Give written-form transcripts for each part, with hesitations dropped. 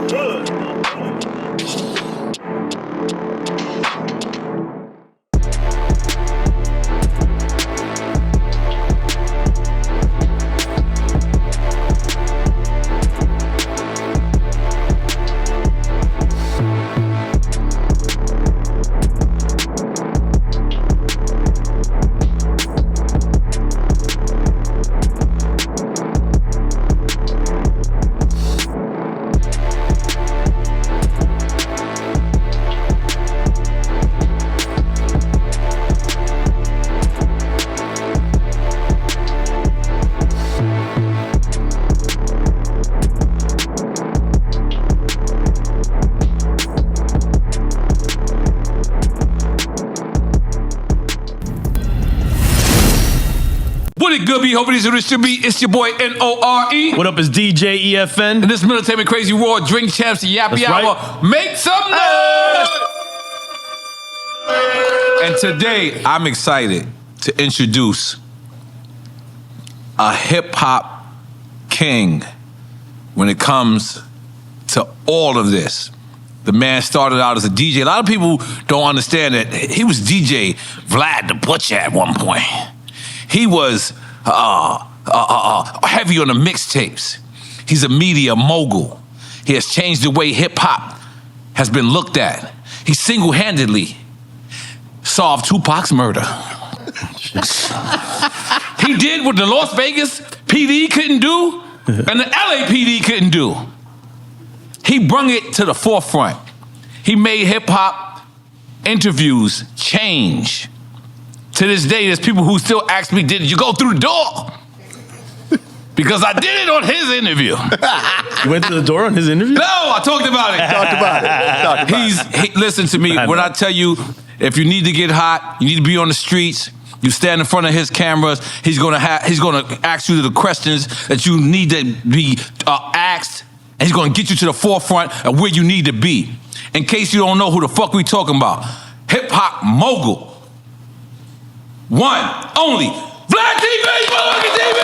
Good be, hoping it should be. It's your boy N.O.R.E. What up, is DJ EFN? And this military crazy raw drink champs yappy hour. Right. Make some noise! And today I'm excited to introduce a hip hop king when it comes to all of this. The man started out as a DJ. A lot of people don't understand that he was DJ Vlad the Butcher at one point. He was heavy on the mixtapes. He's a media mogul. He has changed the way hip hop has been looked at. He single-handedly solved Tupac's murder. He did what the Las Vegas PD couldn't do and the LAPD couldn't do. He brung it to the forefront. He made hip hop interviews change. To this day, there's people who still ask me, did you go through the door? Because I did it on his interview. You went through the door on his interview? No, I talked about it. Listen to me, when I tell you, if you need to get hot, you need to be on the streets, you stand in front of his cameras, he's gonna ask you the questions that you need to be asked, and he's gonna get you to the forefront of where you need to be. In case you don't know who the fuck we talking about, hip hop mogul. One, only, Vlad TV, motherfucking TV!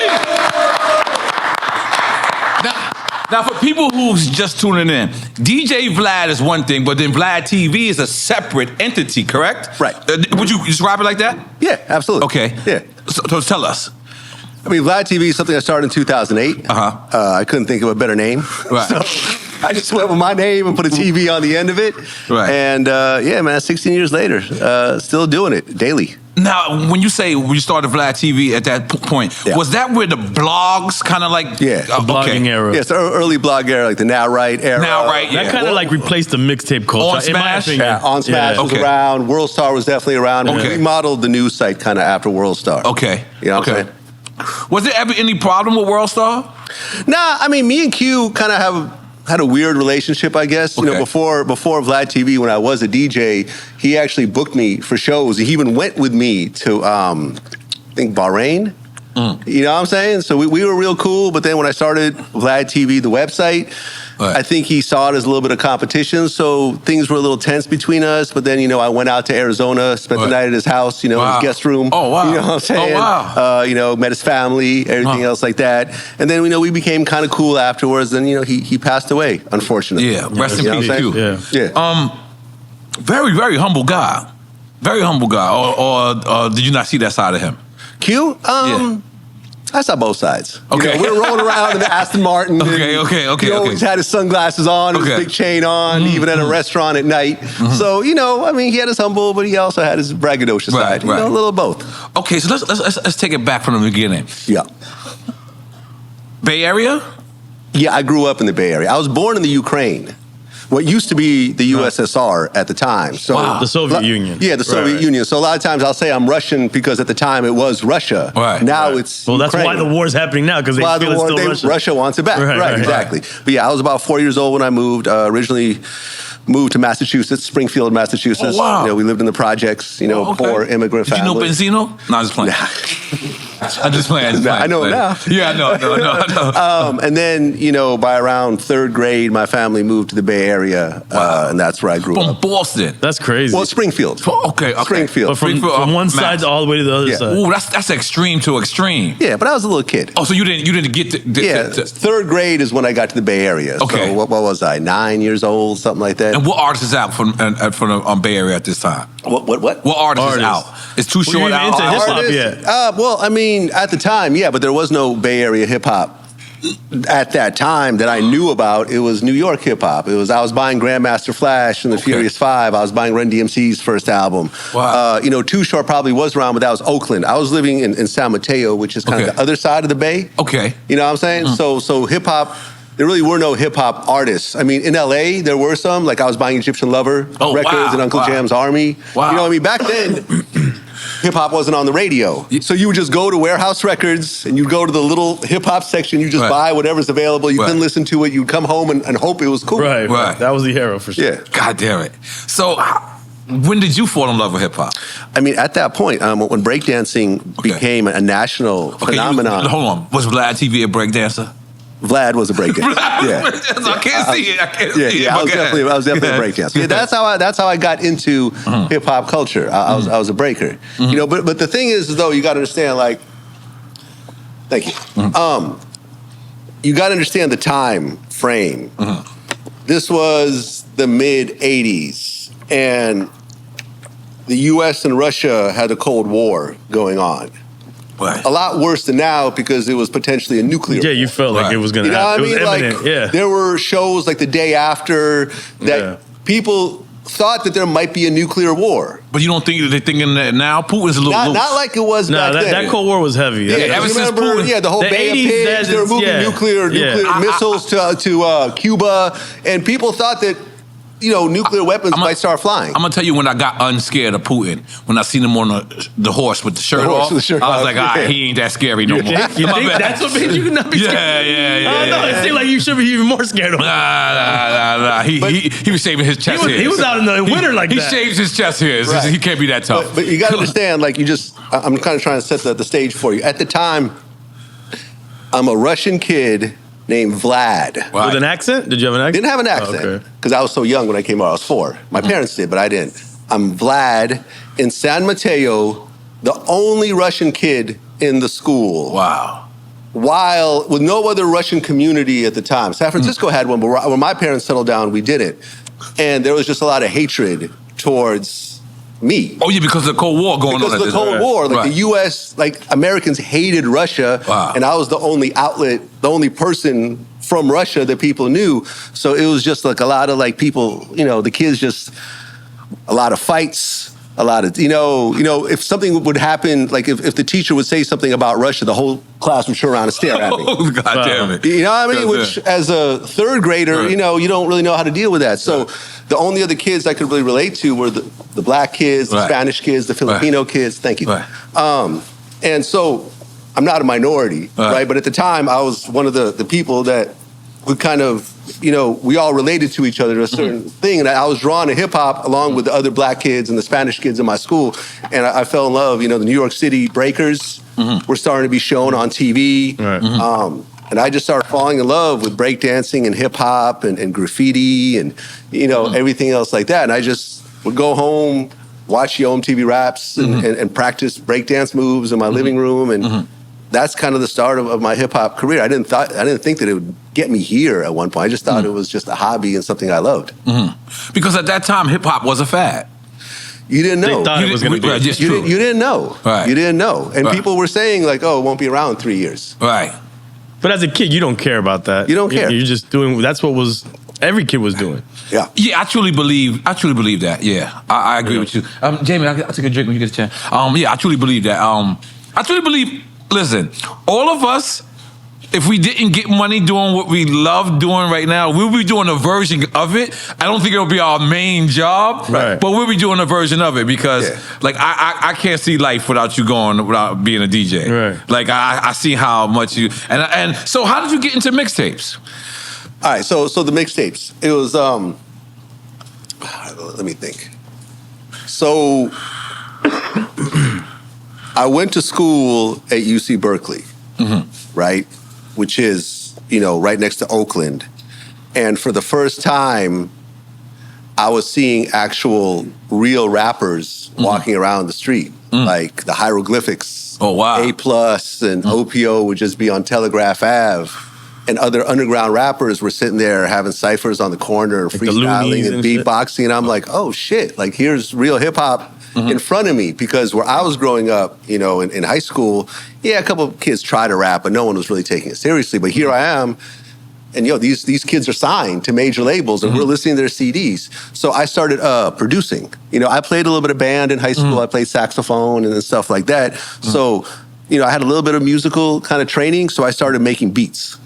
Now, for people who's just tuning in, DJ Vlad is one thing, but then Vlad TV is a separate entity, correct? Right. Would you describe it like that? Yeah, absolutely. Okay. Yeah. So tell us. I mean, Vlad TV is something I started in 2008. I couldn't think of a better name. Right. So I just went with my name and put a TV on the end of it. Right. And yeah, man, 16 years later, still doing it daily. Now, when you say when you started Vlad TV at that point, was that where the blogs kind of like... Yeah. The blogging era. Yeah, it's the early blog era, like the N.O.R.E. era. N.O.R.E., yeah. That kind of like replaced the mixtape culture. On Smash? Yeah, On Smash was around. World Star was definitely around. Okay. We modeled the news site kind of after World Star. Okay. You know what I'm saying? Was there ever any problem with World Star? Nah, I mean, me and Q kind of had a weird relationship, I guess. You know, before Vlad TV, when I was a DJ, he actually booked me for shows. He even went with me to, I think, Bahrain. You know what I'm saying? So we were real cool, but then when I started Vlad TV, the website, I think he saw it as a little bit of competition, so things were a little tense between us, but then, you know, I went out to Arizona, spent the night at his house, you know, his guest room. Oh, wow. You know what I'm saying? Oh, wow. You know, met his family, everything else like that. And then, you know, we became kind of cool afterwards, and, you know, he passed away, unfortunately. Yeah, rest in peace, Q. Yeah. Very, very humble guy. Very humble guy. Or did you not see that side of him? Q? I saw both sides. Okay. You know, we were rolling around in the Aston Martin. Okay. He always had his sunglasses on, his big chain on, even at a restaurant at night. So, you know, I mean, he had his humble, but he also had his braggadocious side. You know, a little of both. Okay, so let's take it back from the beginning. Yeah. Bay Area? Yeah, I grew up in the Bay Area. I was born in the Ukraine. What used to be the USSR at the time. So the Soviet Union. Yeah, the Soviet Union. So a lot of times I'll say I'm Russian because at the time it was Russia. Now it's Well, that's Ukraine. why the war's happening now, because they feel it's still Russia. Russia wants it back. Right, exactly. But yeah, I was about 4 years old when I moved. Originally moved to Massachusetts, Springfield, Massachusetts. Oh, wow. You know, we lived in the projects, you know, poor immigrant families. Did you know Benzino? No, I was just playing. I'm just playing. I know it now. Yeah, no. And then, by around third grade, my family moved to the Bay Area, and that's where I grew up. From Boston. That's crazy. Well, Springfield. Okay. Springfield. But from one side all the way to the other side. Ooh, that's extreme to extreme. Yeah, but I was a little kid. Oh, so you didn't get to third grade is when I got to the Bay Area. Okay. So what was I, 9 years old, something like that? And what artist is out from the Bay Area at this time? What artist is out? It's Too Short out. Into hip-hop yet? Well, I mean, at the time, yeah, but there was no Bay Area hip-hop at that time that I knew about. It was New York hip-hop. I was buying Grandmaster Flash and the Furious Five. I was buying Run DMC's first album. Wow. Too Short probably was around, but that was Oakland. I was living in San Mateo, which is kind of the other side of the Bay. Okay. You know what I'm saying? So hip-hop, there really were no hip-hop artists. I mean, in L.A., there were some. Like, I was buying Egyptian Lover records and Uncle Jam's Army. Wow. You know what I mean? Back then, hip-hop wasn't on the radio. So you would just go to Warehouse Records, and you'd go to the little hip-hop section. You just buy whatever's available. You couldn't listen to it. You'd come home and hope it was cool. Right. That was the era, for sure. Yeah. God damn it. So, when did you fall in love with hip-hop? I mean, at that point, when breakdancing became a national phenomenon. Hold on. Was Vlad TV a breakdancer? Vlad was a breakdancer. Yeah. I can't see it. Yeah, I was definitely a breakdancer. Yeah, that's how I got into hip hop culture. I was a breaker. But the thing is, though, you got to understand, like, thank you. You got to understand the time frame. This was the mid '80s, and the U.S. and Russia had a Cold War going on. Right. A lot worse than now because it was potentially a nuclear war. You felt like it was going to happen. It was imminent. There were shows like the day after that people thought that there might be a nuclear war. But you don't think they're thinking that now? Putin's a little loose. Not like it was back then. That Cold War was heavy. Ever since Putin. The whole Bay of Pigs, they were moving nuclear missiles to Cuba, and people thought that nuclear weapons might start flying. I'm gonna tell you when I got unscared of Putin, when I seen him on the horse with the shirt off, I was like, all right, he ain't that scary no more. You think that's what made you not be scared? Yeah. No, it seemed like you should be even more scared of him. Nah. He was shaving his chest hairs. He was out in the winter like that. He shaves his chest hairs. Right. He can't be that tough. But you gotta understand, like, I'm kind of trying to set the stage for you. At the time, I'm a Russian kid named Vlad. Right. With an accent? Did you have an accent? Didn't have an accent because I was so young when I came out. I was 4. My parents did, but I didn't. I'm Vlad in San Mateo, the only Russian kid in the school. Wow. While with no other Russian community at the time. San Francisco had one, but when my parents settled down, we didn't. And there was just a lot of hatred towards me. Oh yeah, because of the Cold War going on. Because of the Cold War, the U.S., Americans hated Russia, and I was the only outlet, the only person from Russia that people knew. So it was just like a lot of people, the kids just, a lot of fights, a lot of, if something would happen, like if the teacher would say something about Russia, the whole class would turn around and stare at me. Oh, God damn it. You know what I mean? Which, as a third grader, you don't really know how to deal with that. So the only other kids I could really relate to were the black kids, the Spanish kids, the Filipino kids. Thank you. And so I'm not a minority, right? But at the time, I was one of the people that would kind of, we all related to each other to a certain thing. And I was drawn to hip hop along with the other black kids and the Spanish kids in my school. And I fell in love. The New York City Breakers were starting to be shown on TV. And I just started falling in love with breakdancing and hip hop and graffiti and, everything else like that. And I just would go home, watch Yo MTV Raps and practice breakdance moves in my living room. And that's kind of the start of my hip hop career. I didn't think that it would get me here at one point. I just thought it was just a hobby and something I loved. Because at that time, hip hop was a fad. You didn't know. They thought it was going to be. You didn't know. Right. You didn't know. And people were saying like, oh, it won't be around 3 years. Right. But as a kid, you don't care about that. You don't care. You're just doing, that's what every kid was doing. Yeah. Yeah, I truly believe that. Yeah. I agree with you. Jamie, I'll take a drink when you get a chance. Yeah, I truly believe that. I truly believe, listen, all of us, if we didn't get money doing what we love doing right now, we'll be doing a version of it. I don't think it'll be our main job, but we'll be doing a version of it because, I can't see life without you without being a DJ. Right. Like, I see how much you, and so how did you get into mixtapes? All right, so the mixtapes, it was, let me think. So I went to school at UC Berkeley, right? Which is, right next to Oakland. And for the first time, I was seeing actual real rappers walking around the street, like the hieroglyphics. Oh, wow. A Plus and OPO would just be on Telegraph Ave. And other underground rappers were sitting there having ciphers on the corner, like freestyling and beatboxing. And I'm like, oh shit, like here's real hip hop in front of me. Because where I was growing up, in high school, yeah, a couple of kids tried to rap, but no one was really taking it seriously. But here I am. And these kids are signed to major labels, and we're listening to their CDs. So I started producing. I played a little bit of band in high school. I played saxophone and stuff like that. So, I had a little bit of musical kind of training. So I started making beats.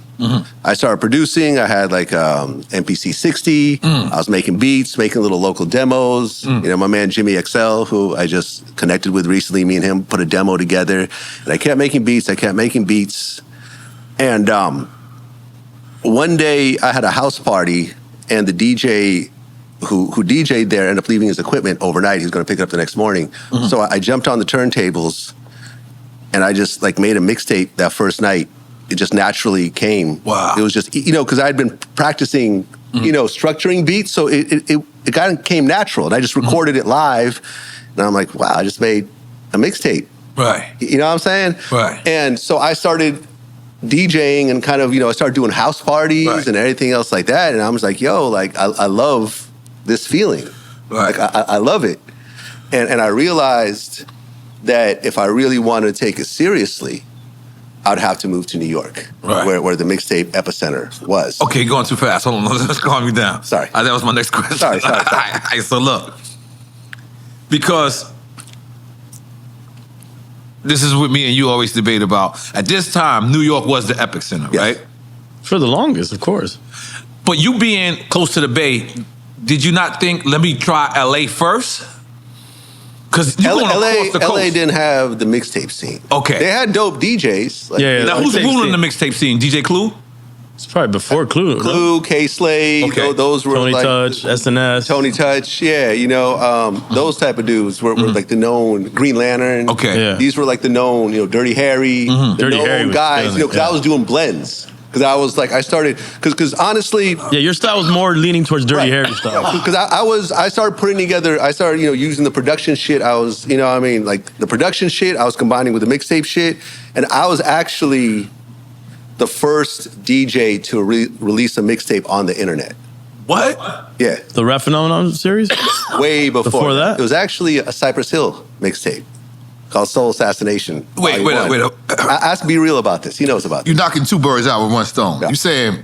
I started producing. I had like MPC 60. I was making beats, making little local demos. My man Jimmy XL, who I just connected with recently, me and him put a demo together. And I kept making beats. And one day I had a house party, and the DJ who DJ'd there ended up leaving his equipment overnight. He was going to pick it up the next morning. So I jumped on the turntables, and I just made a mixtape that first night. It just naturally came. Wow. It was just, because I had been practicing, structuring beats, so it kind of came natural. And I just recorded it live, and I'm like, wow, I just made a mixtape. Right. You know what I'm saying? Right. And so I started DJing and kind of, I started doing house parties and everything else like that. And I was like, yo, I love this feeling. Right. I love it. And I realized that if I really wanted to take it seriously, I'd have to move to New York, where the mixtape epicenter was. Okay, you're going too fast. Hold on, let's calm you down. Sorry. That was my next question. Sorry. So look, because this is what me and you always debate about. At this time, New York was the epicenter, right? For the longest, of course. But you being close to the Bay, did you not think, let me try LA first? Because you going across the coast. LA didn't have the mixtape scene. Okay. They had dope DJs. Now who's ruling the mixtape scene? DJ Clue? It's probably before Clue. Clue, K-Slade, those were Tony Touch, SNS. Tony Touch, those type of dudes were like the known Green Lantern. Okay. Yeah. These were like the known, Dirty Harry, the Dirty known Harry was guys, killing because I was doing blends. Because I was like, I started, because honestly. Yeah, your style was more leaning towards Dirty Harry style. Because I started putting together, using the production shit. I was, the production shit, I was combining with the mixtape shit. And I was actually the first DJ to release a mixtape on the internet. What? Yeah. The Rap Phenomenon series? Way before. Before that? It was actually a Cypress Hill mixtape called Soul Assassination. Wait. Ask Be Real about this. He knows about this. You're knocking two birds out with one stone. Yeah. You saying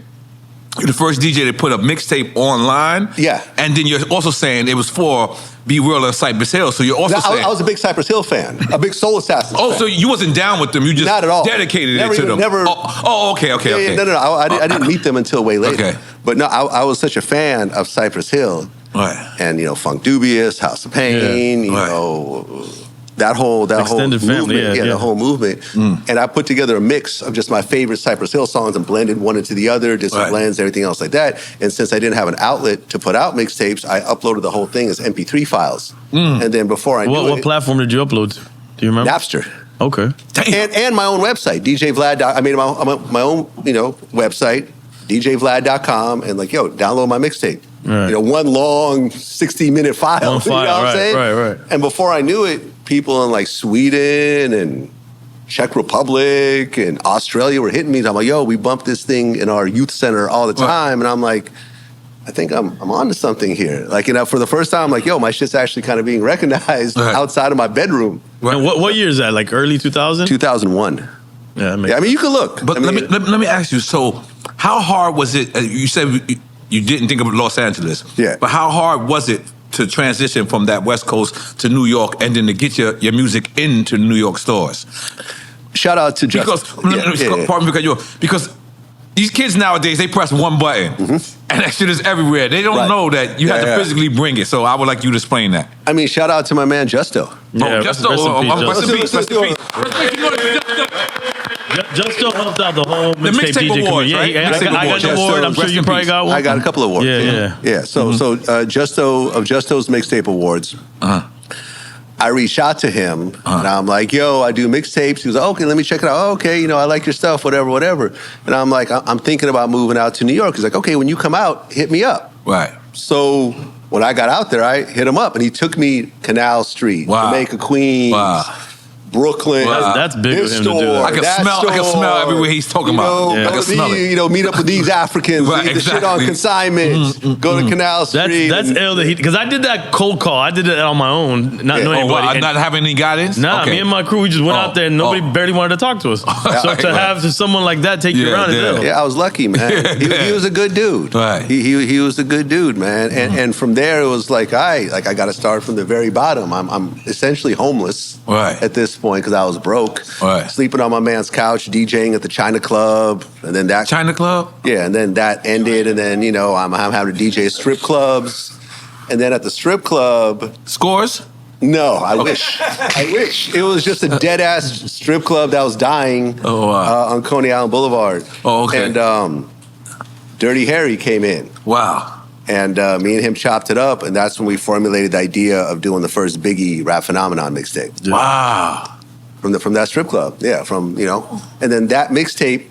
You're the first DJ to put a mixtape online. Yeah. And then you're also saying it was for Be Real and Cypress Hill. So you're also saying... I was a big Cypress Hill fan. A big Soul Assassin fan. so you wasn't down with them. You just Not at all. dedicated it to them. Never. Okay. No. I didn't meet them until way later. Okay. But no, I was such a fan of Cypress Hill. Right. And, Funk Dubious, House of Pain, that whole Extended family, movement, the whole movement. And I put together a mix of just my favorite Cypress Hill songs and blended one into the other, did some blends, everything else like that. And since I didn't have an outlet to put out mixtapes, I uploaded the whole thing as MP3 files. And then before I knew what platform did you upload to? Do you remember? Napster. Okay. And my own website, DJ Vlad. I made my own website, DJVlad.com, and download my mixtape. Right. One long 60-minute file. One file, you know what I'm saying? Right. And before I knew it, people in Sweden and Czech Republic and Australia were hitting me. I'm like, yo, we bump this thing in our youth center all the time. And I'm like, I think I'm onto something here. For the first time, I'm like, yo, my shit's actually kind of being recognized outside of my bedroom. And what year is that? Like early 2000? 2001. Yeah, you can look. But let me ask you, so how hard was it, you said you didn't think of Los Angeles. Yeah. But how hard was it to transition from that West Coast to New York and then to get your music into New York stores? Shout out to because these kids nowadays, they press one button and that shit is everywhere. They don't know that you have to physically bring it. So I would like you to explain that. Shout out to my man Justo. Yeah, Justo. Rest in peace. Justo helped out the whole mixtape DJ awards, community. right? I got the award. I'm sure you probably got one. I got a couple of awards. Yeah. So Justo of Justo's Mixtape Awards. I reached out to him and I'm like, yo, I do mixtapes. He was like, okay, let me check it out. Oh, okay, I like your stuff, whatever. And I'm like, I'm thinking about moving out to New York. He's like, okay, when you come out, hit me up. Right. So when I got out there, I hit him up and he took me Canal Street, Jamaica, Queens. Brooklyn, that's big of him to do that. I can smell everywhere he's talking about. I can smell it. Meet up with these Africans, leave the shit on consignment, go to Canal Street. That's ill that because I did that cold call. I did it on my own, not knowing anybody. Not having any guidance? Nah, me and my crew, we just went out there and nobody barely wanted to talk to us. So to have someone like that take you around is ill. Yeah, I was lucky, man. He was a good dude. Right. He was a good dude, man. And from there, it was like, I got to start from the very bottom. I'm essentially homeless at this point because I was broke. Sleeping on my man's couch, DJing at the China Club, and then that China Club? Yeah, and then that ended, and then I'm having to DJ strip clubs, and then at the strip club, Scores? No, I wish. I wish it was just a dead ass strip club that was dying on Coney Island Boulevard. Oh, okay. And Dirty Harry came in. Wow. And me and him chopped it up, and that's when we formulated the idea of doing the first Biggie Rap Phenomenon mixtape. Wow. From that strip club, and then that mixtape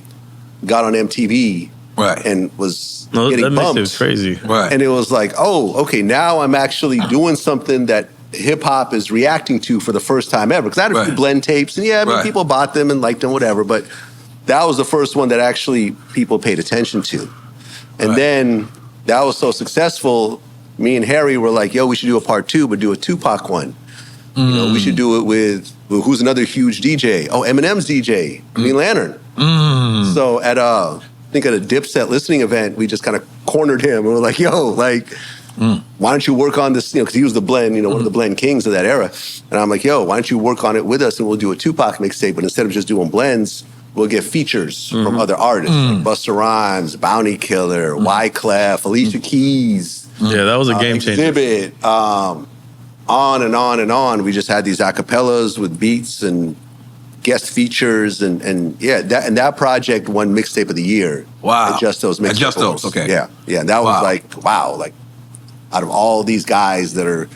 got on MTV, and was getting bumped. That mixtape's crazy, And it was like, oh, okay, now I'm actually doing something that hip hop is reacting to for the first time ever. Because I had a few blend tapes, and people bought them and liked them, whatever. But that was the first one that actually people paid attention to. And then that was so successful. Me and Harry were like, yo, we should do a part 2, but do a Tupac one. We should do it with who's another huge DJ? Oh, Eminem's DJ, Green Lantern. So at I think at a Dipset listening event, we just kind of cornered him and we're like, yo, why don't you work on this? Because he was the blend, one of the blend kings of that era. And I'm like, yo, why don't you work on it with us and we'll do a Tupac mixtape, but instead of just doing blends, we'll get features from other artists, like Busta Rhymes, Bounty Killer, Wyclef, Alicia Keys. Yeah, that was a game changer. Exhibit, on and on and on. We just had these acapellas with beats and guest features and that project won mixtape of the year. Wow. At Just Those mixtape. Just Those, okay. Yeah. That was like, wow, like out of all these guys that are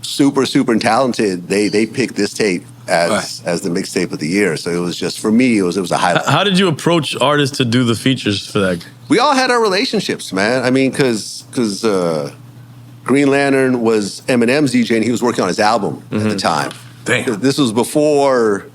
super, super talented, they picked this tape as the mixtape of the year. So it was just, for me, it was a highlight. How did you approach artists to do the features for that? We all had our relationships, man. I mean, because Green Lantern was Eminem's DJ, and he was working on his album at the time. Damn. This was before,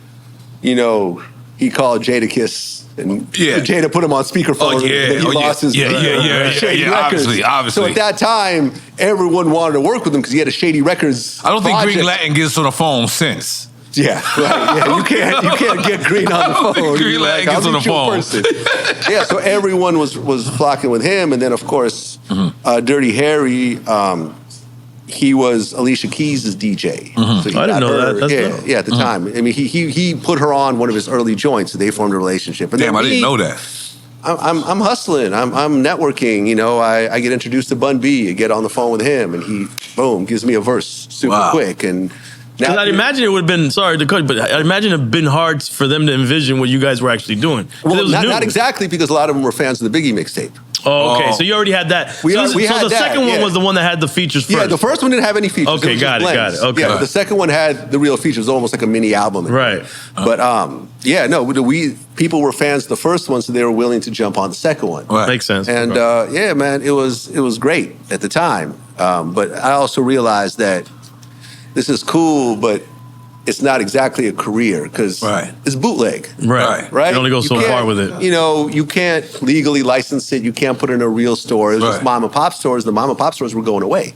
he called Jadakiss, and Jada put him on speakerphone. And he lost his Shady Records. Obviously. So at that time, everyone wanted to work with him because he had a Shady Records. I don't think Green Lantern gets on the phone since. Yeah, right. Yeah, you can't get Green on the phone. Green Lantern gets on the phone. Yeah, so everyone was flocking with him, and then of course, Dirty Harry, he was Alicia Keys' DJ. So he I didn't know that. That's at the time. I mean, he put her on one of his early joints, so they formed a relationship. And I didn't know that. I'm hustling. I'm networking. I get introduced to Bun B. I get on the phone with him, and he gives me a verse super quick. And because I'd imagine it would have been, sorry to cut you, but I imagine it would have been hard for them to envision what you guys were actually doing. Well, not exactly, because a lot of them were fans of the Biggie mixtape. Oh, okay. So you already had that. So the second one was the one that had the features first. Yeah, the first one didn't have any features. Okay, got it. Okay. Yeah, the second one had the real features, almost like a mini album. Right. But people were fans of the first one, so they were willing to jump on the second one. Right. Makes sense. And man, it was great at the time. But I also realized that this is cool, but it's not exactly a career because it's bootleg. Right. You can only go so far with it. You can't legally license it. You can't put it in a real store. It was just mom and pop stores. The mom and pop stores were going away.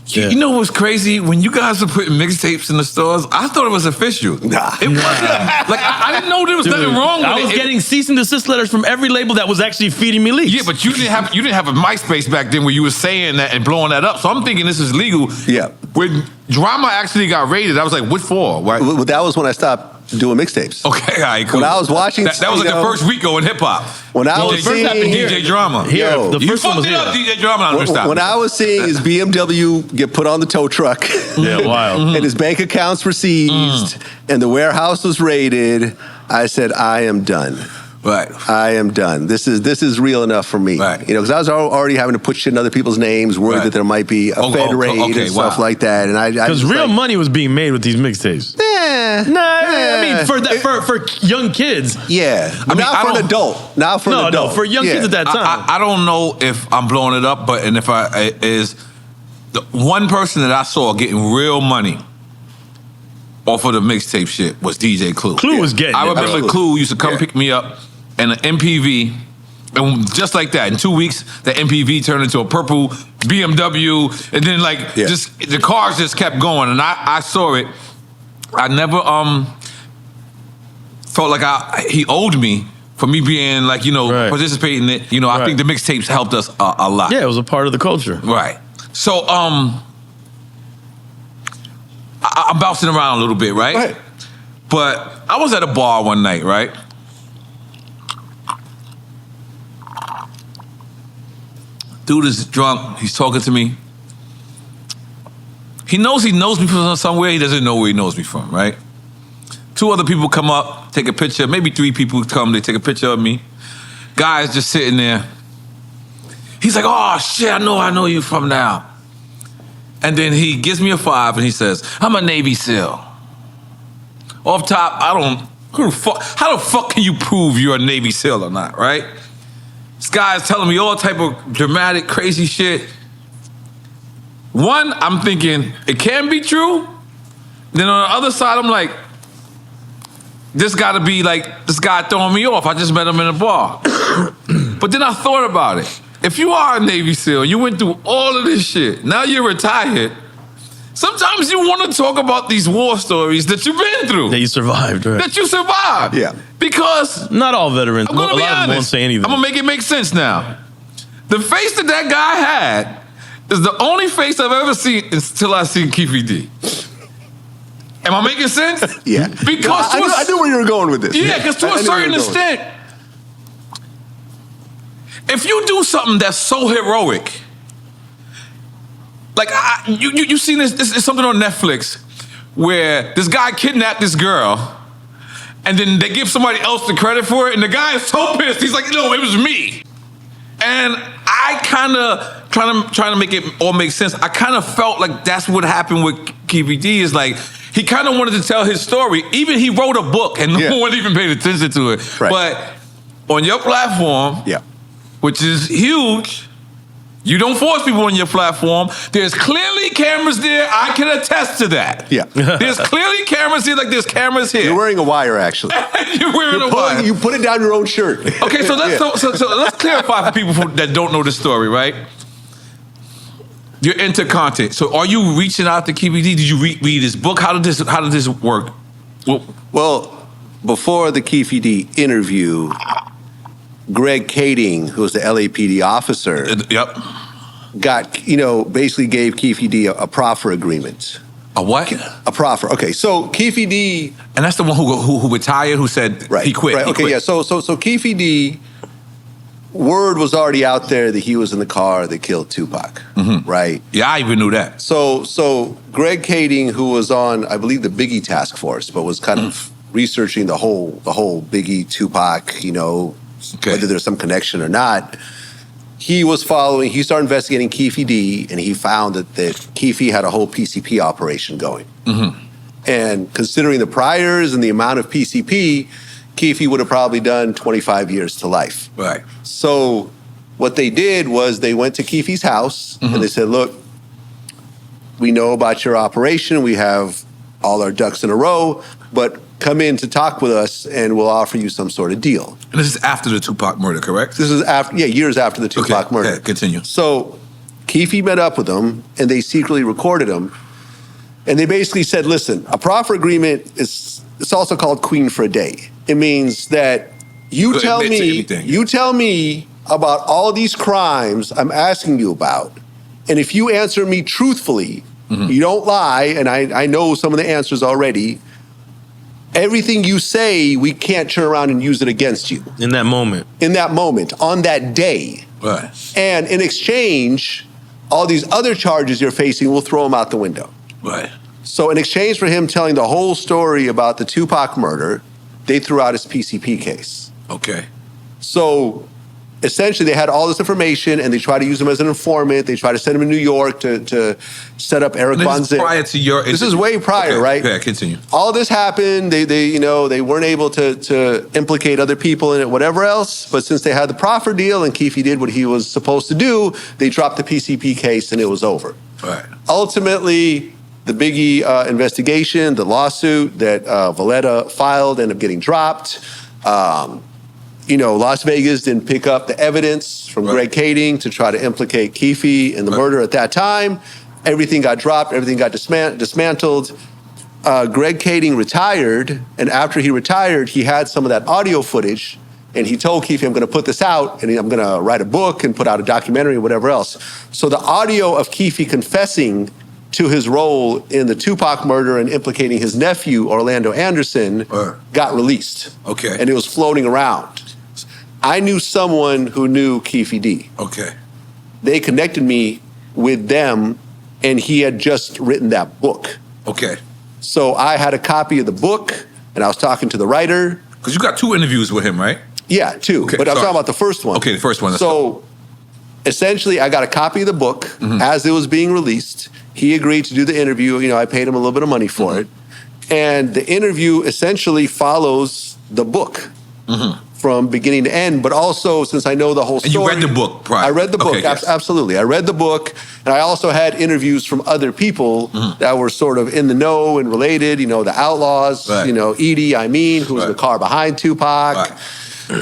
You know what's crazy? When you guys were putting mixtapes in the stores, I thought it was official. Nah. It wasn't. I didn't know there was nothing wrong with it. I was getting cease and desist letters from every label that was actually feeding me leaks. Yeah, but you didn't have a MySpace back then where you were saying that and blowing that up. So I'm thinking this is legal. Yeah. When Drama actually got raided, I was like, what for? Right? Well, that was when I stopped doing mixtapes. Okay, all right, cool. When I was watching, that was like the first Rico in hip hop. When I was seeing DJ Drama, the first one was here. DJ Drama. When I was seeing his BMW get put on the tow truck, and his bank accounts were seized, and the warehouse was raided, I said, I am done. Right. I am done. This is real enough for me. Right. You know, because I was already having to put shit in other people's names, worried that there might be a Fed raid and stuff like that. And because real money was being made with these mixtapes. I mean for young kids. Yeah, I mean, not for an adult. Not for an adult. No, for young kids at that time. I don't know if I'm blowing it up, but if the one person that I saw getting real money off of the mixtape shit was DJ Clue. Clue was getting. I remember Clue used to come pick me up in an MPV, and just like that, in 2 weeks, the MPV turned into a purple BMW, and then just the cars just kept going, and I saw it. I never felt like he owed me for me being participating in it. You know, I think the mixtapes helped us a lot. Yeah, it was a part of the culture. Right. So I'm bouncing around a little bit, right? But I was at a bar one night, right? Dude is drunk. He's talking to me. He knows me from somewhere. He doesn't know where he knows me from, right? 2 other people come up, take a picture. Maybe 3 people come, they take a picture of me. Guy's just sitting there. He's like, oh, shit, I know you from now. And then he gives me a 5 and he says, I'm a Navy SEAL. Off top, how the fuck can you prove you're a Navy SEAL or not, right? This guy's telling me all type of dramatic, crazy shit. One, I'm thinking, it can be true. Then on the other side, I'm like, this gotta be this guy throwing me off. I just met him in a bar. But then I thought about it. If you are a Navy SEAL, you went through all of this shit, now you're retired, sometimes you want to talk about these war stories that you've been through. That you survived, right? That you survived. Yeah. Because not all veterans. I'm gonna be honest. Of them won't say anything. I'm gonna make it make sense now. The face that guy had is the only face I've ever seen until I seen Keefy D. Am I making sense? Yeah. Because I knew where you were going with this. Yeah, because to a certain extent, if you do something that's so heroic, you seen this is something on Netflix where this guy kidnapped this girl, and then they give somebody else the credit for it, and the guy is so pissed. He's like, no, it was me. And I kind of trying to make it all make sense. I kind of felt like that's what happened with Keefy D. Is like he kind of wanted to tell his story. Even he wrote a book, and no one even paid attention to it. Right. But on your platform, which is huge, you don't force people on your platform. There's clearly cameras there. I can attest to that. Yeah. There's clearly cameras here, like there's cameras here. You're wearing a wire, actually. You're wearing a wire. You put it down your own shirt. Okay, so let's clarify for people that don't know the story, right? You're into content. So are you reaching out to Keefy D? Did you read his book? How did this work? Well, before the Keefy D interview, Greg Kading, who was the LAPD officer, basically gave Keefy D a proffer agreement. A what? A proffer. Okay, so Keefy D, and that's the one who retired, who said he quit. Right. Okay. Yeah. So Keefy D, word was already out there that he was in the car that killed Tupac. Mm-hmm. Right. Yeah, I even knew that. So Greg Kading, who was on, I believe, the Biggie task force, but was kind of researching the whole Biggie Tupac, whether there's some connection or not. He started investigating Keefy D, and he found that Keefy had a whole PCP operation going. Mm-hmm. And considering the priors and the amount of PCP, Keefy would have probably done 25 years to life. Right. So what they did was they went to Keefy's house, and they said, look, we know about your operation. We have all our ducks in a row, but come in to talk with us, and we'll offer you some sort of deal. And this is after the Tupac murder, correct? This is years after the Tupac murder. Okay, continue. So Keefy met up with them, and they secretly recorded him, and they basically said, listen, a proffer agreement it's also called Queen for a Day. It means that you tell me about all these crimes I'm asking you about, and if you answer me truthfully, you don't lie, and I know some of the answers already, everything you say, we can't turn around and use it against you. In that moment, on that day. Right. And in exchange, all these other charges you're facing, we'll throw them out the window. Right. So in exchange for him telling the whole story about the Tupac murder, they threw out his PCP case. Okay. So essentially, they had all this information, and they tried to use him as an informant. They tried to send him to New York to set up Eric Von This is prior to your interview. This is way prior, okay. right? Yeah, continue. All this happened. They weren't able to implicate other people in it, whatever else. But since they had the proffer deal and Keefe did what he was supposed to do, they dropped the PCP case and it was over. Right. Ultimately, the Biggie investigation, the lawsuit that Valletta filed, ended up getting dropped. Las Vegas didn't pick up the evidence from Greg Kading to try to implicate Keefe in the murder at that time. Everything got dropped. Everything got dismantled. Greg Kading retired, and after he retired, he had some of that audio footage, and he told Keefe, I'm going to put this out, and I'm going to write a book and put out a documentary or whatever else. So the audio of Keefe confessing to his role in the Tupac murder and implicating his nephew, Orlando Anderson, got released. Okay. And it was floating around. I knew someone who knew Keefe D. Okay. They connected me with them, and he had just written that book. Okay. So I had a copy of the book, and I was talking to the writer. Because you got 2 interviews with him, right? Yeah, 2. Okay, but I'm sorry. talking about the first one. Okay, the first one. So essentially, I got a copy of the book as it was being released. He agreed to do the interview. I paid him a little bit of money for it. And the interview essentially follows the book from beginning to end. But also, since I know the whole story. And you read the book prior? I read the book, Okay, yes. absolutely. I read the book. And I also had interviews from other people that were sort of in the know and related. The Outlaws, Edie, who was the car behind Tupac. Right.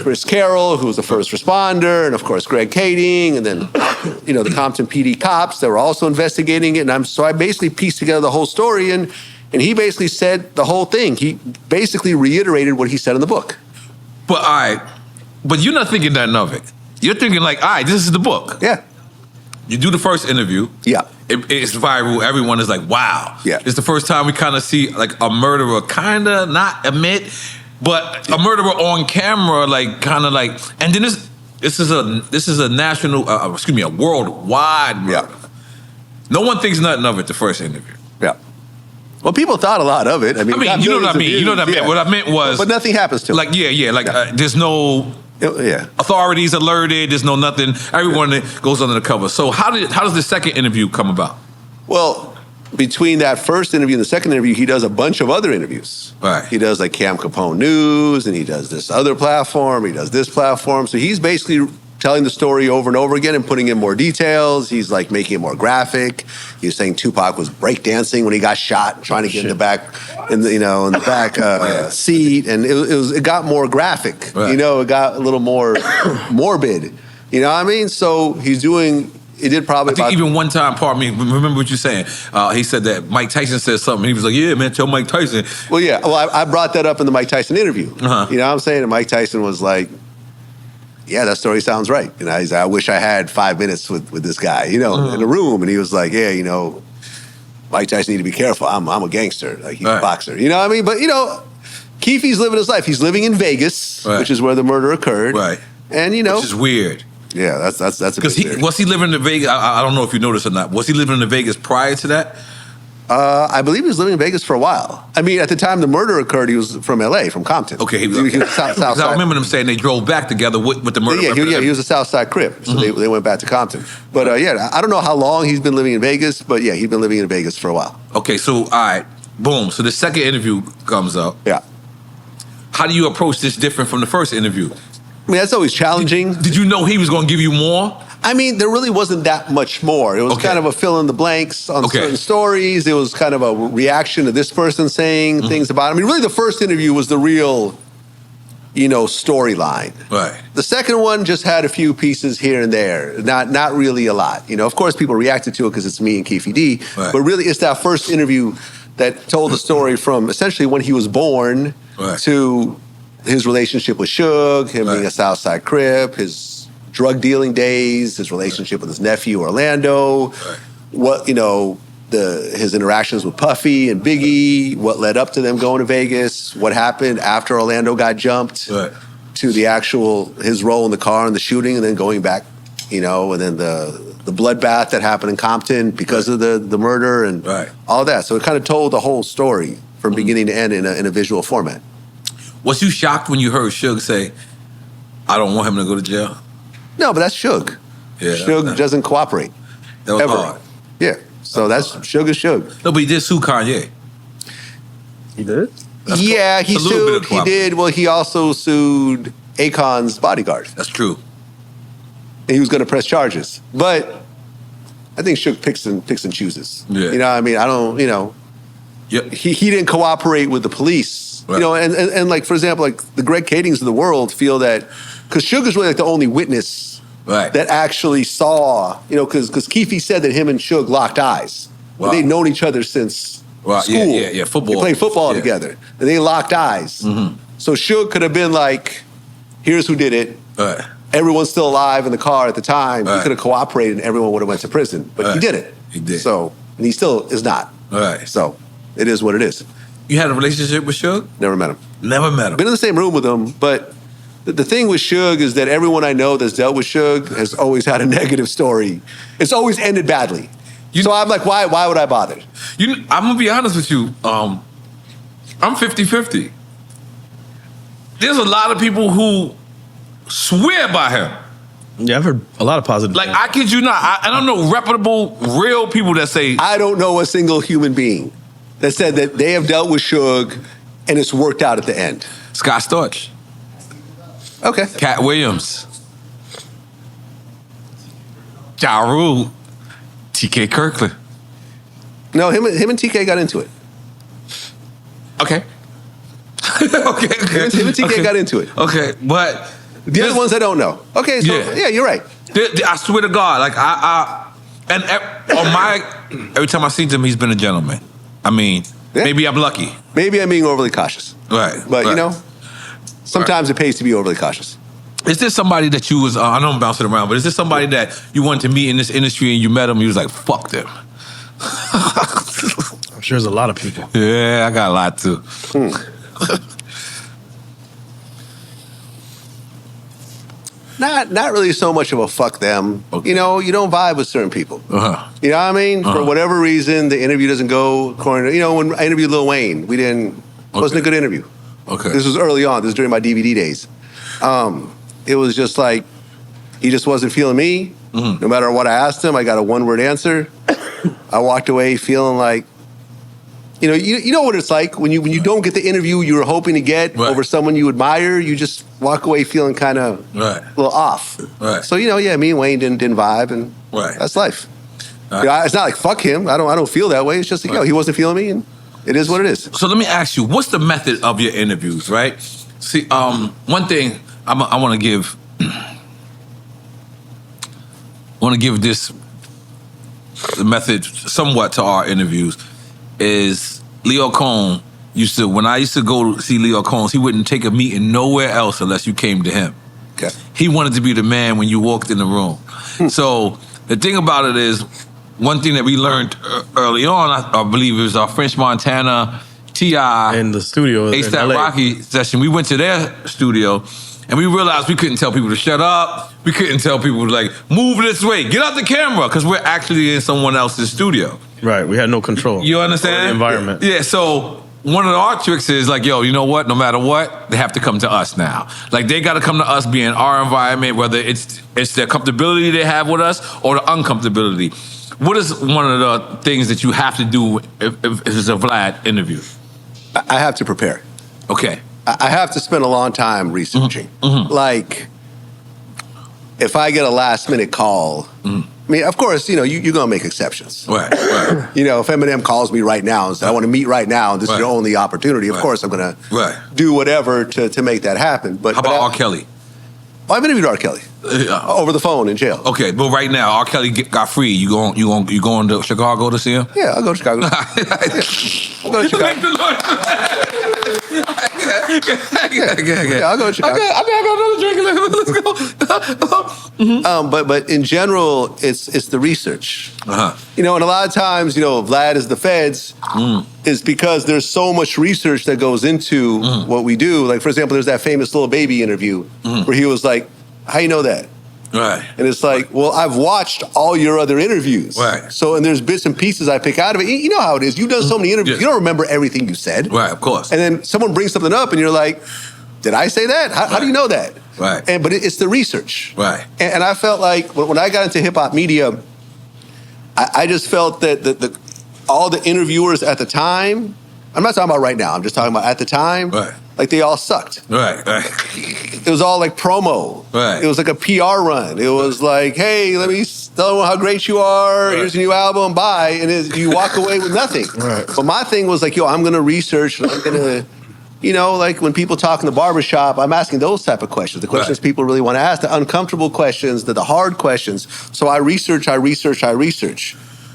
Chris Carroll, who was the first responder, and of course Greg Kading, and then the Compton PD cops that were also investigating it. And so I basically pieced together the whole story, and he basically said the whole thing. He basically reiterated what he said in the book. But but you're not thinking nothing of it. You're thinking like, all right, this is the book. Yeah. You do the first interview. Yeah. It's viral. Everyone is like, wow. Yeah. It's the first time we kind of see like a murderer kind of not admit, but a murderer on camera, like kind of like, and then this is a national, a worldwide murder. Yeah. No one thinks nothing of it the first interview. Yeah. Well, people thought a lot of it. I mean, you know what I mean. You know what I meant. What I meant was, but nothing happens to it. Like, there's no authorities alerted. There's no nothing. Everyone goes under the cover. So how does the second interview come about? Well, between that first interview and the second interview, he does a bunch of other interviews. Right. He does like Cam Capone News, and he does this other platform. He does this platform. So he's basically telling the story over and over again and putting in more details. He's like making it more graphic. He was saying Tupac was breakdancing when he got shot, trying to get in the back, in the back seat, and it got more graphic. Right. It got a little more morbid. You know what I mean? So he's doing. It did probably. I think even one time, pardon me, remember what you're saying. He said that Mike Tyson said something. He was like, yeah, man, tell Mike Tyson. Well, yeah. Well, I brought that up in the Mike Tyson interview. You know what I'm saying? And Mike Tyson was like, yeah, that story sounds right. He's like, I wish I had 5 minutes with this guy, in the room. And he was like, yeah, Mike Tyson need to be careful. I'm a gangster. Like, he's a boxer. You know what I mean? But, Keefe's living his life. He's living in Vegas, which is where the murder occurred. Right. And, which is weird. Yeah, that's a because was he living in Vegas? I don't know if you noticed or not. Was he living in Vegas prior to that? I believe he was living in Vegas for a while. I mean, at the time the murder occurred, he was from L.A., from Compton. Okay, he was South Side. I remember them saying they drove back together with the murder. Yeah, he was a South Side Crip, so they went back to Compton. But I don't know how long he's been living in Vegas, but yeah, he's been living in Vegas for a while. Okay, so all right, boom. So the second interview comes up. Yeah. How do you approach this different from the first interview? I mean, that's always challenging. Did you know he was going to give you more? I mean, there really wasn't that much more. It was kind of a fill in the blanks on certain stories. It was kind of a reaction to this person saying things about it. I mean, really the first interview was the real, storyline. Right. The second one just had a few pieces here and there, not really a lot. Of course, people reacted to it because it's me and Keefe D. Right. But really, it's that first interview that told the story from essentially when he was born to his relationship with Suge, him being a Southside Crip, his drug dealing days, his relationship with his nephew Orlando, what his interactions with Puffy and Biggie, what led up to them going to Vegas, what happened after Orlando got jumped, to the his role in the car and the shooting, and then going back, and then the bloodbath that happened in Compton because of the murder and all that. So it kind of told the whole story from beginning to end in a visual format. Was you shocked when you heard Suge say, I don't want him to go to jail. No, but that's Suge. Yeah, Suge doesn't cooperate. That was ever. hard. Yeah. So that's Suge is Suge. No, but he did sue Kanye. He did? Yeah, he a little bit of sued. He did. Well, he also sued Akon's bodyguard. That's true. And he was going to press charges. But I think Suge picks and chooses. Yeah. You know what I mean? I don't, Yep. he didn't cooperate with the police. Right. And like, for example, like the Greg Kadings of the world feel that, because Suge is really like the only witness Right. that actually saw, because Keefe said that him and Suge locked eyes. Wow. They'd known each other since Wow. school. Yeah, football. They played football Yeah. together. And they locked eyes. Mm-hmm. So Suge could have been like, here's who did it. Right. Everyone's still alive in the car at the time. He Right. could have cooperated and everyone would have went to prison. But he Right. did it. He did. So, and he still is not. Right. So, it is what it is. You had a relationship with Suge? Never met him. Never met him. Been in the same room with him, but the thing with Suge is that everyone I know that's dealt with Suge has always had a negative story. It's always ended badly. So I'm like, why would I bother? I'm going to be honest with you. I'm 50-50. There's a lot of people who swear by him. Yeah, I've heard a lot of positive Like, things. I kid you not. I don't know reputable, real people that say, I don't know a single human being that said that they have dealt with Suge and it's worked out at the end. Scott Storch, Okay. Cat Williams, Ja Rule, TK Kirkland. No, him and TK got into it. Okay. okay. Him and TK got into it. Okay, but The other ones I don't know. Okay, so Yeah. yeah, you're right. I swear to God, like every time I see him, he's been a gentleman. I mean, Yeah. maybe I'm lucky. Maybe I'm being overly cautious. Right. But, right. sometimes it pays to be overly cautious. Is this somebody that you was, I know I'm bouncing around, but is this somebody that you wanted to meet in this industry and you met him and you was like, fuck them? I'm sure there's a lot of people. Yeah, I got a lot too. Not really so much of a fuck them. Okay. You don't vibe with certain people. Uh-huh. You know what I mean? For whatever reason, the interview doesn't go according to, when I interviewed Lil Wayne, it wasn't a good interview. Okay. This was early on. This was during my DVD days. It was just like, he just wasn't feeling me. Mm-hmm. No matter what I asked him, I got a one-word answer. I walked away feeling like, you know what it's like when you don't get the interview you were hoping to get Right. over someone you admire. You just walk away feeling kind of Right. a little off. Right. So me and Wayne didn't vibe, and Right. that's life. Right. It's not like fuck him. I don't feel that way. It's just like he wasn't feeling me, and it is what it is. So let me ask you, what's the method of your interviews, right? See, one thing I want to give, this method somewhat to our interviews is Leo Cohn when I used to go see Leo Combs, he wouldn't take a meeting nowhere else unless you came to him. Okay. He wanted to be the man when you walked in the room. So the thing about it is, one thing that we learned early on, I believe it was our French Montana, T.I. In the studio in A$AP LA. Rocky session. We went to their studio and we realized we couldn't tell people to shut up. We couldn't tell people to like, move this way, get out the camera, because we're actually in someone else's studio. Right, we had no control. You understand? Over the environment. Yeah, so one of our tricks is like, yo, you know what? No matter what, they have to come to us now. Like, they got to come to us, be in our environment, whether it's the comfortability they have with us or the uncomfortability. What is one of the things that you have to do if it's a Vlad interview? I have to prepare. Okay. I have to spend a long time researching. Mm-hmm. Like, if I get a last minute call, I mean, of course, you're going to make exceptions. Right. If Eminem calls me right now and says, I want to meet right now, and this is the only opportunity, of course, I'm going to do whatever to make that happen. But how about R. Kelly? I've interviewed R. Kelly over the phone in jail. Okay, but right now, R. Kelly got free. You going to Chicago to see him? Yeah, I'll go to Chicago. I'll go to Chicago. Yeah, I'll go to Chicago. I think I got another drink. Let's go. But in general, it's the research. Uh-huh. And a lot of times, Vlad is the feds, is because there's so much research that goes into what we do. Like, for example, there's that famous Lil Baby interview where he was like, how you know that? Right. And it's like, well, I've watched all your other interviews. Right. So, and there's bits and pieces I pick out of it. You know how it is. You've done so many interviews. Yeah. You don't remembre everything you said. Right, of course. And then someone brings something up and you're like, did I say that? How do you know that? Right. But it's the research. Right. And I felt like when I got into hip hop media, I just felt that all the interviewers at the time, I'm not talking about right now, I'm just talking about at the time, right. like they all sucked. Right. It was all like promo. Right. It was like a PR run. It was like, hey, let me tell them how great you are. Here's a new album, bye. And you walk away with nothing. Right. But my thing was like, yo, I'm going to research and I'm going to, you know, like when people talk in the barbershop, I'm asking those type of questions. The questions people really want to ask, the uncomfortable questions, the hard questions. So I research.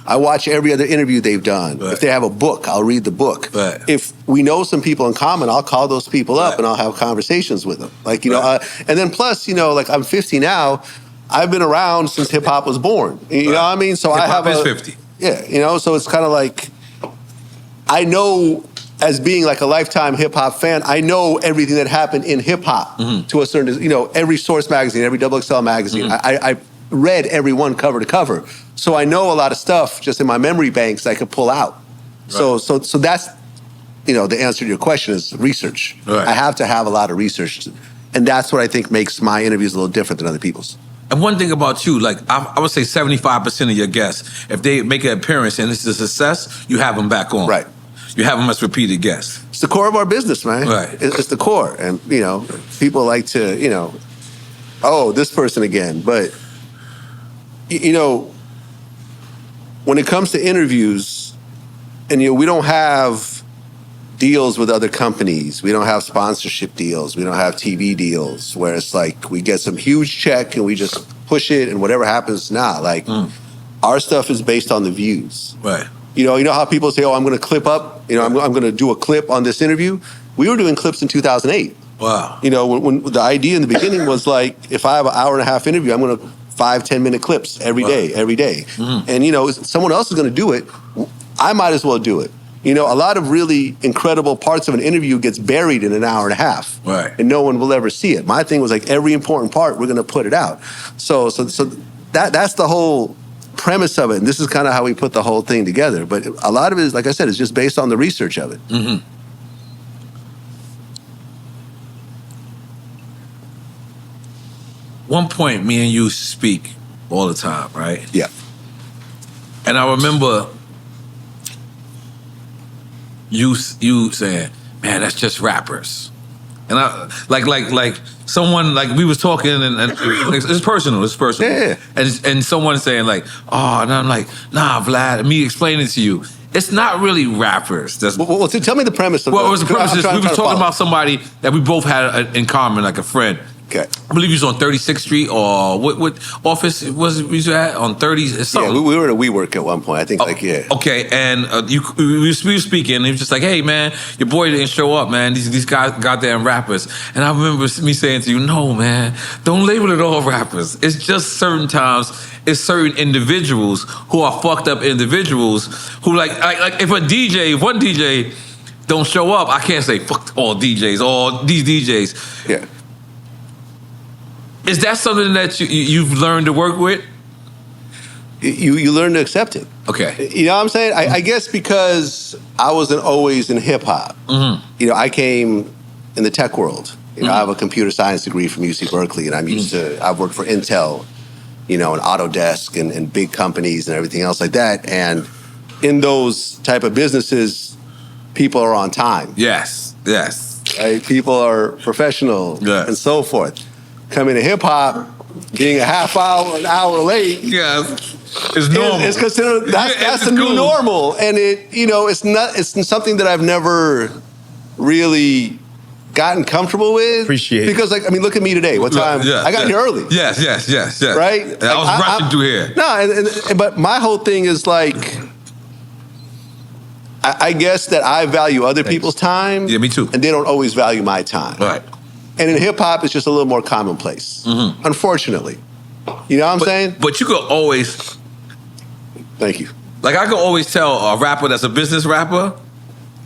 I watch every other interview they've done. Right. If they have a book, I'll read the book. Right. If we know some people in common, I'll call those people up and I'll have conversations with them. Like, you know, and then plus, you know, like I'm 50 now. I've been around since hip hop was born. You know what I mean? So hip-hop I have is 50. Yeah, you know, so it's kind of like, I know as being like a lifetime hip hop fan, I know everything that happened in hip hop to a certain, you know, every Source magazine, every XXL magazine. I read every one cover to cover. So I know a lot of stuff just in my memory banks that I could pull out. Right. So that's, you know, the answer to your question is research. Right. I have to have a lot of research. And that's what I think makes my interviews a little different than other people's. And one thing about you, like I would say 75% of your guests, if they make an appearance and it's a success, you have them back on. Right. You have them as repeated guests. It's the core of our business, man. Right. It's the core. And, you know, people like to, you know, oh, this person again. But, you know, when it comes to interviews, and, you know, we don't have deals with other companies. We don't have sponsorship deals. We don't have TV deals where it's like we get some huge check and we just push it and whatever happens, like our stuff is based on the views. Right. You know how people say, oh, I'm going to clip up, you know, I'm going to do a clip on this interview. We were doing clips in 2008. Wow. You know, when the idea in the beginning was like, if I have an hour and a half interview, I'm going to 5-10 minute clips every day. And, you know, if someone else is going to do it, I might as well do it. You know, a lot of really incredible parts of an interview gets buried in an hour and a half. Right. And no one will ever see it. My thing was like every important part, we're going to put it out. So that's the whole premise of it. And this is kind of how we put the whole thing together. But a lot of it is, like I said, it's just based on the research of it. One point, me and you speak all the time, right? Yeah. And I remember you saying, man, that's just rappers. And I like someone, like we was talking and it's personal. Yeah. And someone saying like, oh, and I'm like, nah, Vlad, me explaining to you, it's not really rappers. Well, tell me the premise of well, it was the premise. We were talking about somebody that we both had in common, like a friend. Okay. I believe he was on 36th Street, or what office was you at on 30s? Yeah, we were at a WeWork at one point. I think, Okay, and we were speaking, and he was just like, "Hey, man, your boy didn't show up, man. These guys, goddamn rappers." And I remember me saying to you, "No, man, don't label it all rappers. It's just certain times, it's certain individuals who are fucked up individuals who like if one DJ don't show up, I can't say fuck all DJs, all these DJs." Yeah. Is that something that you've learned to work with? You learn to accept it. Okay. You know what I'm saying? I guess because I wasn't always in hip hop. You know, I came in the tech world. You know, I have a computer science degree from UC Berkeley, and I've worked for Intel, you know, and Autodesk and big companies and everything else like that. And in those type of businesses, people are on time. Yes. Right? People are professional and so forth. Coming to hip hop, being a half hour, an hour late, it's normal. It's considered that's the new normal, and it's something that I've never really gotten comfortable with. Appreciate it. Because look at me today. What time? I got here early. Yes. Right? I was rushing through here. No, but my whole thing is like, I guess that I value other people's time. Yeah, me too. And they don't always value my time. Right. And in hip hop, it's just a little more commonplace. Unfortunately. You know what I'm saying? But you could always... Thank you. Like, I could always tell a rapper that's a business rapper,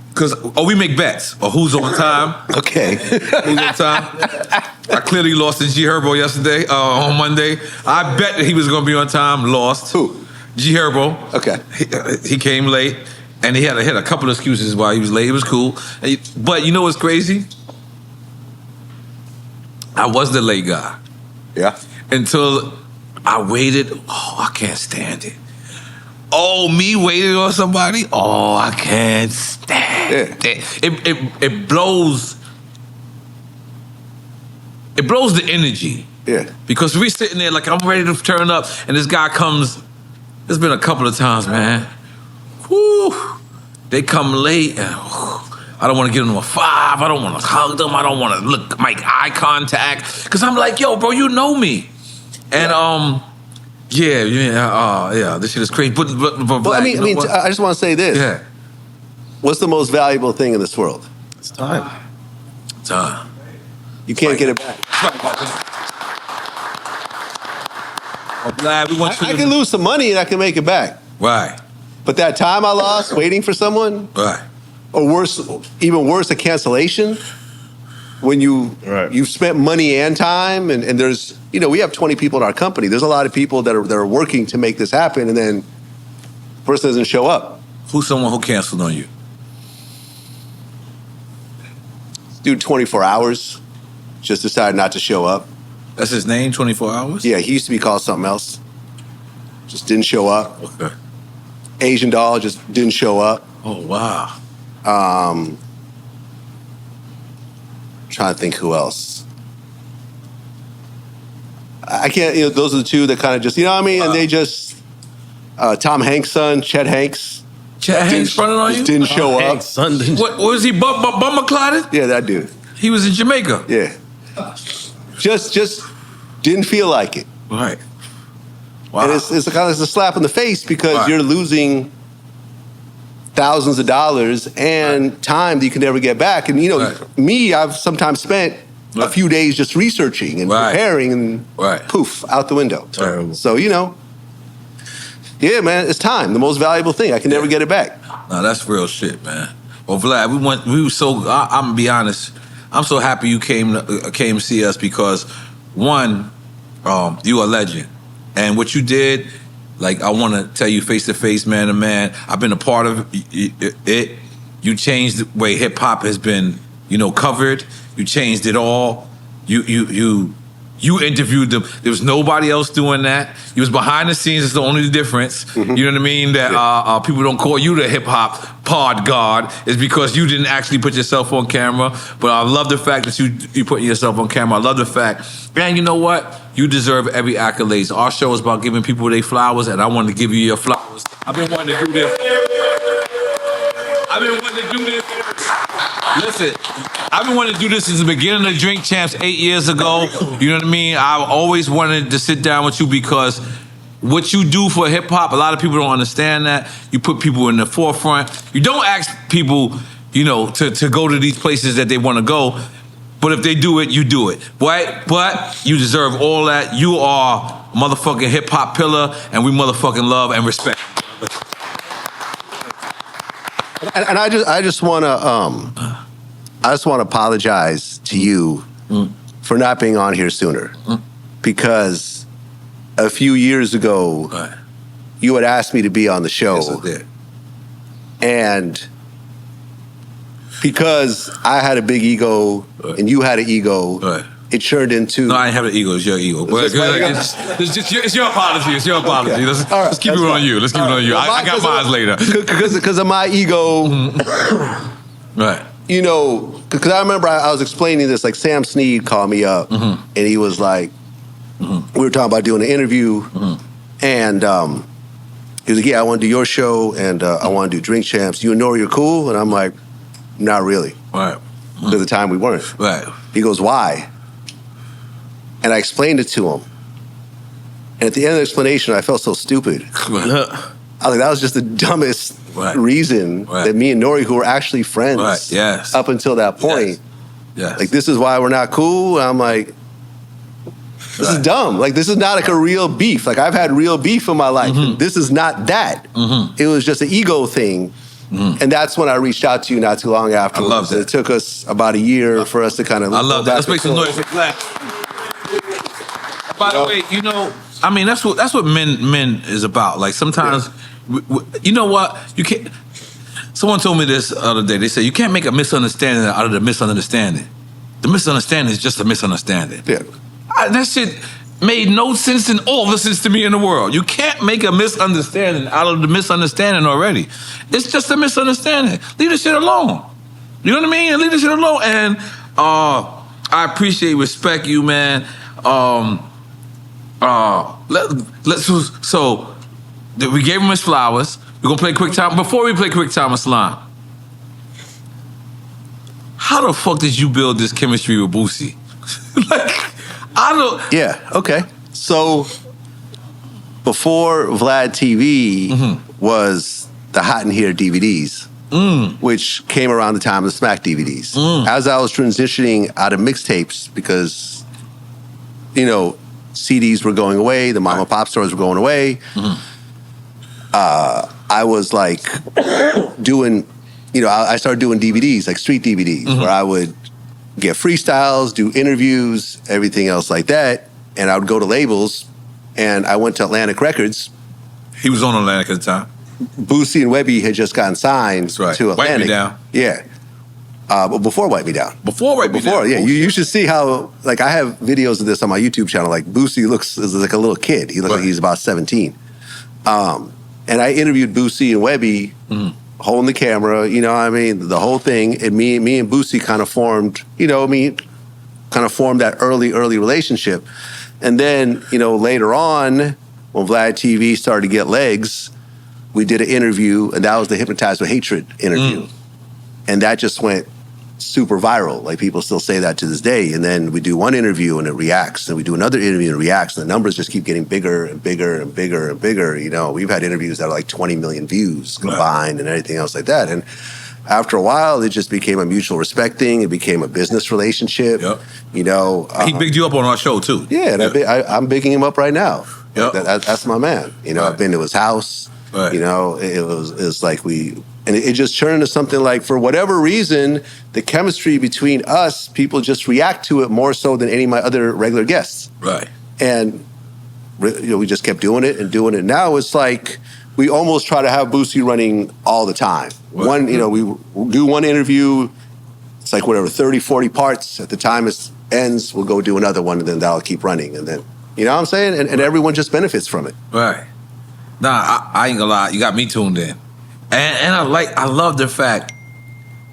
because, we make bets, or who's on time. Okay. Who's on time. I clearly lost to G Herbo yesterday, on Monday. I bet that he was going to be on time, lost. Who? G Herbo. Okay. He came late, and he had a couple of excuses why he was late. It was cool. But you know what's crazy? I was the late guy. Yeah. Until I waited. Oh, I can't stand it. Oh, me waiting on somebody? Oh, I can't stand it. It blows. It blows the energy. Yeah. Because we sitting there like I'm ready to turn up, and this guy comes. There's been a couple of times, man. Whew. They come late, and I don't want to give them a 5. I don't want to hug them. I don't want to make eye contact. Because I'm like, yo, bro, you know me. And yeah, this shit is crazy. But well, I mean, I just want to say this. Yeah. What's the most valuable thing in this world? It's time. Time. You can't get it back. Vlad, we want you I can lose some money and I can make it back. Right. But that time I lost waiting for someone, Right. or worse, even worse, a cancellation. When you've spent money and time, and there's, we have 20 people in our company. There's a lot of people that are working to make this happen, and then the person doesn't show up. Who's someone who canceled on you? Dude, 24 hours, just decided not to show up. That's his name, 24 Hours? Yeah, he used to be called something else. Just didn't show up. Okay. Asian doll just didn't show up. Oh, wow. Trying to think who else. I can't, those are the two that kind of just, and they just, Tom Hanks' son, Chet Hanks. Chet Hanks fronting on you? Just didn't show up. Hank's son didn't. What was he, bummer clotted? Yeah, that dude. He was in Jamaica. Yeah. Just didn't feel like it. Right. Wow. And it's kind of a slap in the face because Right. you're losing thousands of dollars and time that you can never get back. And Right. me, I've sometimes spent a few days just researching and Right. preparing, and Right. poof, out the window. Terrible. So yeah, man, it's time. The most valuable thing. I can never get it back. No, that's real shit, man. Well, Vlad, we were so, I'm gonna be honest, I'm so happy you came to see us because, one, you are a legend. And what you did, like, I want to tell you face to face, man to man, I've been a part of it. You changed the way hip hop has been, covered. You changed it all. You interviewed them. There was nobody else doing that. You was behind the scenes. It's the only difference. Mm-hmm. You know what I mean? That people don't call you the hip hop pod god is because you didn't actually put yourself on camera. But I love the fact that you putting yourself on camera. I love the fact, man, you know what? You deserve every accolade. Our show is about giving people their flowers, and I wanted to give you your flowers. I've been wanting to do this. Listen, I've been wanting to do this since the beginning of Drink Champs 8 years ago. You know what I mean? I always wanted to sit down with you because what you do for hip hop, a lot of people don't understand that. You put people in the forefront. You don't ask people, to go to these places that they want to go. But if they do it, you do it. Right? But you deserve all that. You are a motherfucking hip hop pillar, and we motherfucking love and respect. And I just want to apologize to you for not being on here sooner, because a few years ago you had asked me to be on the show. Yes, I did. And because I had a big ego and you had an ego, it turned into... No, I didn't have an ego. It's your ego. But it's your apology. It's your apology. Okay. Let's keep it on you. Let's keep it on you. I got mine later. Because of my ego... Right. Because I remember I was explaining this, like Sam Snead called me up, and he was like, we were talking about doing an interview, and he was like, yeah, I want to do your show, and I want to do Drink Champs. You and N.O.R.E. are cool? And I'm like, not really. Right. Because at the time we weren't. Right. He goes, why? And I explained it to him. And at the end of the explanation, I felt so stupid. I was like, that was just the dumbest reason that me and N.O.R.E., who were actually friends up until that point, like, this is why we're not cool. And I'm like, this is dumb. Like, this is not like a real beef. Like, I've had real beef in my life. This is not that. It was just an ego thing. And that's when I reached out to you not too long after. I love that. It took us about a year for us to kind of... I love that. Let's make some noise for Vlad. By the way, I mean, that's what men is about. Like, sometimes, you know what? You can't... Someone told me this the other day. They said, you can't make a misunderstanding out of the misunderstanding. the misunderstanding is just a misunderstanding. Yeah. That shit made no sense in all the sense to me in the world. You can't make a misunderstanding out of the misunderstanding already. It's just a misunderstanding. Leave the shit alone. You know what I mean? Leave the shit alone. And I appreciate, respect you, man. So we gave him his flowers. We're gonna play Quick Time. Before we play Quick Time, Islam, how the fuck did you build this chemistry with Boosie? Like, I don't. Yeah. Okay. So before Vlad TV was the Hot in Here DVDs, which came around the time of the Smack DVDs. As I was transitioning out of mixtapes, because CDs were going away, the mom and pop stores were going away. I was like doing, I started doing DVDs, like street DVDs, where I would get freestyles, do interviews, everything else like that. And I would go to labels, and I went to Atlantic Records. He was on Atlantic at the time. Boosie and Webby had just gotten signed to Atlantic. Wipe Me Down. Yeah. But before Wipe Me Down. Before Wipe Me Down. Yeah. You should see how, like, I have videos of this on my YouTube channel. Like, Boosie looks like a little kid. He looks like he's about 17. And I interviewed Boosie and Webby, holding the camera, the whole thing. And me and Boosie kind of formed, that early relationship. And then, later on, when Vlad TV started to get legs, we did an interview, and that was the Hypnotized with Hatred interview. And that just went super viral. Like, people still say that to this day. And then we do one interview and it reacts, and we do another interview and it reacts, and the numbers just keep getting bigger and bigger and bigger and bigger. We've had interviews that are like 20 million views combined and everything else like that. And after a while, it just became a mutual respect thing. It became a business relationship. Yep. He bigged you up on our show too. Yeah, and I'm bigging him up right now. Yep. That's my man. I've been to his house. Right. It was like and it just turned into something like, for whatever reason, the chemistry between us, people just react to it more so than any of my other regular guests. Right. And we just kept doing it and doing it. Now it's like we almost try to have Boosie running all the time. Right. We do one interview, it's like whatever, 30, 40 parts. At the time it ends, we'll go do another one, and then that'll keep running. And then, you know what I'm saying? And everyone just benefits from it. Right. Nah, I ain't gonna lie. You got me tuned in. And I love the fact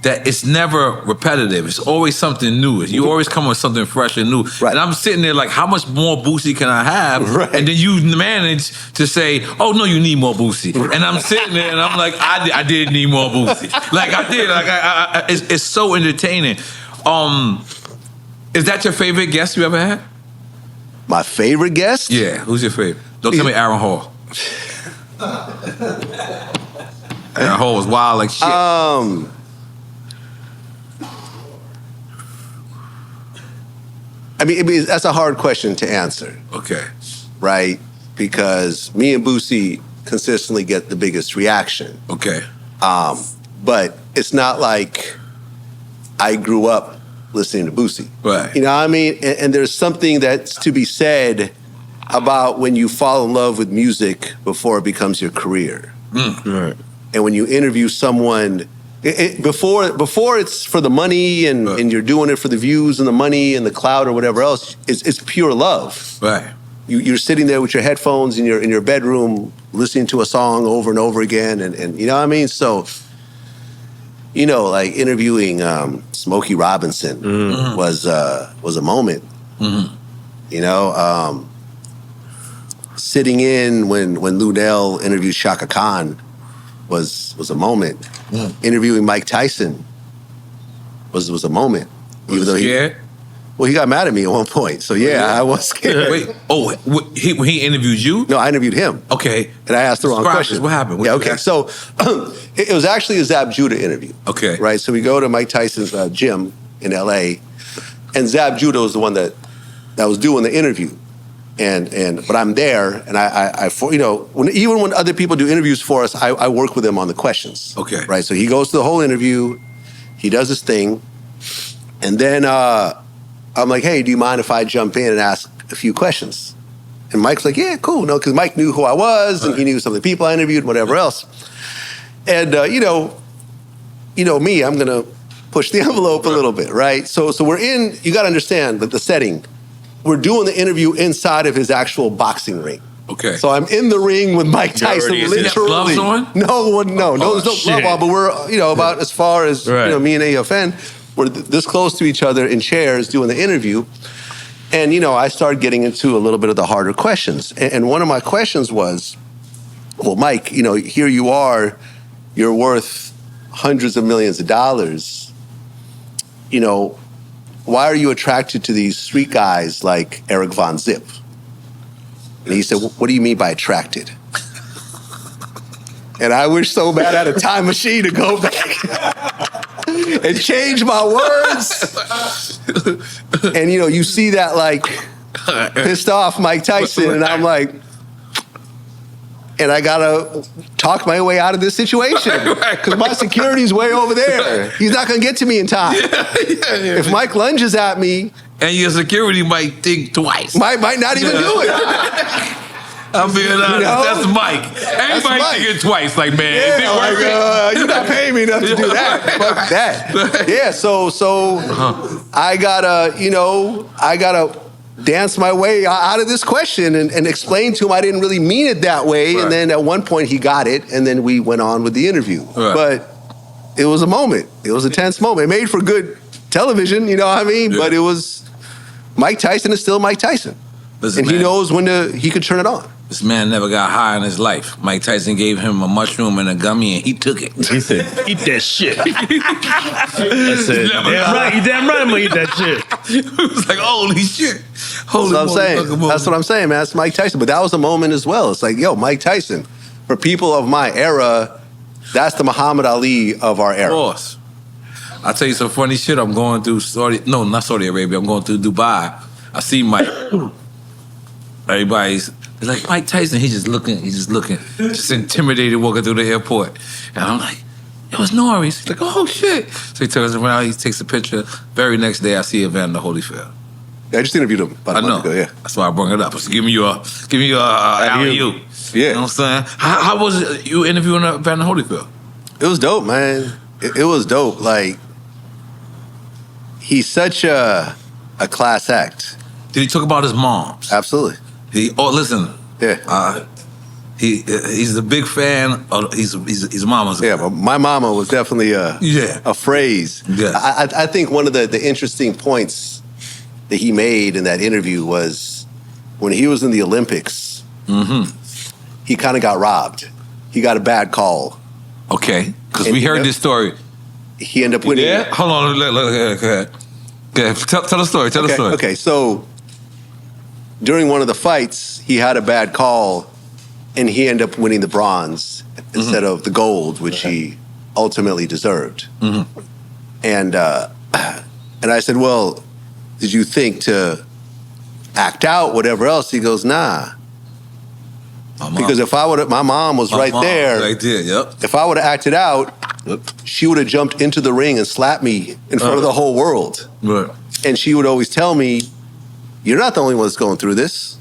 that it's never repetitive. It's always something new. You always come with something fresh and new. Right. And I'm sitting there like, how much more Boosie can I have? Right. And then you manage to say, oh, no, you need more Boosie. Right. And I'm sitting there and I'm like, I did need more Boosie. Like, I did. Like, it's so entertaining. Is that your favorite guest you ever had? My favorite guest? Yeah. Who's your favorite? Don't tell me Aaron Hall. Aaron Hall was wild like shit. That's a hard question to answer. Okay. Right? Because me and Boosie consistently get the biggest reaction. Okay. But it's not like I grew up listening to Boosie. Right. You know what I mean? And there's something that's to be said about when you fall in love with music before it becomes your career. Right. And when you interview someone, before it's for the money and you're doing it for the views and the money and the clout or whatever else, it's pure love. Right. You're sitting there with your headphones in your bedroom listening to a song over and over again, and you know what I mean? So, like interviewing Smokey Robinson was a moment. Sitting in when Lunel interviewed Shaka Khan was a moment. Interviewing Mike Tyson was a moment. Even though he got mad at me at one point. So I was scared. Wait, he interviewed you? No, I interviewed him. Okay. And I asked the wrong question. What happened? So it was actually a Zab Judah interview. Okay. Right. So we go to Mike Tyson's gym in LA, and Zab Judah was the one that was doing the interview. But I'm there, and I even when other people do interviews for us, I work with them on the questions. Okay. Right. So he goes to the whole interview, he does his thing, and then I'm like, hey, do you mind if I jump in and ask a few questions? And Mike's like, yeah, cool. No, because Mike knew who I was, and he knew some of the people I interviewed, whatever else. And me, I'm gonna push the envelope a little bit, right? So we're in, you gotta understand the setting. We're doing the interview inside of his actual boxing ring. Okay. So I'm in the ring with Mike Tyson, literally. He have gloves on? No, there's no glove on, but we're, about as far as, me and AFN, we're this close to each other in chairs doing the interview. And, I started getting into a little bit of the harder questions. And one of my questions was, well, Mike, here you are, you're worth hundreds of millions of dollars. Why are you attracted to these street guys like Eric Von Zip? And he said, what do you mean by attracted? And I wish so bad I had a time machine to go back and change my words. And, you see that, like, pissed off Mike Tyson, and I'm like, and I gotta talk my way out of this situation because my security's way over there. He's not gonna get to me in time. If Mike lunges at me, and your security might think twice. Might not even do it. I'm being honest. That's Mike. Everybody thinking twice. Like, man, is it working? You're not paying me enough to do that. Fuck that. Yeah. So I gotta dance my way out of this question and explain to him I didn't really mean it that way. Right. And then at one point he got it, and then we went on with the interview. Right. But it was a moment. It was a tense moment. It made for good television, you know what I mean? Yeah. But it was, Mike Tyson is still Mike Tyson. Listen, and he knows when he could turn it on. This man never got high in his life. Mike Tyson gave him a mushroom and a gummy, and he took it. He said, eat that shit. I said, damn right I'm gonna eat that shit. It was like, holy shit. Holy That's what I'm saying. That's what I'm saying, man. That's Mike Tyson. But that was a moment as well. It's like, yo, Mike Tyson, for people of my era, that's the Muhammad Ali of our era. Of course. I'll tell you some funny shit. I'm going through not Saudi Arabia. I'm going through Dubai. I see Mike. Everybody's like, Mike Tyson, he's just looking, just intimidated walking through the airport. And I'm like, it was N.O.R.E. He's like, oh shit. So he turns around, he takes a picture. Very next day, I see Evander Holyfield. Yeah, I just interviewed him about a month ago, yeah. That's why I brought it up. So give me your alley-oop. Yeah. You know what I'm saying? How was it, you interviewing Evander Holyfield? It was dope, man. It was dope. Like, he's such a class act. Did he talk about his moms? Absolutely. Listen. Yeah. He's a big fan of his mama's. Yeah, but my mama was definitely a phrase. Yes. I think one of the interesting points that he made in that interview was when he was in the Olympics, he kind of got robbed. He got a bad call. Okay, because we heard this story. He ended up winning. Yeah? Hold on. Okay. Tell the story. Tell the story. Okay, so during one of the fights, he had a bad call, and he ended up winning the bronze instead of the gold, which he ultimately deserved. And I said, well, did you think to act out, whatever else? He goes, nah. Because if I would have, my mom was right there. Right there, yep. If I would have acted out, she would have jumped into the ring and slapped me in front of the whole world. Right. And she would always tell me, you're not the only one that's going through this.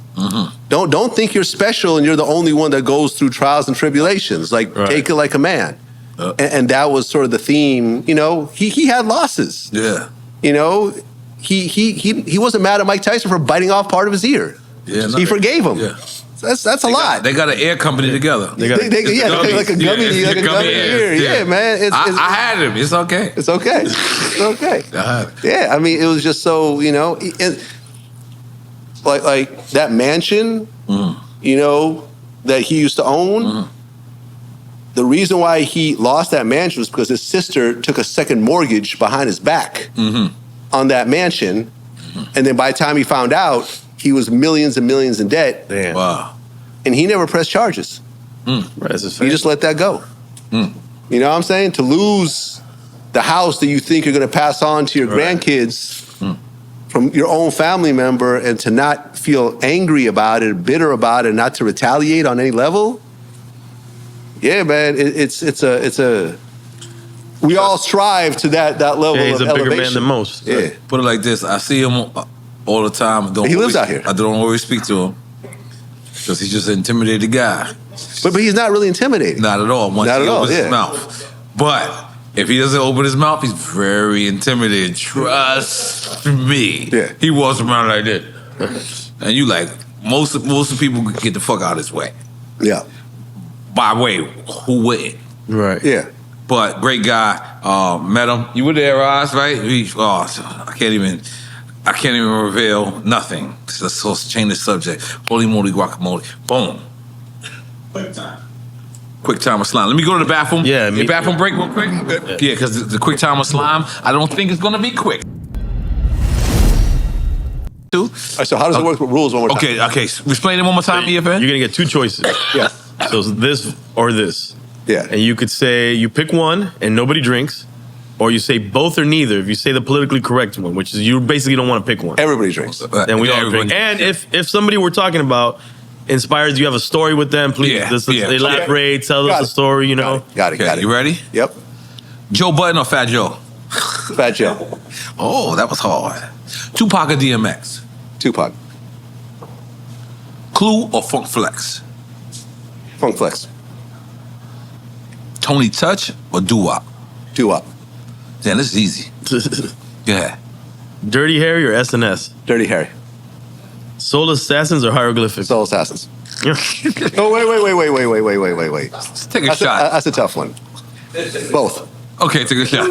Don't think you're special and you're the only one that goes through trials and tribulations. Like, take it like a man. And that was sort of the theme. You know, he had losses. Yeah. You know, he wasn't mad at Mike Tyson for biting off part of his ear. Yeah, he forgave him. Yeah. That's a lot. They got an air company together. Like a gummy ear. Yeah, man. I had him. It's okay. It's okay. It's okay. Yeah, I mean, it was just so, you know, like that mansion, you know, that he used to own. The reason why he lost that mansion was because his sister took a second mortgage behind his back on that mansion. And then by the time he found out, he was millions and millions in debt. Damn. Wow. And he never pressed charges. He just let that go. You know what I'm saying? To lose the house that you think you're going to pass on to your grandkids from your own family member, and to not feel angry about it, bitter about it, not to retaliate on any level. Yeah, man, it's a. We all strive to that level of elevation. He's a bigger man than most. Yeah. Put it like this: I see him all the time. He lives out here. I don't always speak to him because he's just an intimidated guy. But he's not really intimidated. Not at all. Once not he at all. opens his mouth. But If he doesn't open his mouth, he's very intimidating. Trust me. Yeah. He walks around like this. And you like, most of the people get the fuck out of his way. Yeah. By way, who wouldn't? Right. Yeah. But great guy. Met him. You were there, Ross, right? I can't even reveal nothing. Let's change the subject. Holy moly guacamole. Boom. Quick time of slime. Let me go to the bathroom. Yeah, the bathroom break real quick. Yeah, because the quick time of slime, I don't think it's gonna be quick. All right, so how does it work with rules one more time? Okay. Explain it one more time, EFN. You're gonna get two choices. Yeah. So it's this or this. Yeah. And you could say you pick one and nobody drinks, or you say both or neither. If you say the politically correct one, which is you basically don't want to pick one. Everybody drinks. Then we all drink. And if somebody we're talking about inspires you have a story with them, please elaborate, tell us a story, you know. Got it. You ready? Yep. Joe Budden or Fat Joe? Fat Joe. Oh, that was hard. Tupac or DMX? Tupac. Clue or Funk Flex? Funk Flex. Tony Touch or Doo-Wop? Doo-Wop. Damn, this is easy. Yeah. Dirty Harry or SNS? Dirty Harry. Soul Assassins or Hieroglyphics? Soul Assassins. Yeah. Oh, wait. Take a shot. That's a tough one. Both. Okay, take a shot.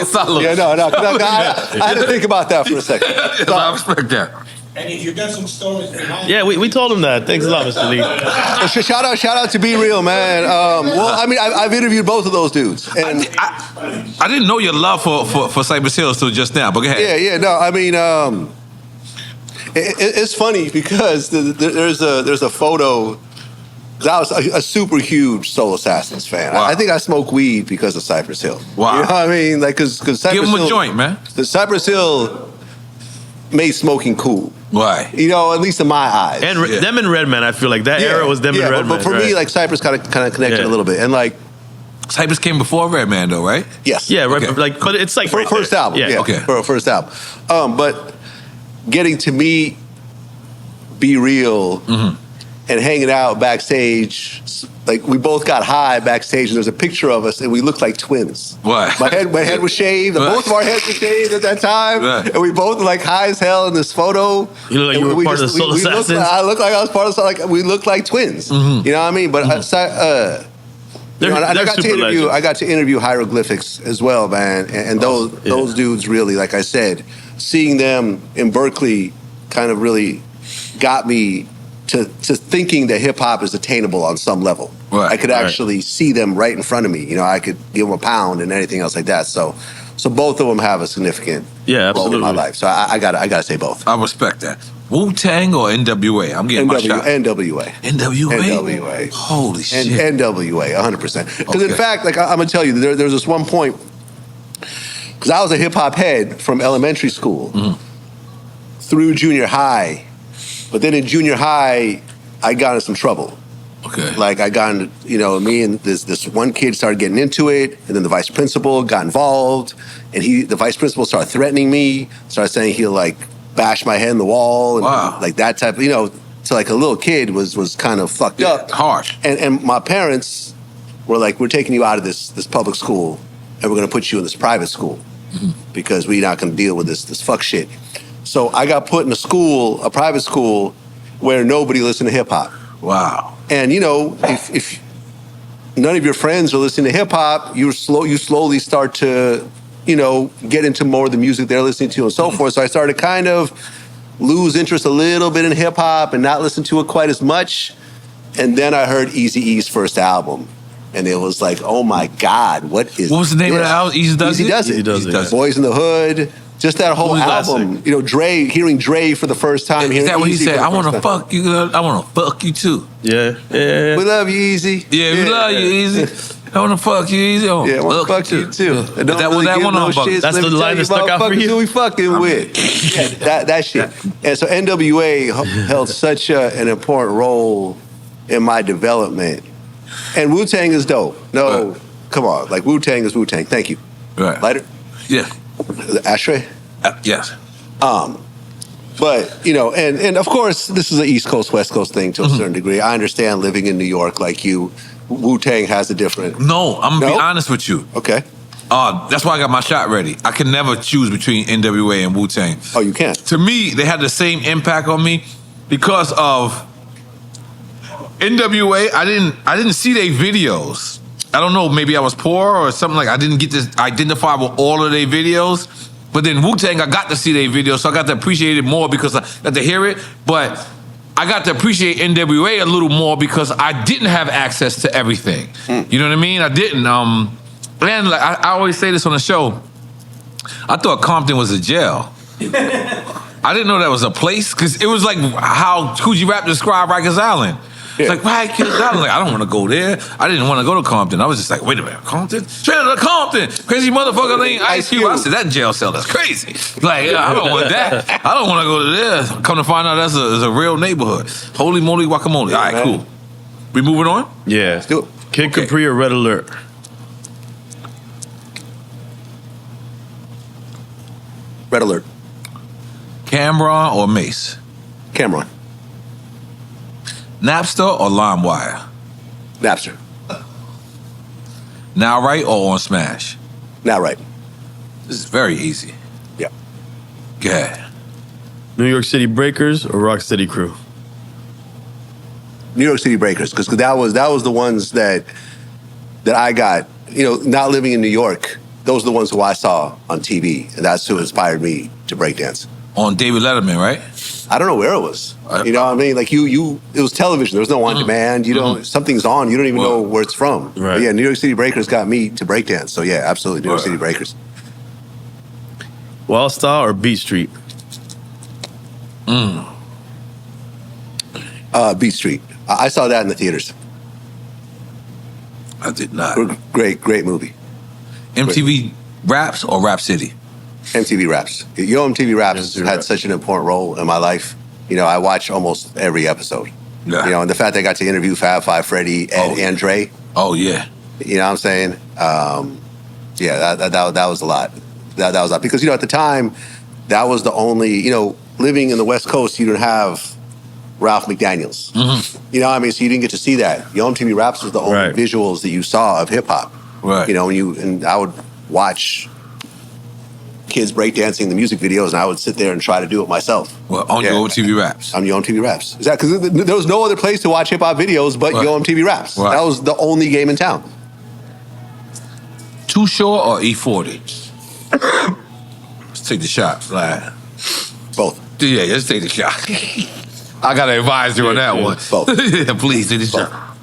Salud. Yeah, no. I had to think about that for a second. I respect that. And if you got some stories behind Yeah, we told him that. Thanks a lot, Mr. Lee. Well, shout out to Be Real, man. Well, I mean, I've interviewed both of those dudes, and I didn't know your love for Cypress Hill till just now, but go ahead. yeah. No, I mean, it's funny because there's a photo. I was a super huge Soul Assassins fan. Wow. I think I smoked weed because of Cypress Hill. Wow. You know what I mean? Like, because Cypress Give him Hill, a joint, man. The Cypress Hill made smoking cool. Why? You know, at least in my eyes. And them and Redman, I feel like that era was them and Redman. But for me, like Cypress kind of connected a little bit, and like Cypress came before Redman, though, right? yes, yeah, Okay. like, but it's like right first there. album, Yeah, okay. first album. But getting to meet Be Real and hanging out backstage, like we both got high backstage, and there's a picture of us, and we looked like twins. Why? My head was shaved. Right. Both of our heads were shaved at that time, Right. and we both were like high as hell in this photo. You look like you were part of the Soul Assassins. I looked like I was part of. Like we looked like twins. You know what I mean? But They're I got to super interview. legends. I got to interview Hieroglyphics as well, man. And those dudes really, like I said, seeing them in Berkeley kind of really got me to thinking that hip hop is attainable on some level. Right, I could actually see them right in front of me. You know, I could give them a pound and anything else like that. So both of them have a significant role in my life. So I gotta say both. I respect that. Wu-Tang or NWA? I'm getting my shot. NWA. NWA? Holy shit. NWA, 100%. Because in fact, like I'm gonna tell you, there's this one point, because I was a hip hop head from elementary school through junior high, but then in junior high, I got into some trouble. Okay. Like I got into, me and this one kid started getting into it, and then the vice principal got involved, and the vice principal started threatening me, started saying he'll like bash my head in the wall, and like that type of, to like a little kid was kind of fucked up. Harsh. And my parents were like, we're taking you out of this public school, and we're gonna put you in this private school because we're not gonna deal with this fuck shit. So I got put in a private school where nobody listened to hip hop. Wow. And if none of your friends are listening to hip hop, you slowly start to, get into more of the music they're listening to and so forth. So I started to kind of lose interest a little bit in hip hop and not listen to it quite as much. And then I heard Eazy-E's first album. And it was like, oh my God, what was the name of the album? Easy Does It? Easy Does It. Boys in the Hood. Just that whole album. Hearing Dre for the first time. Is that what he said? I want to fuck you. I want to fuck you too. Yeah. We love you, Easy. Yeah, we love you, Easy. I want to fuck you, Easy. I want to fuck you too. That was that one on fuck. That's the line that stuck out for you. Who we fucking with? Yeah, that shit. And so NWA held such an important role in my development. And Wu-Tang is dope. No, come on. Like Wu-Tang is Wu-Tang. Thank you. Right. Lighter? Yeah. Ashtray? Yes. But, and of course, this is an East Coast, West Coast thing to a certain degree. I understand living in New York like you, Wu-Tang has a different... No, I'm going to be honest with you. Okay. That's why I got my shot ready. I can never choose between NWA and Wu-Tang. Oh, you can't? To me, they had the same impact on me because of NWA. I didn't see their videos. I don't know, maybe I was poor or something, like I didn't get to identify with all of their videos. But then Wu-Tang, I got to see their videos, so I got to appreciate it more because I got to hear it. But I got to appreciate NWA a little more because I didn't have access to everything. You know what I mean? I didn't. And like, I always say this on the show, I thought Compton was a jail. I didn't know that was a place, because it was like how Coogee Rap described Rikers Island. It's like, why Rikers Island? Like, I don't want to go there. I didn't want to go to Compton. I was just like, wait a minute, Compton? Straight out of Compton. Crazy motherfucker named Ice Cube. I said, that jail cell, that's crazy. Like, I don't want that. I don't want to go to there. Come to find out that's a real neighborhood. Holy moly guacamole. All right, cool. We moving on? Yeah. Let's do it. Kid Capri or Red Alert? Red Alert. Cameron or Mace? Cameron. Napster or LimeWire? Napster. Now Right or on Smash? Now Right. This is very easy. Yeah. Go ahead. New York City Breakers or Rock City Crew? New York City Breakers, because that was the ones that I got. You know, not living in New York, those are the ones who I saw on TV, and that's who inspired me to breakdance. On David Letterman, right? I don't know where it was. You know what I mean? Like it was television. There was no on demand. You don't. Something's on. You don't even know where it's from. Right. But yeah, New York City Breakers got me to breakdance. So yeah, absolutely, New York City Breakers. Wild Style or Beat Street? Beat Street. I saw that in the theaters. I did not. Great movie. MTV Raps or Rap City? MTV Raps. Yo, MTV Raps had such an important role in my life. You know, I watch almost every episode. Yeah. You know, and the fact that I got to interview Fab Five Freddy and Andre. Oh yeah. You know what I'm saying? Yeah, that was a lot. That was a lot. Because, you know, at the time, that was the only, you know, living in the West Coast, you didn't have Ralph McDaniels. You know what I mean? So you didn't get to see that. Yo, MTV Raps was the only visuals that you saw of hip hop. Right. You know, and I would watch kids breakdancing the music videos, and I would sit there and try to do it myself. Well, on Yo MTV Raps. On Yo MTV Raps. Exactly, because there was no other place to watch hip hop videos but Yo MTV Raps. Right. That was the only game in town. Too Short or E40? Let's take the shot, Vlad. Both. Yeah, let's take the shot. I gotta advise you on that one. Both. Yeah, please take the shot.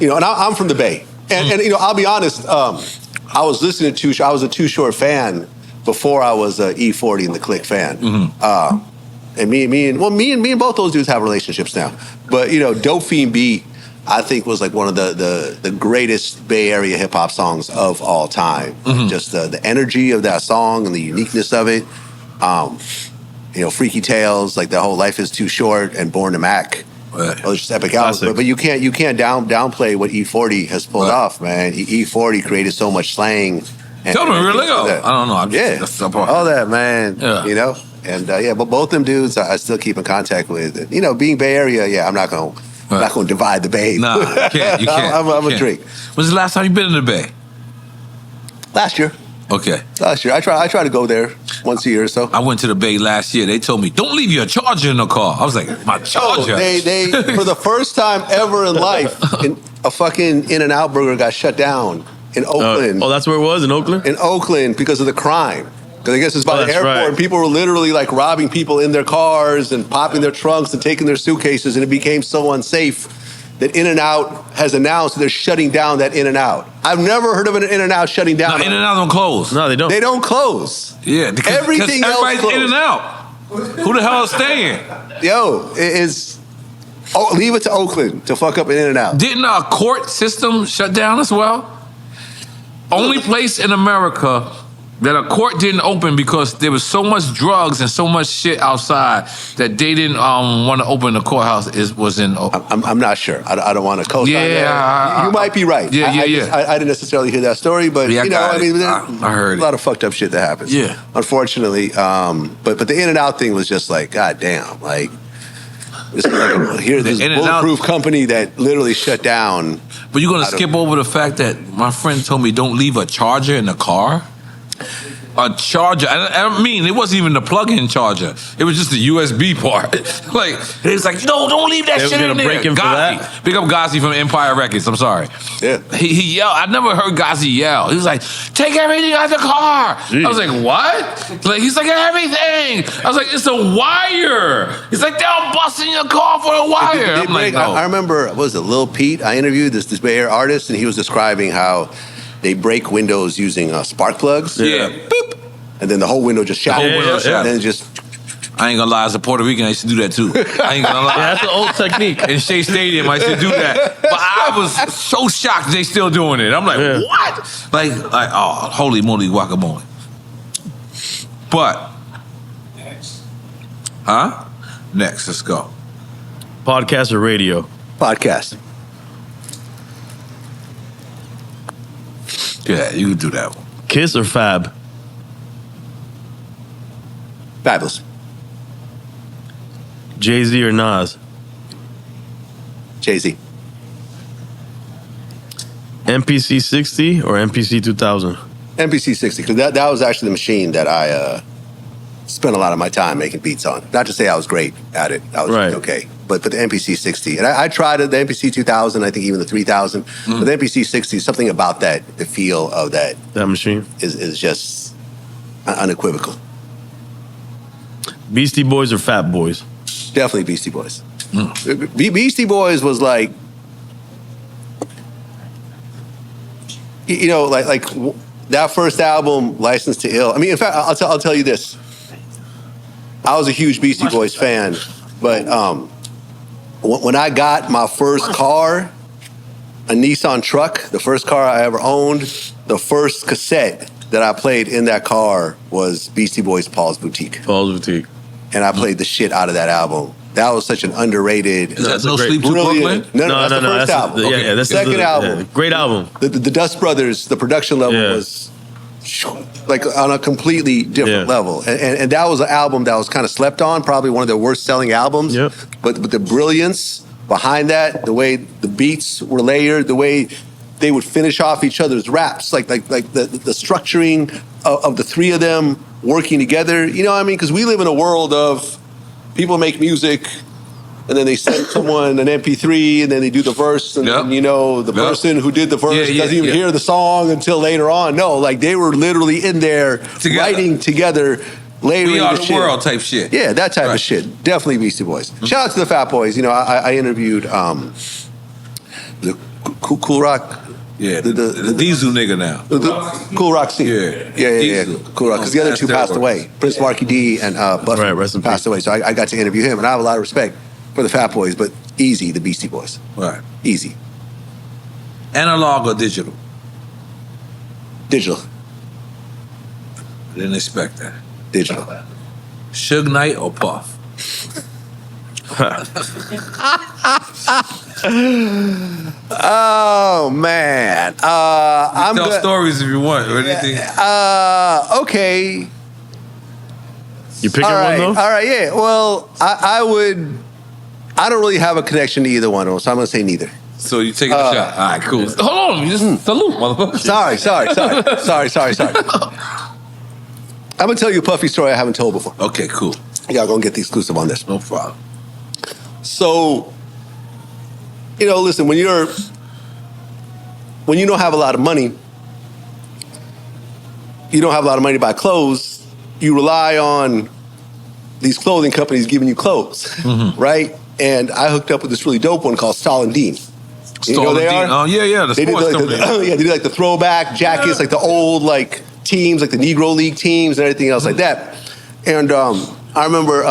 You know, and I'm from the Bay, and you know, I'll be honest. I was listening to. I was a Too Short fan before I was a E40 and the Click fan. And me and both those dudes have relationships now. But you know, Dope Fiend Beat, I think, was like one of the greatest Bay Area hip hop songs of all time. Just the energy of that song and the uniqueness of it. You know, Freaky Tales, like the whole Life Is Too Short and Born to Mac. Those just epic albums. But you can't downplay what E40 has pulled off, man. E40 created so much slang. Tell me really go. I don't know. I'm just, all that, man. Yeah. You know, and but both them dudes I still keep in contact with. You know, being Bay Area, I'm not gonna divide the Bay. Nah, you can't. You can't. I'm a drink. When's the last time you been in the Bay? Last year. Okay. Last year. I try to go there once a year or so. I went to the Bay last year. They told me, don't leave your charger in the car. I was like, my charger. They for the first time ever in life, a fucking In-N-Out burger got shut down in Oakland. That's where it was, in Oakland? In Oakland, because of the crime. Because I guess it's by the airport, right. and people were literally like robbing people in their cars and popping their trunks and taking their suitcases, and it became so unsafe that In-N-Out has announced they're shutting down that In-N-Out. I've never heard of an In-N-Out shutting down. No, In-N-Out don't close. No, they don't. They don't close. Yeah, because Everything else everybody's closed. In-N-Out. Who the hell is staying? Yo, leave it to Oakland to fuck up an In-N-Out. Didn't our court system shut down as well? Only place in America that a court didn't open because there was so much drugs and so much shit outside that they didn't want to open the courthouse was in Oakland. I'm not sure. I don't want to co-sign that. You might be right. I didn't necessarily hear that story, but Yeah, you know, I mean, I heard a lot of fucked up shit that happens. Yeah. Unfortunately, but the In-N-Out thing was just like, god damn, like this bulletproof company that literally shut down But you're gonna skip over the fact that my friend told me don't leave a charger in the car. A charger. I mean, it wasn't even the plug-in charger. It was just the USB part. Like, it was like, no, don't leave that shit in there. Ghazi. Big up Ghazi from Empire Records. I'm sorry. Yeah. He yelled. I never heard Ghazi yell. He was like, take everything out of the car. Jeez. I was like, what? Like, he's like, everything. I was like, it's a wire. He's like, they'll bust in your car for a wire. I'm like, no. I remember, what was it, Lil Pete? I interviewed this Bay Area artist, and he was describing how they break windows using spark plugs. Yeah. Boop. And then the whole window just shatters. And then just... I ain't gonna lie, as a Puerto Rican, I used to do that too. I ain't gonna lie. Yeah, that's an old technique. In Shea Stadium, I used to do that. But I was so shocked they still doing it. I'm like, what? Like, oh, holy moly guacamole. But, Next, let's go. Podcast or radio? Podcast. Yeah, you can do that one. Kiss or Fab? Fabulous. Jay-Z or Nas? Jay-Z. MPC 60 or MPC 2000? MPC 60, because that was actually the machine that I spent a lot of my time making beats on. Not to say I was great at it. I was okay. But the MPC 60, and I tried it, the MPC 2000, I think even the 3000. But the MPC 60, something about that, the feel of that machine is just unequivocal. Beastie Boys or Fat Boys? Definitely Beastie Boys. Beastie Boys was like, you know, like that first album, License to Ill. I mean, in fact, I'll tell you this. I was a huge Beastie Boys fan, but when I got my first car, a Nissan truck, the first car I ever owned, the first cassette that I played in that car was Beastie Boys' Paul's Boutique. Paul's Boutique. And I played the shit out of that album. That was such an underrated... Is that No Sleep to Brooklyn? No, that's the first album. Yeah, that's the second album. Yeah, great album. The Dust Brothers, the production level was like on a completely different level. And that was an album that was kind of slept on, probably one of their worst selling albums. Yep. But the brilliance behind that, the way the beats were layered, the way they would finish off each other's raps, like the structuring of the three of them working together. You know what I mean? Because we live in a world of people make music and then they send someone an MP3 and then they do the verse and then, you know, the person who did the verse doesn't even hear the song until later on. No, like they were literally in there writing together, layering We Are the the shit. World type shit. Yeah, that type of shit. Definitely Beastie Boys. Shout out to the Fat Boys. You know, I interviewed the Cool Rock. Yeah, the Diesel nigga now. The Cool Rock C. Yeah. Cool Rock. Because the other two passed away. Prince Marky D and Buffy passed away. So I got to interview him, and I have a lot of respect for the Fat Boys, but easy, the Beastie Boys. Right. Easy. Analog or digital? Digital. Didn't expect that. Digital. Suge Knight or Puff? Oh man. I'm tell stories if you want or anything. Okay. You picking one though? All right, yeah. Well, I don't really have a connection to either one of them, so I'm gonna say neither. So you taking a shot. All right, cool. Hold on, you just salute, motherfucker. Sorry. I'm gonna tell you a Puffy story I haven't told before. Okay, cool. Y'all gonna get the exclusive on this. No problem. So, you know, listen, when you don't have a lot of money, you don't have a lot of money to buy clothes, you rely on these clothing companies giving you clothes, right? And I hooked up with this really dope one called Stalin Dean. You know who they are? Oh, yeah, the sports company. They do like the throwback jackets, like the old like teams, like the Negro League teams and everything else like that. And I remember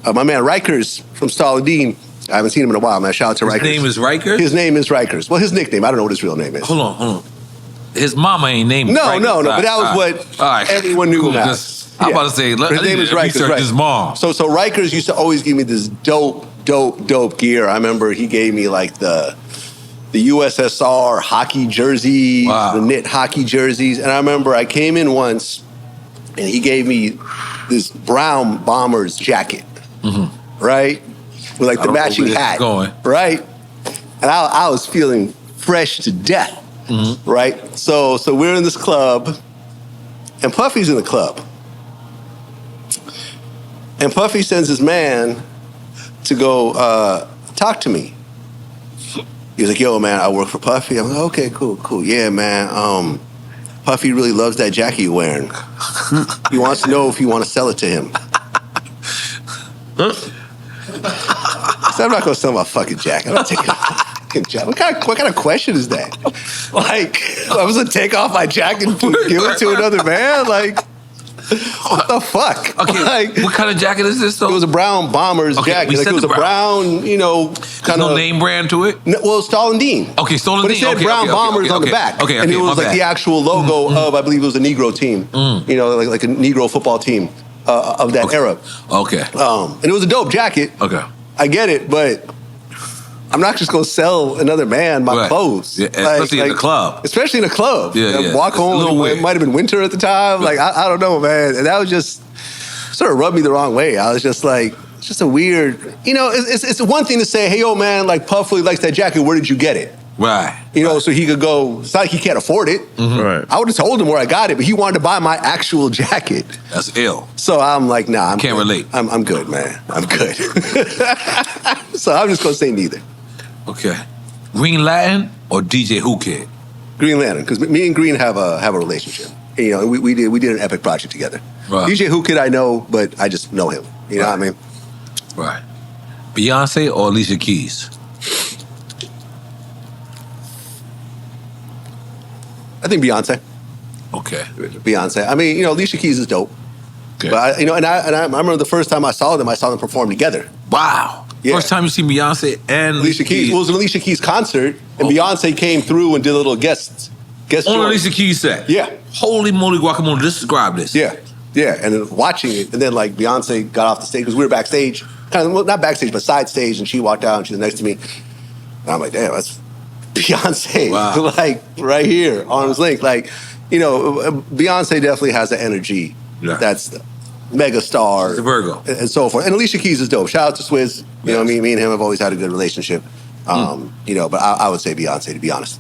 my man Rikers from Stalin Dean. I haven't seen him in a while, man. Shout out to Rikers. His name is Rikers? His name is Rikers. Well, his nickname, I don't know what his real name is. Hold on. His mama ain't named Rikers. No, but that was what everyone knew him as. I'm about to say, his name is Rikers. Right. His mom. So Rikers used to always give me this dope gear. I remember he gave me like the USSR hockey jerseys, the knit hockey jerseys. And I remember I came in once and he gave me this brown Bombers jacket, right? With like the matching hat, right? And I was feeling fresh to death, right? So we're in this club, and Puffy's in the club. And Puffy sends his man to go talk to me. He was like, yo, man, I work for Puffy. I'm like, okay, cool. Yeah, man, Puffy really loves that jacket you're wearing. He wants to know if you want to sell it to him. So I'm not going to sell my fucking jacket. I'm not taking a fucking jacket. What kind of question is that? Like, I was going to take off my jacket and give it to another man? Like, what the fuck? Okay, like, what kind of jacket is this, though? It was a brown bomber's jacket. Like, it was a brown, you know, kind of... no name brand to it? No, well, Stolen Dean. Okay, Stolen Dean. But it said brown bombers on the back. Okay, and it was like the actual logo of, I believe it was a Negro team. You know, like a Negro football team of that era. Okay. And it was a dope jacket. Okay. I get it, but I'm not just going to sell another man my clothes. Yeah, especially in the club. Especially in a club. Yeah. Walk home, it might have been winter at the time. Like, I don't know, man. And that was just sort of rubbed me the wrong way. I was just like, it's just a weird, you know, it's one thing to say, hey, yo, man, like, Puff really likes that jacket. Where did you get it? Right. You know, so he could go, it's not like he can't afford it. Right. I would have told him where I got it, but he wanted to buy my actual jacket. That's ill. So I'm like, nah, I can't relate. I'm good, man. I'm good. So I'm just going to say neither. Okay. Green Lantern or DJ Who Kid? Green Lantern, because me and Green have a relationship. And, you know, we did an epic project together. Right. DJ Who Kid I know, but I just know him. You know what I mean? Right. Beyonce or Alicia Keys? I think Beyonce. Okay. Beyonce. I mean, you know, Alicia Keys is dope. Okay. But I remember the first time I saw them perform together. Wow. Yeah. First time you see Beyonce and Alicia Keys. Well, it was an Alicia Keys concert, and Beyonce came through and did a little guest on joint. Alicia Keys set. Yeah. Holy moly guacamole! Describe this. Yeah. And then watching it, and then like Beyonce got off the stage because we were backstage, kind of, well, not backstage, but side stage, and she walked out and she was next to me, and I'm like, damn, that's Beyonce. Wow. Like right here, arm's length. Like, you know, Beyonce definitely has the energy. Yeah. That's the mega star. She's a Virgo. And so forth. And Alicia Keys is dope. Shout out to Swizz. You know, me and him have always had a good relationship. You know, but I would say Beyonce, to be honest.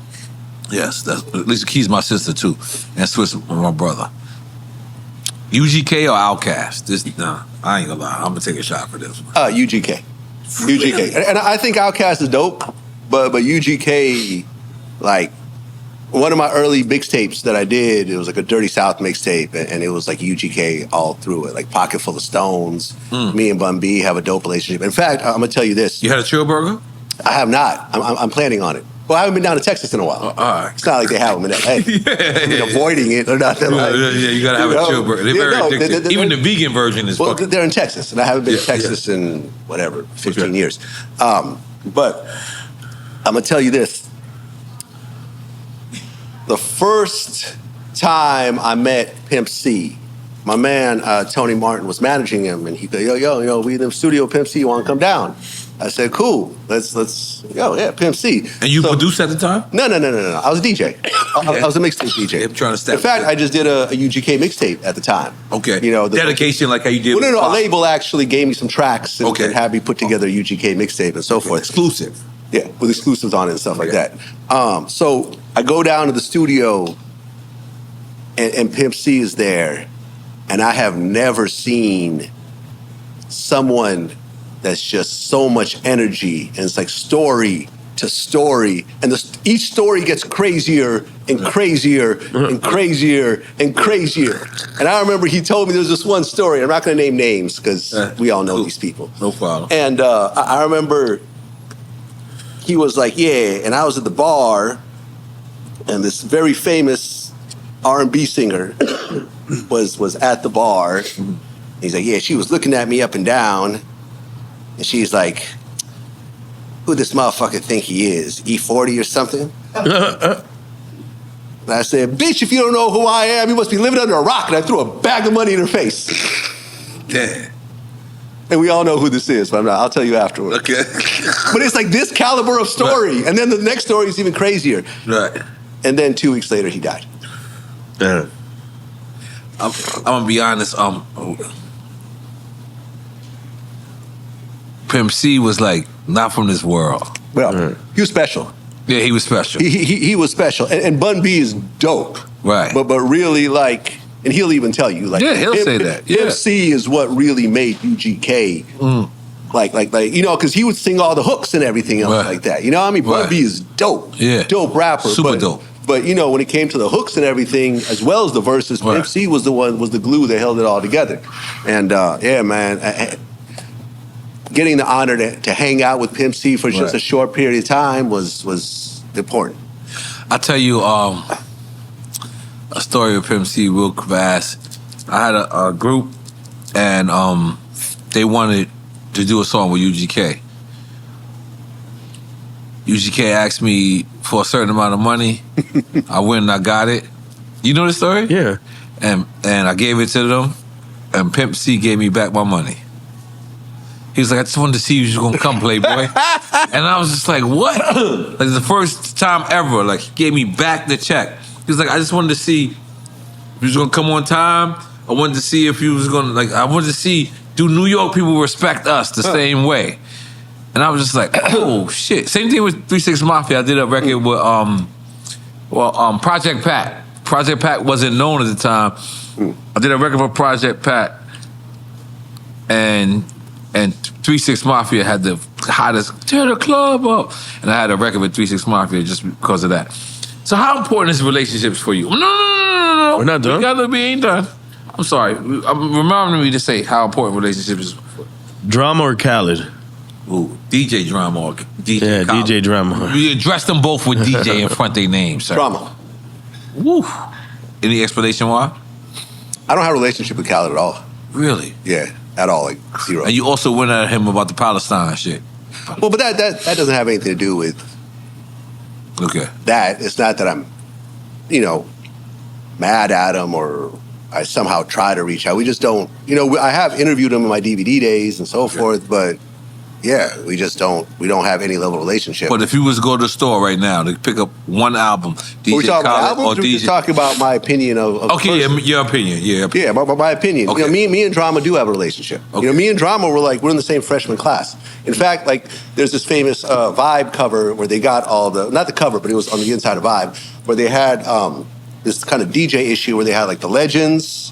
Yes, Alicia Keys my sister too, and Swiss my brother. UGK or Outkast? Nah, I ain't gonna lie. I'm gonna take a shot for this one. UGK. UGK. And I think Outkast is dope, but UGK, like, one of my early mixtapes that I did, it was like a Dirty South mixtape, and it was like UGK all through it, like Pocket Full of Stones. Me and Bun B have a dope relationship. In fact, I'm gonna tell you this. You had a chill burger? I have not. I'm planning on it. Well, I haven't been down to Texas in a while. All right. It's not like they have them in LA. Avoiding it or nothing. You gotta have a chill burger. They're very addictive. Even the vegan version is fucking... They're in Texas, and I haven't been to Texas in, whatever, 15 years. But I'm gonna tell you this. The first time I met Pimp C, my man, Tony Martin, was managing him, and he go, yo, we in the studio, Pimp C, you wanna come down? I said, cool, let's Pimp C. And you produced at the time? No. I was a DJ. I was a mixtape DJ. I'm trying to step. In fact, I just did a UGK mixtape at the time. Okay. You know, dedication like how you did. Well, no. Pop. A label actually gave me some tracks and had me put together a UGK mixtape and so forth. Exclusive. Yeah, with exclusives on it and stuff like that. So I go down to the studio, and Pimp C is there, and I have never seen someone that's just so much energy, and it's like story to story, and each story gets crazier and crazier and crazier and crazier. And I remember he told me there's this one story. I'm not going to name names because we all know these people. No problem. And I remember he was like, yeah, and I was at the bar, and this very famous R&B singer was at the bar. He's like, yeah, she was looking at me up and down. And she's like, who this motherfucker think he is? E40 or something? And I said, bitch, if you don't know who I am, you must be living under a rock. And I threw a bag of money in her face. Damn. And we all know who this is, but I'll tell you afterwards. Okay. But it's like this caliber of story. Right. And then the next story is even crazier. Right. And then 2 weeks later, he died. Yeah. I'm gonna be honest. Pimp C was like not from this world. Well, he was special. Yeah, he was special. He was special, and Bun B is dope. Right. But really, like, and he'll even tell you, like, yeah, he'll say that. Yeah. MC is what really made UGK. Like, you know, because he would sing all the hooks and everything else like that. You know what I mean? Bun B is dope. Yeah. Dope rapper. Super dope. But, you know, when it came to the hooks and everything, as well as the verses, MC was the glue that held it all together. And, yeah, man, getting the honor to hang out with Pimp C for just a short period of time was important. I'll tell you a story of Pimp C real fast. I had a group, and they wanted to do a song with UGK. UGK asked me for a certain amount of money. I went and I got it. You know the story? Yeah. And I gave it to them, and Pimp C gave me back my money. He was like, I just wanted to see if you was gonna come, Playboy. And I was just like, what? Like the first time ever, like he gave me back the check. He was like, I just wanted to see if you was gonna come on time. I wanted to see if you was gonna, like, I wanted to see, do New York people respect us the same way? And I was just like, oh shit. Same thing with 3 6 Mafia. I did a record with Project Pat. Project Pat wasn't known at the time. I did a record for Project Pat, and 3 6 Mafia had the hottest, tear the club up. And I had a record with 3 6 Mafia just because of that. So how important is relationships for you? No. We're not done. We ain't done. I'm sorry. I'm reminding me to say how important relationships is. Drama or Khaled? Ooh, DJ Drama or DJ Yeah, Khaled. DJ Drama. We address them both with DJ in front of their names, sir. Drama. Woo. Any explanation why? I don't have a relationship with Khaled at all. Really? Yeah, at all, like zero. And you also went at him about the Palestine shit. Well, but that doesn't have anything to do with that. It's not that I'm, you know, mad at him or I somehow try to reach out. We just don't, you know, I have interviewed him in my DVD days and so forth, but yeah, we don't have any level of relationship. But if you was to go to the store right now to pick up one album, DJ Khaled or DJ... We're talking about my opinion of okay, your opinion. Yeah, my opinion. Okay. You know, me and Drama do have a relationship. Okay. You know, me and Drama we're in the same freshman class. In fact, like there's this famous Vibe cover where they got all the, not the cover, but it was on the inside of Vibe, where they had this kind of DJ issue where they had like the legends,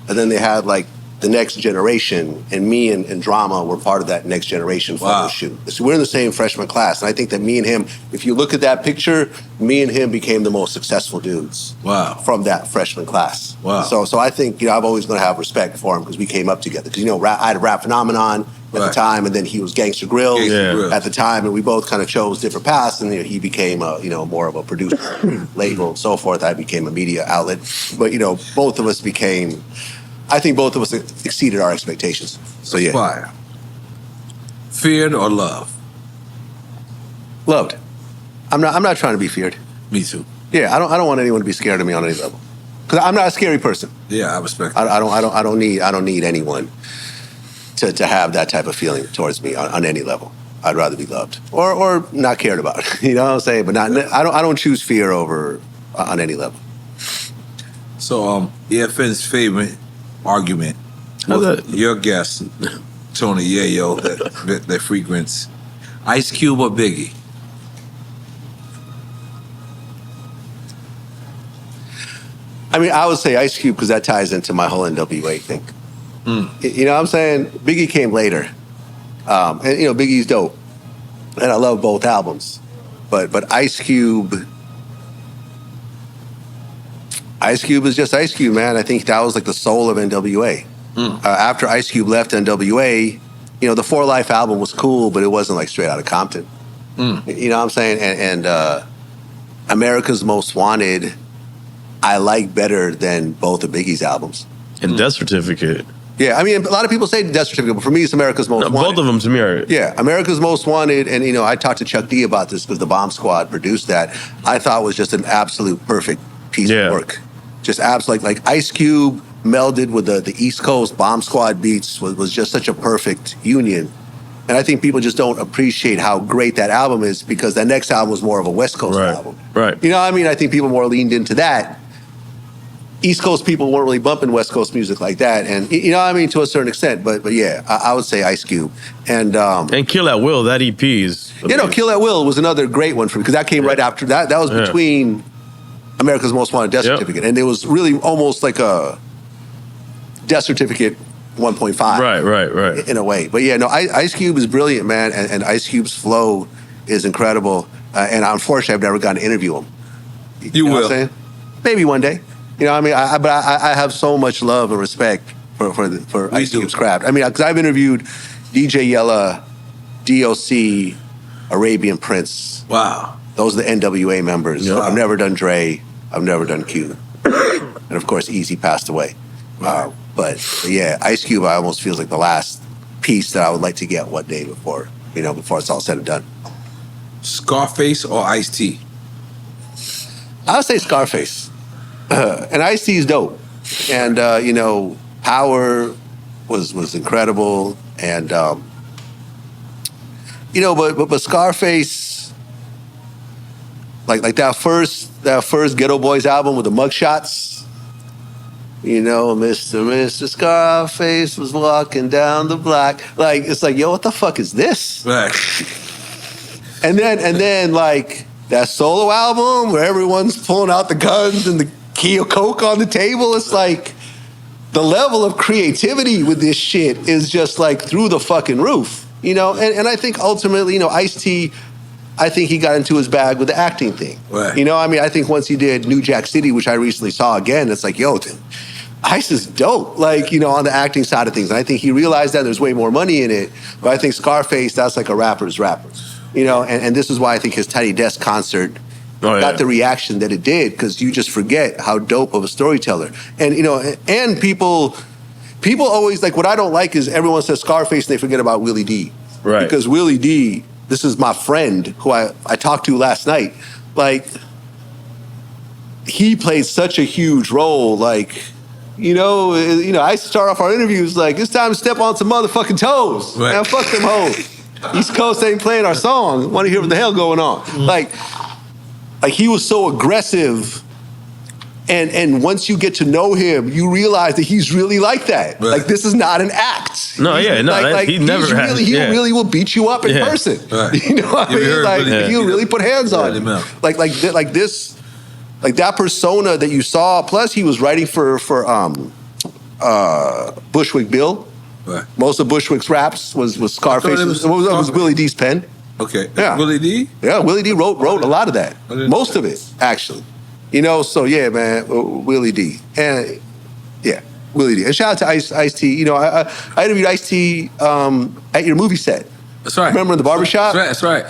and then they had like the next generation, and me and Drama were part of that next generation photo shoot. So we're in the same freshman class, and I think that me and him, if you look at that picture, me and him became the most successful dudes from that freshman class. Wow. So I think, you know, I've always going to have respect for him because we came up together. Because, you know, I had a Rap Phenomenon at the time, and then he was Gangsta Grill at the time, and we both kind of chose different paths, and you know, he became more of a producer, label, and so forth. I became a media outlet. But, you know, both of us became... I think both of us exceeded our expectations. So yeah. Fire. Feared or loved? Loved. I'm not trying to be feared. Me too. Yeah, I don't want anyone to be scared of me on any level. Because I'm not a scary person. Yeah, I respect. I don't need anyone to have that type of feeling towards me on any level. I'd rather be loved or not cared about. You know what I'm saying? But I don't choose fear over on any level. So EFN's favorite argument with your guest, Tony Yayo, that frequents Ice Cube or Biggie? I mean, I would say Ice Cube because that ties into my whole NWA thing. You know what I'm saying? Biggie came later. And, you know, Biggie's dope. And I love both albums. But Ice Cube is just Ice Cube, man. I think that was like the soul of NWA. After Ice Cube left NWA, you know, the For Life album was cool, but it wasn't like straight out of Compton. You know what I'm saying? And America's Most Wanted, I like better than both of Biggie's albums. And Death Certificate. Yeah, I mean, a lot of people say Death Certificate, but for me, it's America's Most Wanted. Both of them to me are... Yeah, America's Most Wanted, and, you know, I talked to Chuck D about this because the Bomb Squad produced that. I thought was just an absolute perfect piece of work. Just absolutely, like Ice Cube melded with the East Coast Bomb Squad beats was just such a perfect union. And I think people just don't appreciate how great that album is because that next album was more of a West Coast album. Right. You know what I mean? I think people more leaned into that. East Coast people weren't really bumping West Coast music like that, and you know what I mean, to a certain extent. But yeah, I would say Ice Cube and Kill at Will. That EP is Kill at Will was another great one for me because that came right after that. That was between America's Most Wanted Death Certificate, and it was really almost like a Death Certificate 1.5. Right. In a way, but yeah, no, Ice Cube is brilliant, man, and Ice Cube's flow is incredible. And unfortunately, I've never gotten to interview him. You know will. What I'm saying? Maybe one day. You know what I mean? But I have so much love and respect for Ice Cube's craft. I mean, because I've interviewed DJ Yella, DOC, Arabian Prince. Wow. Those are the NWA members. Yeah. I've never done Dre. I've never done Q. And of course, Easy passed away. But yeah, Ice Cube, I almost feels like the last piece that I would like to get one day before it's all said and done. Scarface or Ice-T? I would say Scarface. And Ice-T is dope. And, Power was incredible. And, but Scarface, like that first Ghetto Boys album with the mugshots, Mr. Scarface was walking down the block. Like, it's like, yo, what the fuck is this? Right. And then like that solo album where everyone's pulling out the guns and the key of coke on the table. It's like the level of creativity with this shit is just like through the fucking roof, And I think ultimately, Ice-T, I think he got into his bag with the acting thing. Right. I think once he did New Jack City, which I recently saw again, it's like, yo, Ice is dope, on the acting side of things. And I think he realized that there's way more money in it. But I think Scarface, that's like a rapper's rapper. And this is why I think his Tiny Desk concert got the reaction that it did, because you just forget how dope of a storyteller. And, and people always, like, what I don't like is everyone says Scarface and they forget about Willie D. Right. Because Willie D, this is my friend who I talked to last night. Like, he played such a huge role, like... I start off our interviews like, it's time to step on some motherfucking toes. Right. Man, fuck them hoes. East Coast ain't playing our song. Want to hear what the hell going on? Mm-hmm. Like he was so aggressive. And once you get to know him, you realize that he's really like that. Right. Like, this is not an act. No, he never has. He really will beat you up in person. Right. You know what I mean? Like, he'll really put hands on you. Like this. Like that persona that you saw, plus he was writing for Bushwick Bill. Right. Most of Bushwick's raps was Scarface. It was Willie D's pen. Okay. Yeah. Willie D? Yeah, Willie D wrote a lot of that. Most of it, actually. So yeah, man, Willie D. And yeah, Willie D. And shout out to Ice-T. I interviewed Ice-T at your movie set. That's right. Remember in the barbershop? That's right.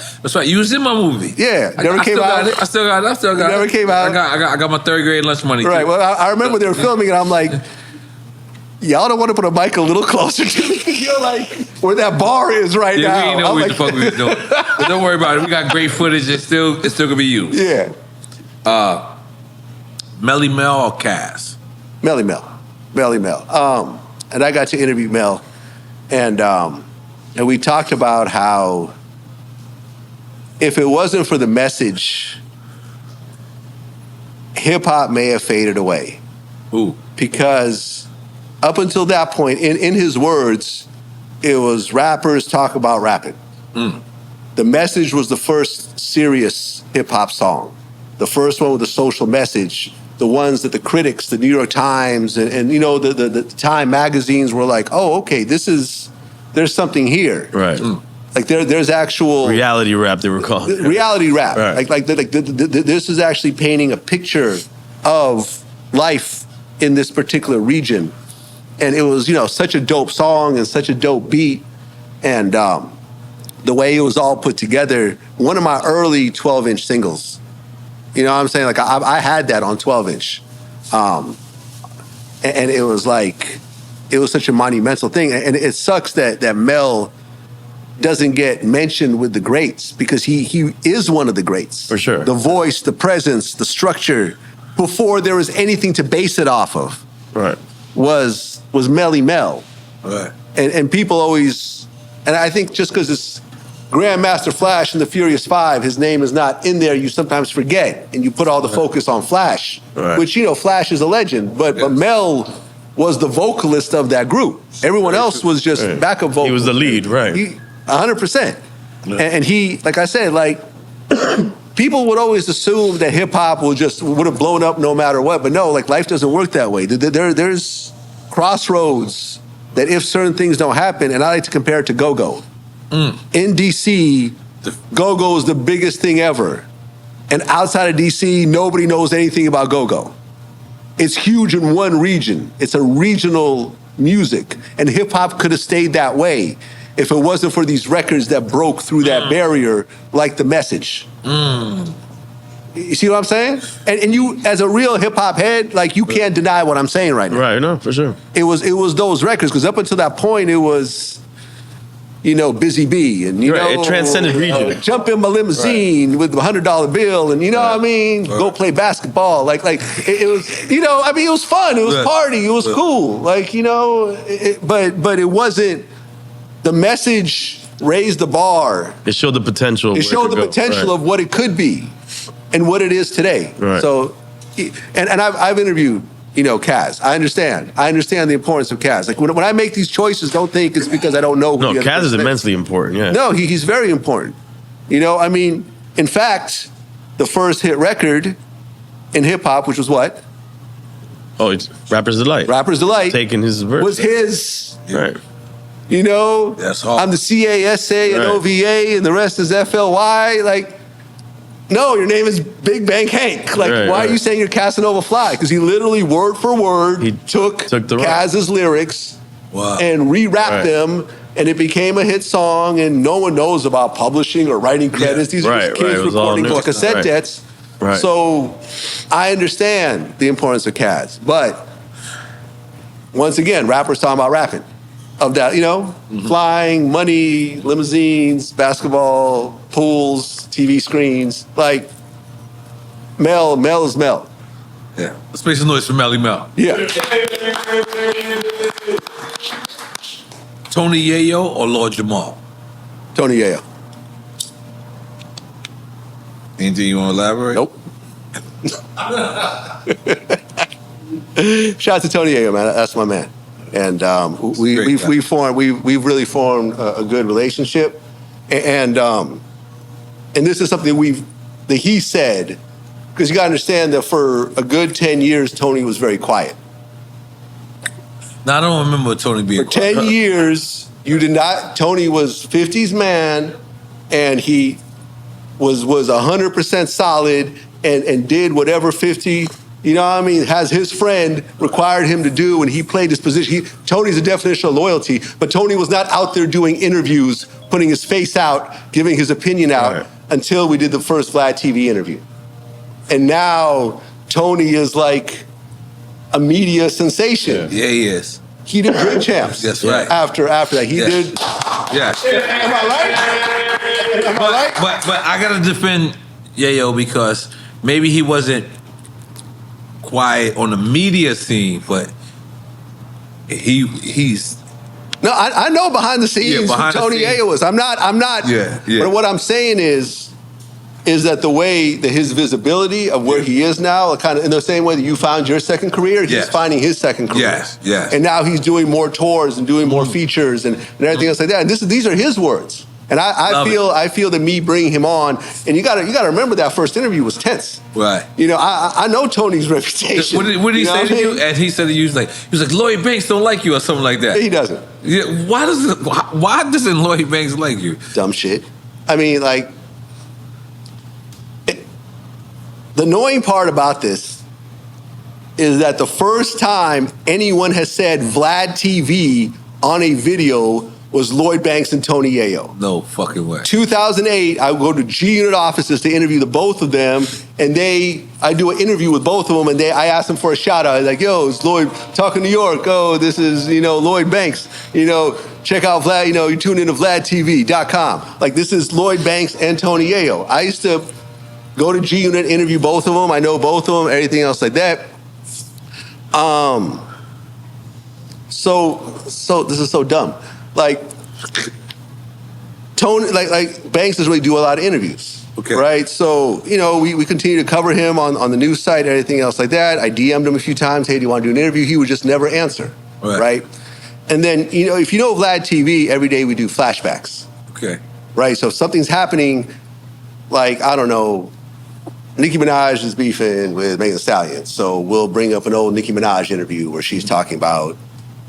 You was in my movie. Yeah. Never came out. I still got it. Never came out. I got my third grade lunch money. Right. Too. Well, I remember they were filming and I'm like, y'all don't want to put a mic a little closer to me? You're like, where that bar is right now. We ain't know what the fuck we was doing. But don't worry about it. We got great footage. It's still gonna be used. Yeah. Melly Mel or Cass? Melly Mel. And I got to interview Mel, and we talked about how if it wasn't for the message, hip hop may have faded away. Ooh. Because up until that point, in his words, it was rappers talk about rapping. Mm. The Message was the first serious hip hop song. The first one with a social message. The ones that the critics, the New York Times, and the Time magazines were like, oh, okay, there's something here. Right. Mm. Like there's actual reality rap, they were called. Reality rap. Right. Like this is actually painting a picture of life in this particular region. And it was, such a dope song and such a dope beat. And the way it was all put together, one of my early 12-inch singles. You know what I'm saying? Like I had that on 12-inch. And it was like, it was such a monumental thing. And it sucks that Mel doesn't get mentioned with the greats, because he is one of the greats. For sure. The voice, the presence, the structure, before there was anything to base it off of. Right. Was Melly Mel. Right. And people always, and I think just because Grandmaster Flash in the Furious 5, his name is not in there. You sometimes forget, and you put all the focus on Flash, which, you know, Flash is a legend. But Mel was the vocalist of that group. Everyone else was just backup vocals. He was the lead, right. 100%. And he, like I said, like, people would always assume that hip-hop would have blown up no matter what. But no, like, life doesn't work that way. There's crossroads that if certain things don't happen, and I like to compare it to go-go. In DC, go-go is the biggest thing ever. And outside of DC, nobody knows anything about go-go. It's huge in one region. It's a regional music. And hip-hop could have stayed that way if it wasn't for these records that broke through that barrier, like The Message. You see what I'm saying? And you, as a real hip-hop head, like, you can't deny what I'm saying right now. Right, no, for sure. It was those records, because up until that point, it was, you know, Busy Bee, and you know, it transcended region. Jump in my limousine with a $100 bill, and you know what I mean, go play basketball. Like it was, you know, I mean, it was fun, it was party, it was cool. Like, you know, but it wasn't. The Message raised the bar. It showed the potential. It showed the potential of what it could be, and what it is today. Right. So, and I've interviewed, you know, Kaz. I understand the importance of Kaz. Like, when I make these choices, don't think it's because I don't know who No, Kaz is immensely important, yeah. No, he's very important. You know, I mean, in fact, the first hit record in hip-hop, which was what? Oh, it's Rapper's Delight. Rapper's Delight. Taking his verse. Was his. Right. You know? That's hard. I'm the CASA and OVA, and the rest is FLY. Like, no, your name is Big Bang Hank. Like, why are you saying you're Casanova Fly? Because he literally, word for word, took Kaz's lyrics and re-rapped them, and it became a hit song, and no one knows about publishing or writing credits. These are just kids recording on cassette decks. So I understand the importance of Kaz. But once again, rappers talking about rapping. Of that, you know, flying, money, limousines, basketball, pools, TV screens. Like, Mel is Mel. Yeah. Let's make some noise for Melly Mel. Yeah. Tony Yayo or Lord Jamal? Tony Yayo. Anything you want to elaborate? Nope. Shout out to Tony Yayo, man. That's my man. And we've really formed a good relationship, and this is something that he said, because you got to understand that for a good 10 years Tony was very quiet. Now, I don't remember Tony being for 10 years. You did not. Tony was 50s man, and he was 100% solid and did whatever 50. You know what I mean? Has his friend required him to do when he played his position. Tony's a definition of loyalty, but Tony was not out there doing interviews, putting his face out, giving his opinion out until we did the first Vlad TV interview. And now Tony is like a media sensation. Yeah, he is. He did Drink Champs. That's right. After that, he did. Yes. Am I right? Am I right? But I gotta defend Yayo because maybe he wasn't quiet on the media scene, but he's. No, I know behind the scenes who Tony Yayo is. I'm not. Yeah. But what I'm saying is that the way that his visibility of where he is now, kind of in the same way that you found your second career, he's finding his second career. Yes. And now he's doing more tours and doing more features and everything else like that. And these are his words. And I feel that me bringing him on, and you gotta remember that first interview was tense. Right. You know, I know Tony's reputation. What did he say to you? And he said to you, he was like, Lloyd Banks don't like you or something like that. He doesn't. Yeah. Why doesn't Lloyd Banks like you? Dumb shit. I mean, like, the annoying part about this is that the first time anyone has said Vlad TV on a video was Lloyd Banks and Tony Yayo. No fucking way. 2008, I would go to G-Unit offices to interview the both of them, and I do an interview with both of them, and I asked them for a shout out. Like, yo, it's Lloyd talking New York. Oh, this is, Lloyd Banks. Check out Vlad, you tune in to VladTV.com. Like, this is Lloyd Banks and Tony Yayo. I used to go to G-Unit, interview both of them. I know both of them, everything else like that. So this is so dumb. Like, Tony, like Banks doesn't really do a lot of interviews. Okay. Right? So, you know, we continue to cover him on the news site and everything else like that. I DM'd him a few times, hey, do you want to do an interview? He would just never answer. Right? And then, you know, if you know Vlad TV, every day we do flashbacks. Okay. Right? So if something's happening, like, I don't know, Nicki Minaj is beefing with Megan Thee Stallion. So we'll bring up an old Nicki Minaj interview where she's talking about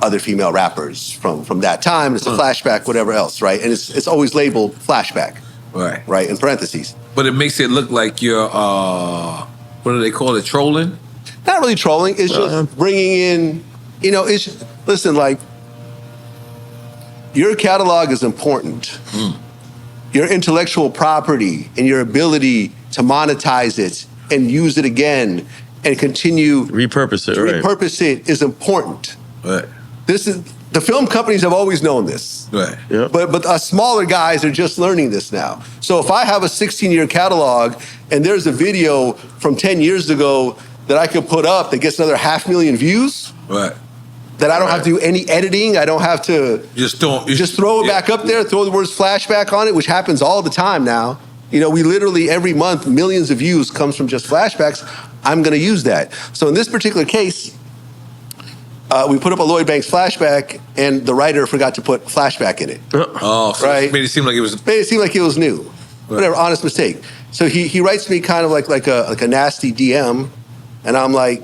other female rappers from that time. It's a flashback, whatever else, right? And it's always labeled flashback. Right, in parentheses. But it makes it look like you're, what do they call it, trolling? Not really trolling. It's just bringing in, you know, listen, like, your catalog is important. Your intellectual property and your ability to monetize it and use it again and continue repurpose it is important. Right. This is the film companies have always known this. Right. Yeah. But us smaller guys are just learning this now. So if I have a 16-year catalog and there's a video from 10 years ago that I could put up that gets another 500,000 views, right, that I don't have to do any editing, I don't have to just throw it back up there, throw the words flashback on it, which happens all the time now. You know, we literally every month millions of views comes from just flashbacks. I'm going to use that. So in this particular case, we put up a Lloyd Banks flashback, and the writer forgot to put flashback in it. Oh, so right? It made it seem like it was. Made it seem like it was new. Right. Whatever, honest mistake. So he writes me kind of like a nasty DM, and I'm like,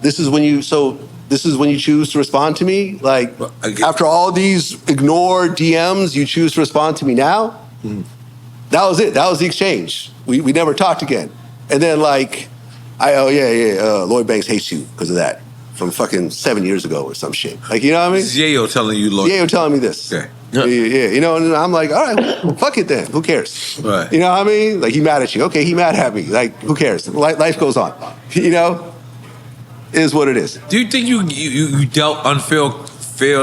this is when you choose to respond to me? Like, after all these ignored DMs, you choose to respond to me now? That was it. That was the exchange. We never talked again. And then like, Lloyd Banks hates you because of that. From fucking 7 years ago or some shit. Like, you know what I mean? It's Yayo telling you, Lloyd. Yayo telling me this. Okay. Yeah, you know, and I'm like, all right, well, fuck it then. Who cares? Right. You know what I mean? Like, he mad at you. Okay, he mad at me. Like, who cares? Life goes on. You know? It is what it is. Do you think you dealt unfair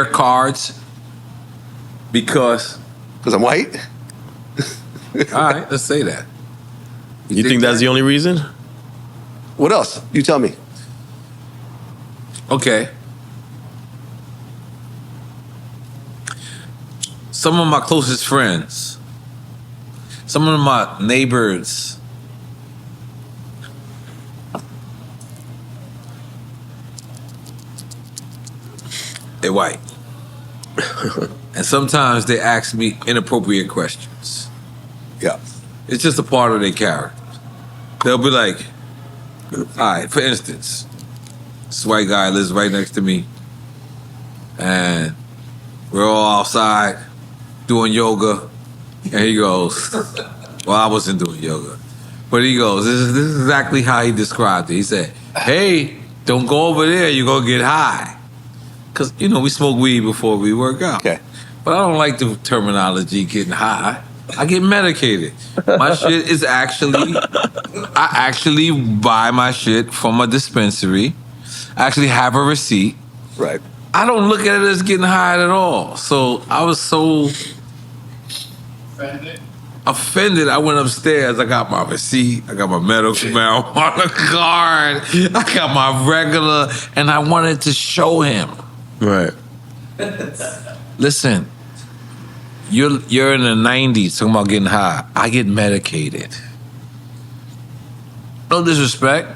cards because I'm white? All right, let's say that. You think that's the only reason? What else? You tell me. Okay. Some of my closest friends, some of my neighbors, they're white. And sometimes they ask me inappropriate questions. Yeah. It's just a part of their character. They'll be like, all right, for instance, this white guy lives right next to me, and we're all outside doing yoga, and he goes, well, I wasn't doing yoga, but he goes, this is exactly how he described it. He said, hey, don't go over there, you're going to get high. Because, you know, we smoke weed before we work out. Okay. But I don't like the terminology getting high. I get medicated. My shit is I actually buy my shit from a dispensary. I actually have a receipt. Right. I don't look at it as getting high at all. So I was so offended. I went upstairs. I got my receipt. I got my medical marijuana card. I got my regular, and I wanted to show him. Right. Listen. You're in the 90s talking about getting high. I get medicated. No disrespect.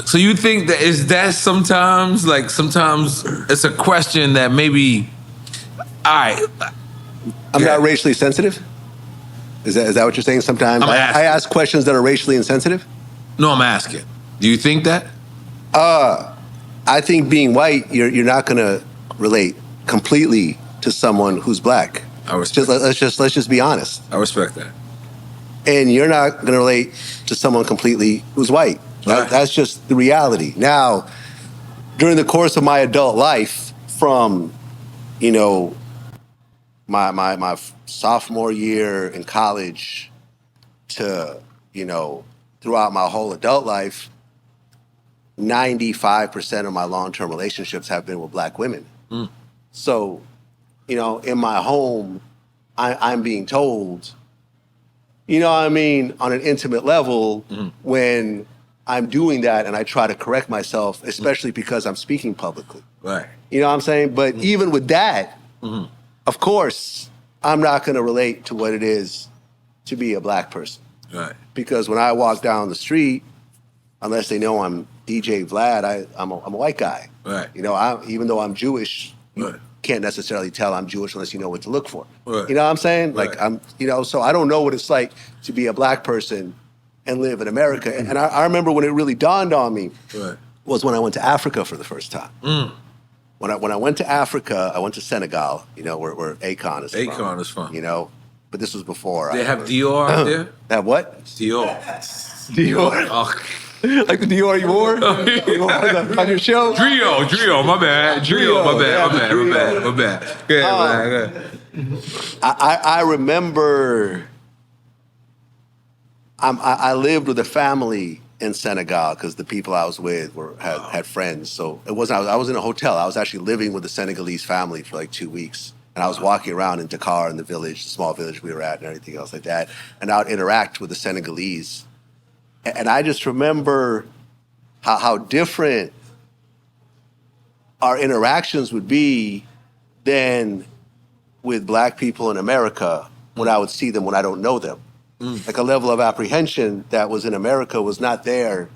So you think that sometimes it's a question that maybe, all right. I'm not racially sensitive? Is that what you're saying? Sometimes I ask questions that are racially insensitive? No, I'm asking. Do you think that? I think being white, you're not going to relate completely to someone who's black. Let's just be honest. I respect that. And you're not going to relate to someone completely who's white. Right. That's just the reality. Now, during the course of my adult life, from, you know, my sophomore year in college to, you know, throughout my whole adult life, 95% of my long-term relationships have been with black women. So, you know, in my home, I'm being told, you know what I mean, on an intimate level, when I'm doing that and I try to correct myself, especially because I'm speaking publicly. Right. You know what I'm saying? But even with that, of course, I'm not going to relate to what it is to be a black person. Right. Because when I walk down the street, unless they know I'm DJ Vlad, I'm a white guy. Right. You know, even though I'm Jewish, you can't necessarily tell I'm Jewish unless you know what to look for. Right. You know what I'm saying? Right. Like so I don't know what it's like to be a black person and live in America. And I remember when it really dawned on me was when I went to Africa for the first time. When I went to Africa, I went to Senegal, you know, where Akon is from. Akon is from. You know, but this was before. They have Dior out there? They have what? Dior. Dior? Oh. Like the Dior you wore? On your show? Drio, my bad. Drio, my bad. Yeah, I remember I lived with a family in Senegal because the people I was with had friends. So it wasn't. I was in a hotel. I was actually living with a Senegalese family for like 2 weeks, and I was walking around in Dakar in the village, the small village we were at, and everything else like that. And I would interact with the Senegalese, and I just remember how different our interactions would be than with black people in America when I would see them when I don't know them. Like a level of apprehension that was in America was not there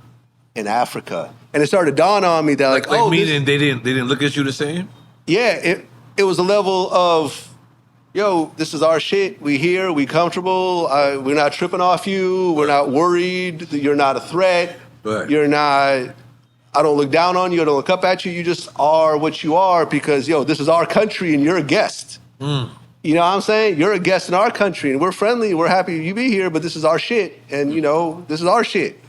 in Africa. And it started to dawn on me that like meaning they didn't look at you the same? Yeah, it was a level of, yo, this is our shit. We here, we comfortable. We're not tripping off you. We're not worried. You're not a threat. Right. You're not, I don't look down on you. I don't look up at you. You just are what you are because, yo, this is our country and you're a guest. You know what I'm saying? You're a guest in our country, and we're friendly. We're happy you be here, but this is our shit, and you know this is our shit.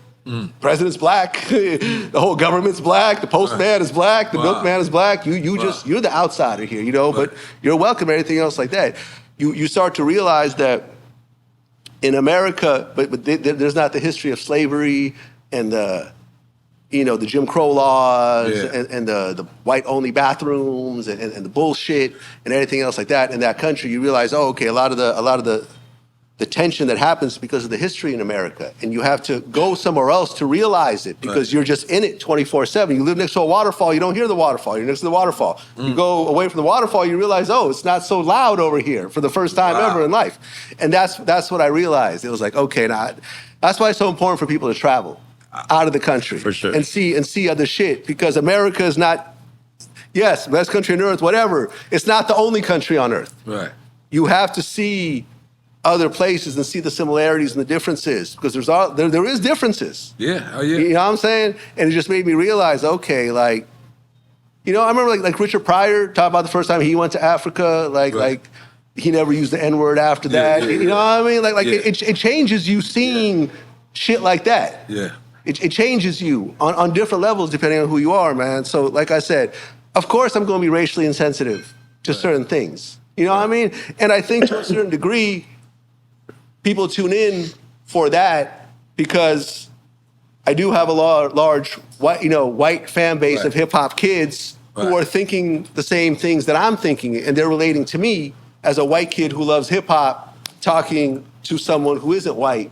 President's black, the whole government's black, the postman is black, the milkman is black. You're the outsider here, you know. But you're welcome. Everything else like that. You start to realize that in America, but there's not the history of slavery and the Jim Crow laws and the white-only bathrooms and the bullshit and everything else like that in that country. You realize, a lot of the tension that happens because of the history in America, and you have to go somewhere else to realize it because you're just in it 24/7. You live next to a waterfall, you don't hear the waterfall. You're next to the waterfall. You go away from the waterfall, you realize, it's not so loud over here for the first time ever in life. And that's what I realized. It was like, okay, now that's why it's so important for people to travel out of the country for sure and see other shit, because America is not, yes, best country on earth, whatever. It's not the only country on earth. Right. You have to see other places and see the similarities and the differences, because there is differences. Yeah. You know what I'm saying? And it just made me realize, okay, like, you know, I remember like Richard Pryor talking about the first time he went to Africa, like he never used the N-word after that. You know what I mean? Like it changes you seeing shit like that. Yeah. It changes you on different levels depending on who you are, man. So like I said, of course I'm going to be racially insensitive to certain things. You know what I mean? And I think to a certain degree, people tune in for that because I do have a large white fan base of hip hop kids who are thinking the same things that I'm thinking, and they're relating to me as a white kid who loves hip hop, talking to someone who isn't white.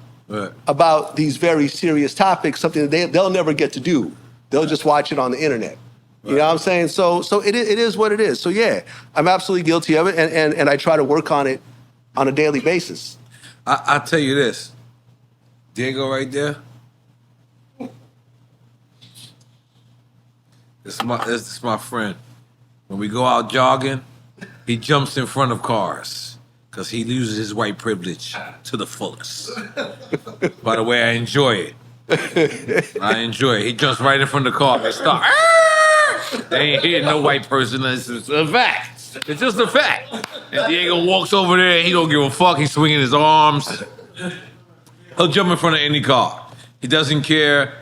About these very serious topics, something that they'll never get to do. They'll just watch it on the internet. You know what I'm saying? So it is what it is. So yeah, I'm absolutely guilty of it, and I try to work on it on a daily basis. I'll tell you this. Diego right there. This is my friend. When we go out jogging, he jumps in front of cars. Because he uses his white privilege to the fullest. By the way, I enjoy it. He jumps right in front of the car. They start. They ain't hitting no white person. It's a fact. It's just a fact. And Diego walks over there. He don't give a fuck. He's swinging his arms. He'll jump in front of any car. He doesn't care.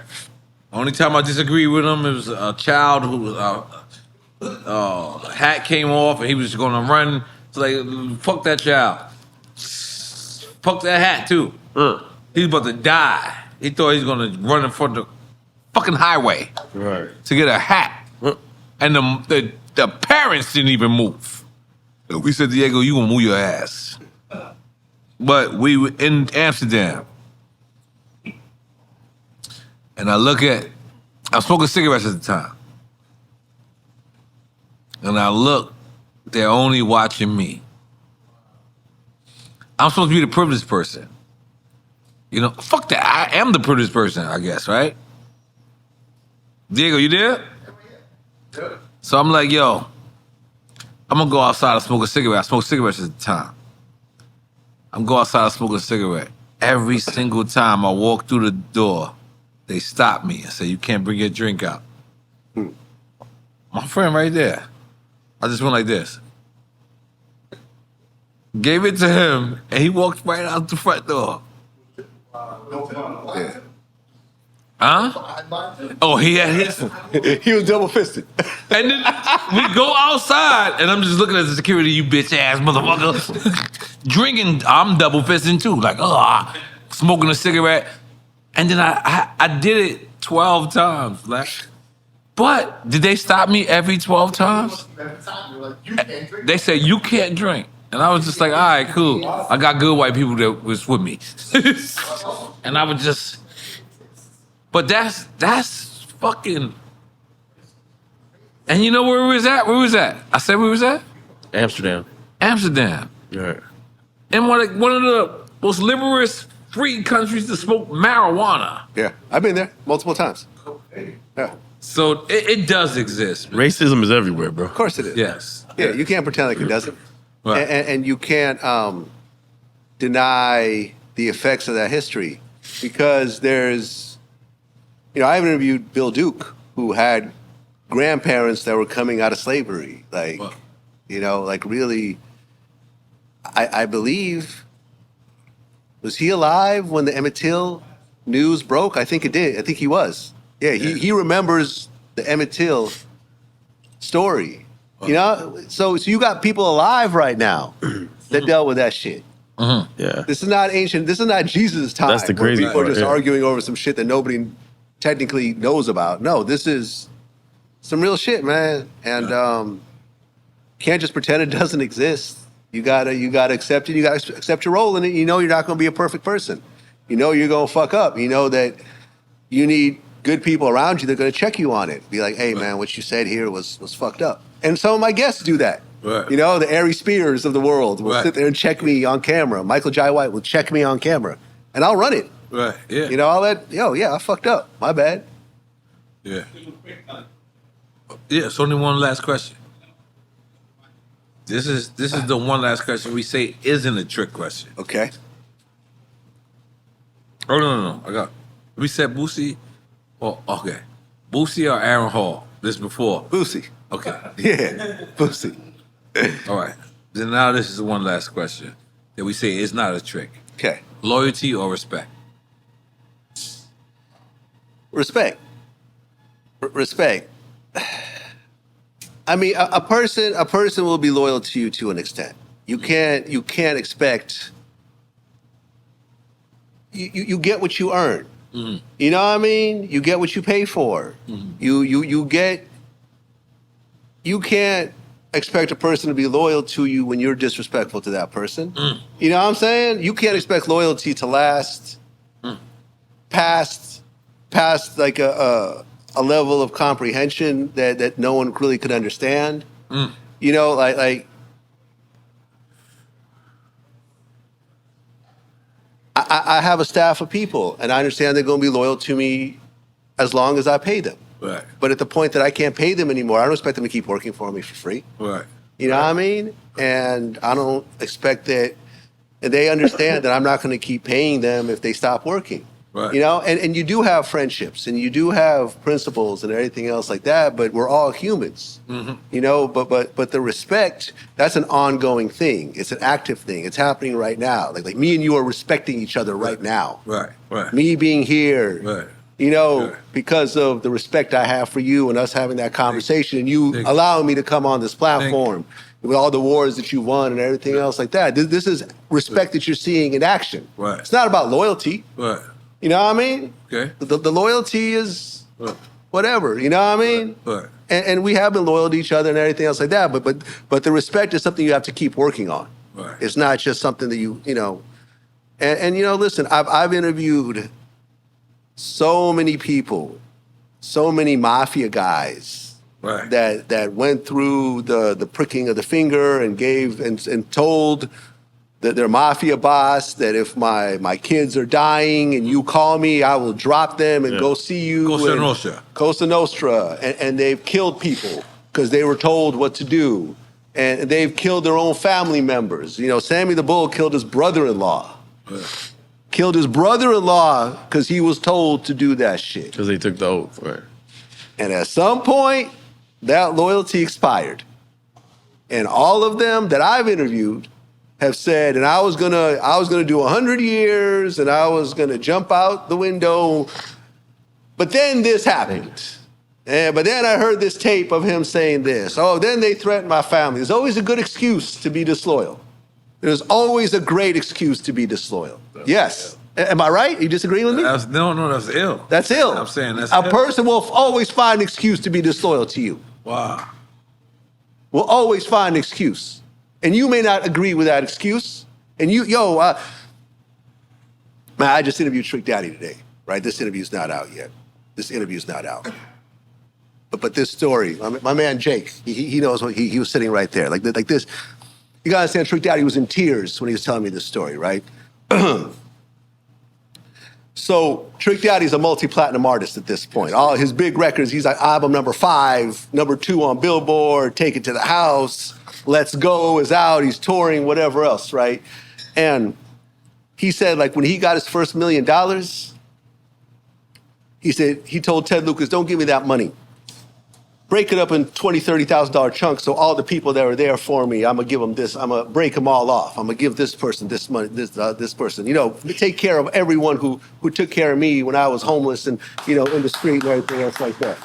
Only time I disagree with him, it was a child who hat came off and he was going to run. It's like, fuck that child. Fuck that hat, too. He's about to die. He thought he was going to run in front of the fucking highway to get a hat. And the parents didn't even move. We said, Diego, you going to move your ass. But we were in Amsterdam. And I was smoking cigarettes at the time. And I look, they're only watching me. I'm supposed to be the privileged person. You know, fuck that. I am the privileged person, I guess, right? Diego, you there? So I'm like, yo, I'm gonna go outside and smoke a cigarette. I smoke cigarettes at the time. I'm going outside and smoke a cigarette. Every single time I walk through the door, they stop me and say, you can't bring your drink out. My friend right there. I just went like this. Gave it to him, and he walked right out the front door. Huh? Oh, he had his. He was double fisted. And then we go outside, and I'm just looking at the security, you bitch ass motherfucker. Drinking, I'm double fisting too, like, smoking a cigarette. And then I did it 12 times. Like, but did they stop me every 12 times? They said, you can't drink. And I was just like, all right, cool. I got good white people that was with me. And I would just, but that's fucking, and you know where we was at? Where we was at? I said we was at? Amsterdam. Amsterdam. Right. In one of the most liberous, free countries to smoke marijuana. Yeah, I've been there multiple times. Yeah. So it does exist. Man. Racism is everywhere, bro. Of course it is. Yes. Yeah, you can't pretend like it doesn't. Right. And you can't deny the effects of that history because there's, you know, I've interviewed Bill Duke, who had grandparents that were coming out of slavery. Like, you know, like really, I believe, was he alive when the Emmett Till news broke? I think it did. I think he was. Yeah, he remembers the Emmett Till story. You know, so you got people alive right now that dealt with that shit. Mm-hmm. Yeah, this is not ancient. This is not Jesus' time. That's the crazy people part, are just arguing over some shit that nobody technically knows about. No, this is some real shit, man. And can't just pretend it doesn't exist. You gotta accept it. You gotta accept your role in it. You know you're not gonna be a perfect person. You know you're gonna fuck up. You know that you need good people around you that are gonna check you on it. Be like, hey man, what you said here was fucked up. And some of my guests do that. Right. You know, the Ari Spears of the world will sit there and check me on camera. Michael Jai White will check me on camera. And I'll run it. Right, yeah. You know, I fucked up. My bad. Yeah. Yeah, it's only one last question. This is the one last question we say isn't a trick question. Okay. Oh, no. I got, we said Boosie. Oh, okay. Boosie or Aaron Hall? This before. Boosie. Okay. Yeah, Boosie. All right. Then now this is the one last question that we say is not a trick. Okay. Loyalty or respect? Respect. Respect. I mean, a person will be loyal to you to an extent. You can't expect. You get what you earn. Mm-hmm. You know what I mean? You get what you pay for. Mm-hmm. You can't expect a person to be loyal to you when you're disrespectful to that person. Mm. You know what I'm saying? You can't expect loyalty to last past like a level of comprehension that no one really could understand. Mm. You know, like I have a staff of people, and I understand they're going to be loyal to me as long as I pay them. Right. But at the point that I can't pay them anymore, I don't expect them to keep working for me for free. Right. You know what I mean? And I don't expect that, and they understand that I'm not going to keep paying them if they stop working. Right. You know, and you do have friendships, and you do have principles and everything else like that, but we're all humans. Mm-hmm. You know, but the respect, that's an ongoing thing. It's an active thing. It's happening right now. Like me and you are respecting each other right now. Right. Me being here. Right. You know, because of the respect I have for you and us having that conversation and you allowing me to come on this platform with all the wars that you won and everything else like that. This is respect that you're seeing in action. Right. It's not about loyalty. Right. You know what I mean? Okay. The loyalty is whatever. You know what I mean? Right. And we have been loyal to each other and everything else like that. But the respect is something you have to keep working on. Right. It's not just something that you know. And you know, listen, I've interviewed so many people, so many mafia guys that went through the pricking of the finger and gave and told that they're mafia boss, that if my kids are dying and you call me, I will drop them and go see you. Cosa Nostra. Cosa Nostra. And they've killed people because they were told what to do. And they've killed their own family members. You know, Sammy the Bull killed his brother-in-law. Yeah. Killed his brother-in-law because he was told to do that shit. Because they took the oath, right? And at some point, that loyalty expired. And all of them that I've interviewed have said, and I was gonna do 100 years, and I was gonna jump out the window, but then this happened. But then I heard this tape of him saying this. Oh, then they threatened my family. There's always a good excuse to be disloyal. There's always a great excuse to be disloyal. Yes. Am I right? You disagree with me? No, that's ill. That's ill. I'm saying that's a person will always find an excuse to be disloyal to you. Wow. Will always find an excuse. And you may not agree with that excuse. And man, I just interviewed Trick Daddy today, right? This interview's not out yet. This interview's not out. But this story, my man Jake, he knows what he was sitting right there. Like this. You gotta understand, Trick Daddy was in tears when he was telling me this story, right? So Trick Daddy's a multi-platinum artist at this point. All his big records, he's like album number 5, number 2 on Billboard, Take It to the House, Let's Go is out, he's touring, whatever else, right? And he said, like, when he got his first $1 million, he said, he told Ted Lucas, don't give me that money. Break it up in $20,000, $30,000 chunks, so all the people that are there for me, I'm gonna give them this, I'm gonna break them all off. I'm gonna give this person this money, this person. You know, take care of everyone who took care of me when I was homeless and, you know, in the street and everything else like that.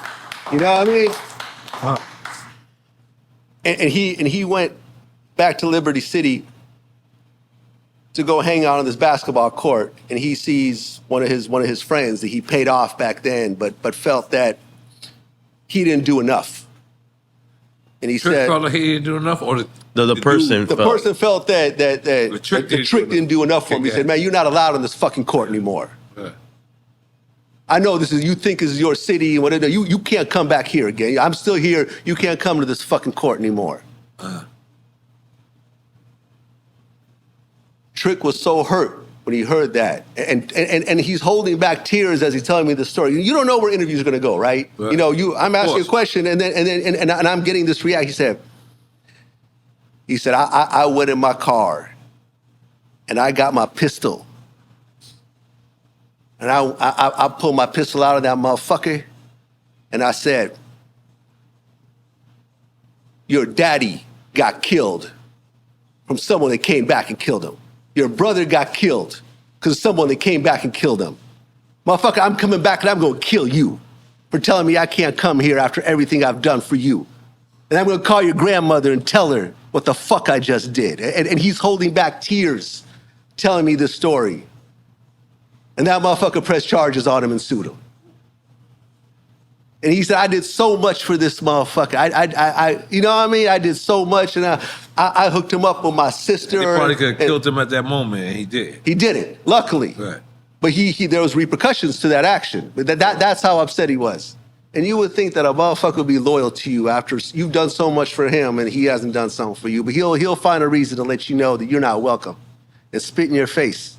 You know what I mean? Huh. And he went back to Liberty City to go hang out on this basketball court, and he sees one of his friends that he paid off back then, but felt that he didn't do enough. And he said, felt like he didn't do enough, or the person felt that the trick didn't do enough for him. He said, man, you're not allowed on this fucking court anymore. Yeah. I know you think this is your city, whatever. You can't come back here again. I'm still here. You can't come to this fucking court anymore. Trick was so hurt when he heard that. And he's holding back tears as he's telling me the story. You don't know where interviews are gonna go, right? You know, I'm asking a question and I'm getting this reaction. He said, I went in my car and I got my pistol. And I pulled my pistol out of that motherfucker and I said, your daddy got killed from someone that came back and killed him. Your brother got killed because of someone that came back and killed him. Motherfucker, I'm coming back and I'm gonna kill you for telling me I can't come here after everything I've done for you. And I'm gonna call your grandmother and tell her what the fuck I just did. And he's holding back tears, telling me this story. And that motherfucker pressed charges on him and sued him. And he said, I did so much for this motherfucker. I you know what I mean? I did so much, and I hooked him up with my sister. They probably could have killed him at that moment, and he did. He didn't, luckily. Right. But there was repercussions to that action. But that's how upset he was. And you would think that a motherfucker would be loyal to you after you've done so much for him and he hasn't done something for you. But he'll find a reason to let you know that you're not welcome and spit in your face.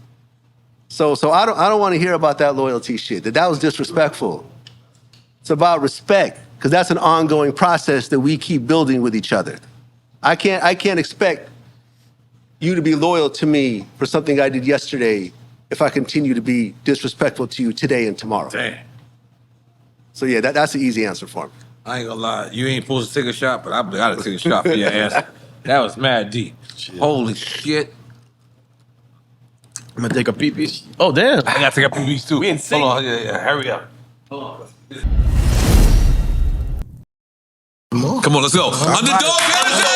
So I don't want to hear about that loyalty shit. That was disrespectful. It's about respect, because that's an ongoing process that we keep building with each other. I can't expect you to be loyal to me for something I did yesterday if I continue to be disrespectful to you today and tomorrow. Damn. So yeah, that's the easy answer for me. I ain't gonna lie, you ain't supposed to take a shot, but I gotta take a shot for your ass. That was mad deep. Shit. Holy shit. I'm gonna take a pee-pee. Oh, damn. I gotta take a pee-pee too. We in sync. Hold on, yeah, hurry up. Hold on. Come on, let's go. Underdog Energy!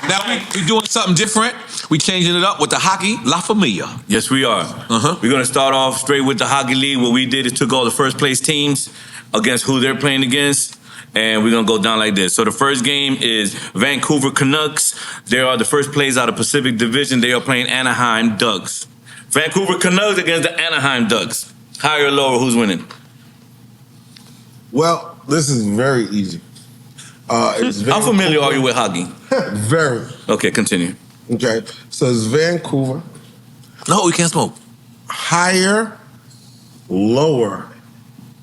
Now we doing something different. We changing it up with the hockey La Familia. Yes, we are. We're gonna start off straight with the hockey league. What we did is took all the first place teams against who they're playing against, and we're gonna go down like this. So the first game is Vancouver Canucks. They are the first place out of Pacific Division. They are playing Anaheim Ducks. Vancouver Canucks against the Anaheim Ducks. Higher or lower, who's winning? Well, this is very easy. How familiar are you with hockey? Very. Okay, continue. Okay, so it's Vancouver. No, we can't smoke. Higher, lower.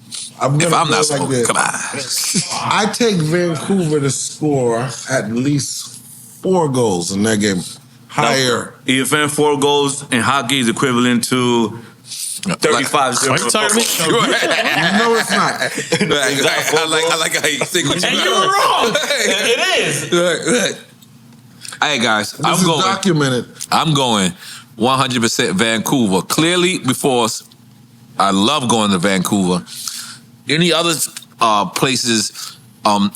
If I'm not smoking, come on. I take Vancouver to score at least 4 goals in that game. Higher. EFN 4 goals in hockey is equivalent to 35-0. Are you talking to me? No, it's not. I like how you think what you And you were wrong. It is. Hey guys, This is documented. I'm going 100% Vancouver. Clearly, before us, I love going to Vancouver. Any other places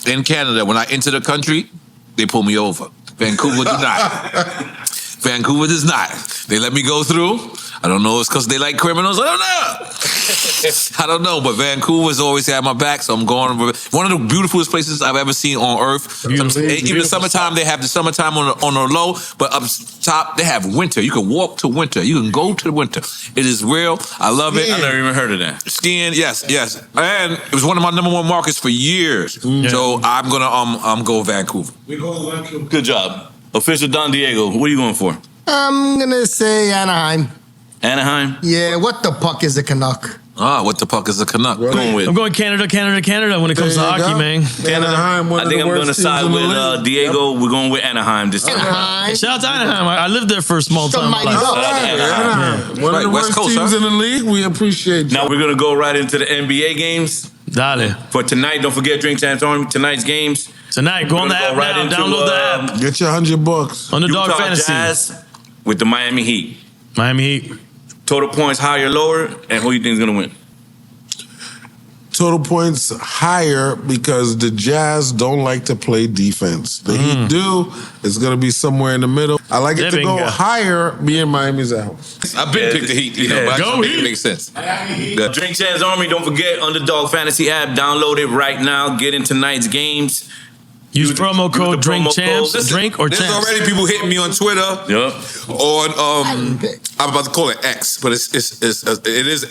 in Canada, when I enter the country, they pull me over. Vancouver does not. Vancouver does not. They let me go through. I don't know if it's because they like criminals. I don't know. I don't know, but Vancouver's always had my back, so I'm going. One of the beautifulest places I've ever seen on earth. Even the summertime, they have the summertime on the low, but up top, they have winter. You can walk to winter. You can go to the winter. It is real. I love it. I never even heard of that. Skiing, yes. And it was one of my #1 markets for years. So I'm gonna go Vancouver. We go to Vancouver. Good job. Official Don Diego, what are you going for? I'm gonna say Anaheim. Anaheim? Yeah, what the puck is a Canuck? What the puck is a Canuck? Going with. I'm going Canada when it comes to hockey, man. Anaheim, I think I'm going to side with Diego. We're going with Anaheim this time. Anaheim. Shout out to Anaheim. I lived there for a small time. Somebody Like, go. Anaheim. One of the West worst Coast, teams huh? in the league. We appreciate you. Now we're going to go right into the NBA games. Dale. For tonight, don't forget Drink Champs Army. Tonight's games. Tonight, go on the app now. Download the app. Get your $100. Underdog Utah Fantasy. Jazz with the Miami Heat. Miami Heat. Total points higher, lower, and who you think is going to win? Total points higher because the Jazz don't like to play defense. The Heat do. It's going to be somewhere in the middle. I like it to go higher, being Miami's out. I've been picked the Heat, but Go it Heat. makes sense. Drink Champs Army, don't forget Underdog Fantasy app. Download it right now. Get in tonight's games. Use promo code the promo DRINKCHAMPS. code. Drink or There's champs. already people hitting me on Twitter. On I'm about to call it X, but it is Twitter. It is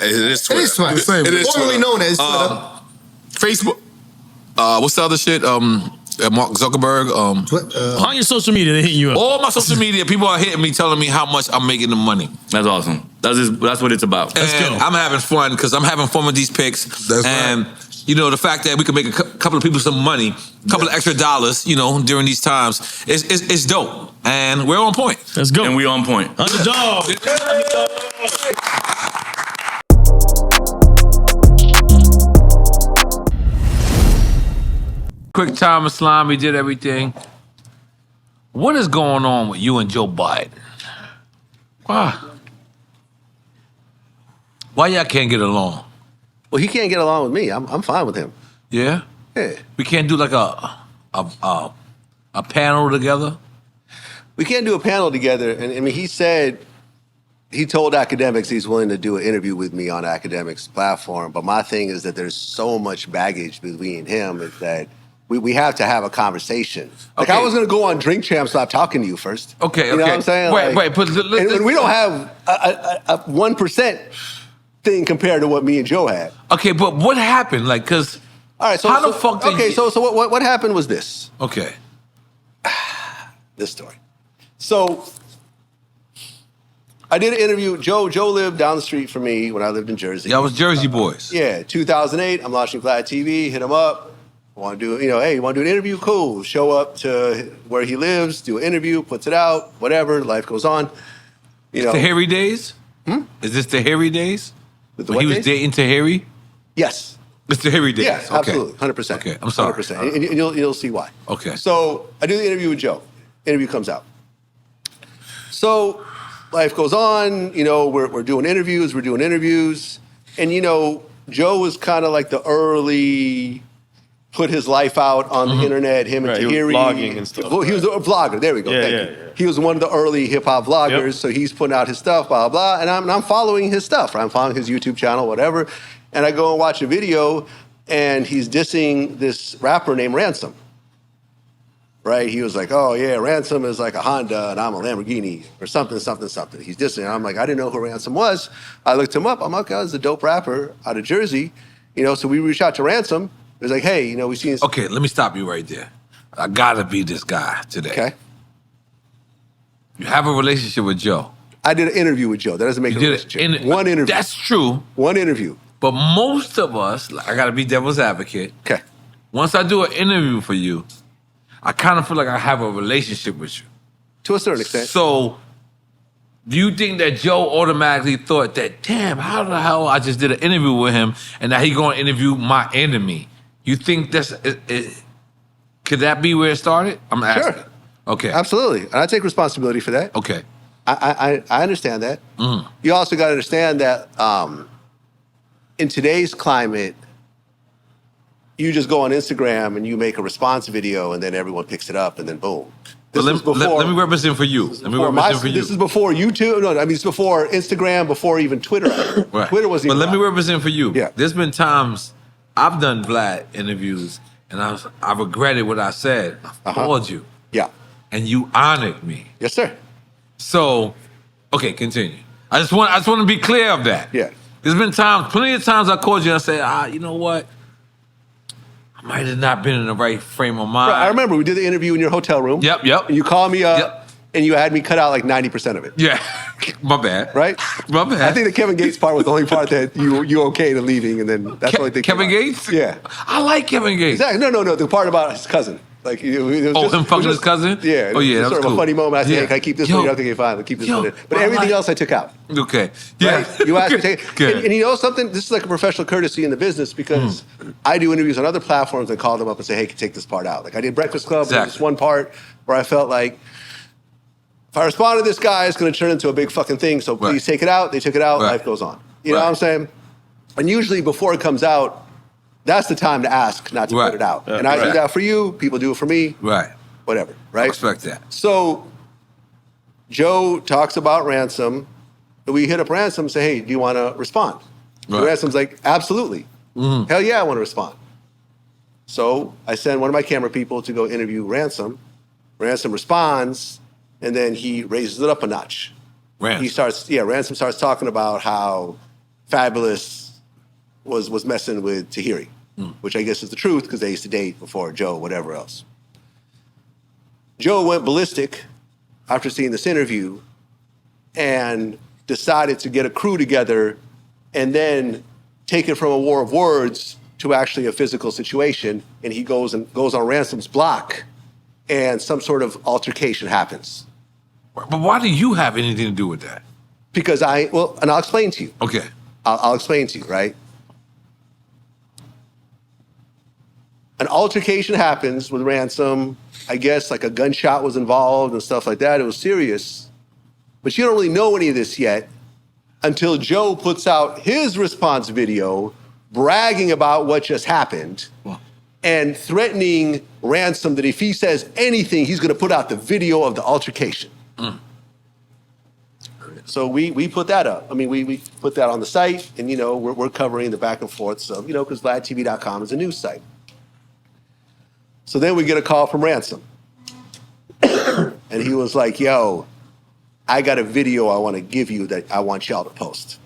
Twitter. It is Formerly Twitter. known as Twitter. Facebook. What's the other shit? Mark Zuckerberg. On your social media, they hitting you up. All my social media, people are hitting me, telling me how much I'm making the money. That's awesome. That's what it's about. And I'm having fun because I'm having fun with these picks. That's and you know, the fact that we can make a couple of people some money, a couple of extra dollars, you know, during these times, it's dope. And we're on point. Let's go. And we on point. Underdog. Quick time, Islam, we did everything. What is going on with you and Joe Biden? Why y'all can't get along? Well, he can't get along with me. I'm fine with him. Yeah? Yeah. We can't do like a panel together? We can't do a panel together. And I mean, he told academics he's willing to do an interview with me on academics platform. But my thing is that there's so much baggage between him is that we have to have a conversation. Like I was going to go on Drink Champs, stop talking to you first. Okay, You know what I'm saying? Wait, but and we don't have a 1% thing compared to what me and Joe had. Okay, but what happened? Like, cause all right, so how the fuck did so what happened was this. Okay. This story. So I did an interview. Joe lived down the street from me when I lived in Jersey. Y'all was Jersey boys. Yeah, 2008. I'm launching Vlad TV. Hit him up. I want to do, hey, you want to do an interview? Cool. Show up to where he lives, do an interview, puts it out, whatever. Life goes on. The Harry days? Is this the Harry days? With when he was dating Tahiri? Yes. It's the Harry days. Yes, absolutely, 100%. Okay, I'm sorry. 100%. And you'll see why. Okay. So I do the interview with Joe. Interview comes out. So life goes on. We're doing interviews. And, Joe was kind of like the early put his life out on the internet, him and Tahiri. He was vlogging and stuff. Well, he was a vlogger. There we go. Thank you. He was one of the early hip-hop vloggers, so he's putting out his stuff, blah, blah, and I'm following his stuff. I'm following his YouTube channel, whatever, and I go and watch a video, and he's dissing this rapper named Ransom. Right? He was like, oh, yeah, Ransom is like a Honda, and I'm a Lamborghini, or something. He's dissing. And I'm like, I didn't know who Ransom was. I looked him up. I'm like, oh, he's a dope rapper out of Jersey. So we reached out to Ransom. It was like, hey, we've seen... Okay, let me stop you right there. I gotta be this guy today. Okay. You have a relationship with Joe. I did an interview with Joe. That doesn't make a relationship. One interview. That's true. One interview. But most of us, I got to be devil's advocate. Okay. Once I do an interview for you, I kind of feel like I have a relationship with you. To a certain extent. So, do you think that Joe automatically thought that, damn, how the hell I just did an interview with him and now he going to interview my enemy? You think that's... could that be where it started? I'm asking. Sure. Okay. Absolutely. And I take responsibility for that. Okay. I understand that. Mm. You also got to understand that in today's climate, you just go on Instagram and you make a response video and then everyone picks it up and then boom. Let me represent for you. This is before YouTube. No, I mean, it's before Instagram, before even Twitter. Right. Twitter wasn't even But let me represent for you. Yeah. There's been times I've done Vlad interviews and I regretted what I said. I called you. Yeah. And you honored me. Yes, sir. So, okay, continue. I just want to be clear of that. Yeah. There's been plenty of times I called you and I said, you know what? I might have not been in the right frame of mind. Bro, I remember we did the interview in your hotel room. Yep. And you called me up and you had me cut out like 90% of it. Yeah. My bad. Right? My bad. I think the Kevin Gates part was the only part that you okayed and leaving, and then that's the only thing. Kevin Gates? Yeah. I like Kevin Gates. Exactly. No. The part about his cousin. Like, it was him fucking his cousin? Yeah. Oh, yeah, that was sort of cool. a funny moment. I said, Yeah. hey, can I keep this one? Okay, fine. I'll keep this one in. But everything else I took out. Okay. Yeah. Right? You asked me to take it. Good. And you know something? This is like a professional courtesy in the business because I do interviews on other platforms and call them up and say, hey, can you take this part out? Like I did Breakfast Club. There was this one part where I felt like, if I respond to this guy, it's going to turn into a big fucking thing. So please take it out. They took it out. Life goes on. You know what I'm saying? And usually before it comes out, that's the time to ask, not to put it out. And I do that for you. People do it for me. Right. Whatever. Right? I respect that. So Joe talks about Ransom. And we hit up Ransom and say, hey, do you want to respond? And Ransom's like, absolutely. Hell yeah, I want to respond. So I send one of my camera people to go interview Ransom. Ransom responds, and then he raises it up a notch. Ransom starts talking about how Fabulous was messing with Tahiri, which I guess is the truth because they used to date before Joe, whatever else. Joe went ballistic after seeing this interview and decided to get a crew together and then take it from a war of words to actually a physical situation. And he goes on Ransom's block and some sort of altercation happens. But why do you have anything to do with that? Because and I'll explain to you. Okay. I'll explain to you, right? An altercation happens with Ransom. I guess like a gunshot was involved and stuff like that. It was serious. But you don't really know any of this yet until Joe puts out his response video bragging about what just happened and threatening Ransom that if he says anything, he's going to put out the video of the altercation. So we put that up. I mean, we put that on the site, and, you know, we're covering the back and forths of, you know, because VladTV.com is a news site. So then we get a call from Ransom. And he was like, yo, I got a video I want to give you that I want y'all to post.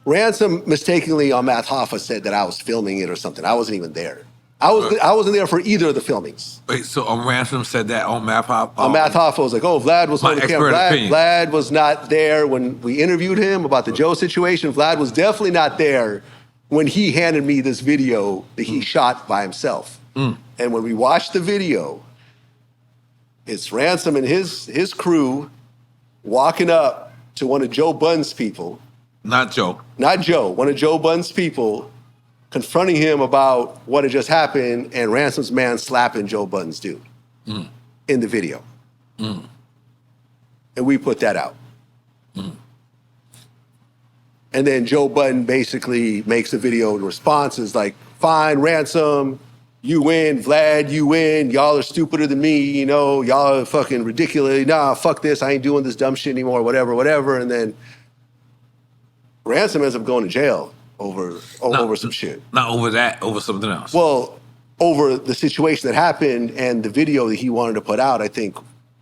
Ransom mistakenly on Math Hoffa said that I was filming it or something. I wasn't even there. I wasn't there for either of the filmings. Wait, so Ransom said that on Math Hoffa? On Math Hoffa was like, oh, Vlad was on the camera. Vlad was not there when we interviewed him about the Joe situation. Vlad was definitely not there when he handed me this video that he shot by himself. And when we watched the video, it's Ransom and his crew walking up to one of Joe Bunn's people. Not Joe. Not Joe. One of Joe Bunn's people confronting him about what had just happened, and Ransom's man slapping Joe Budden's dude in the video. And we put that out. And then Joe Budden basically makes a video in response is like, fine, Ransom, you win. Vlad, you win. Y'all are stupider than me, you know, y'all are fucking ridiculous. Nah, fuck this, I ain't doing this dumb shit anymore, whatever. And then Ransom ends up going to jail over some shit. Not over that, over something else. Well, over the situation that happened and the video that he wanted to put out, I think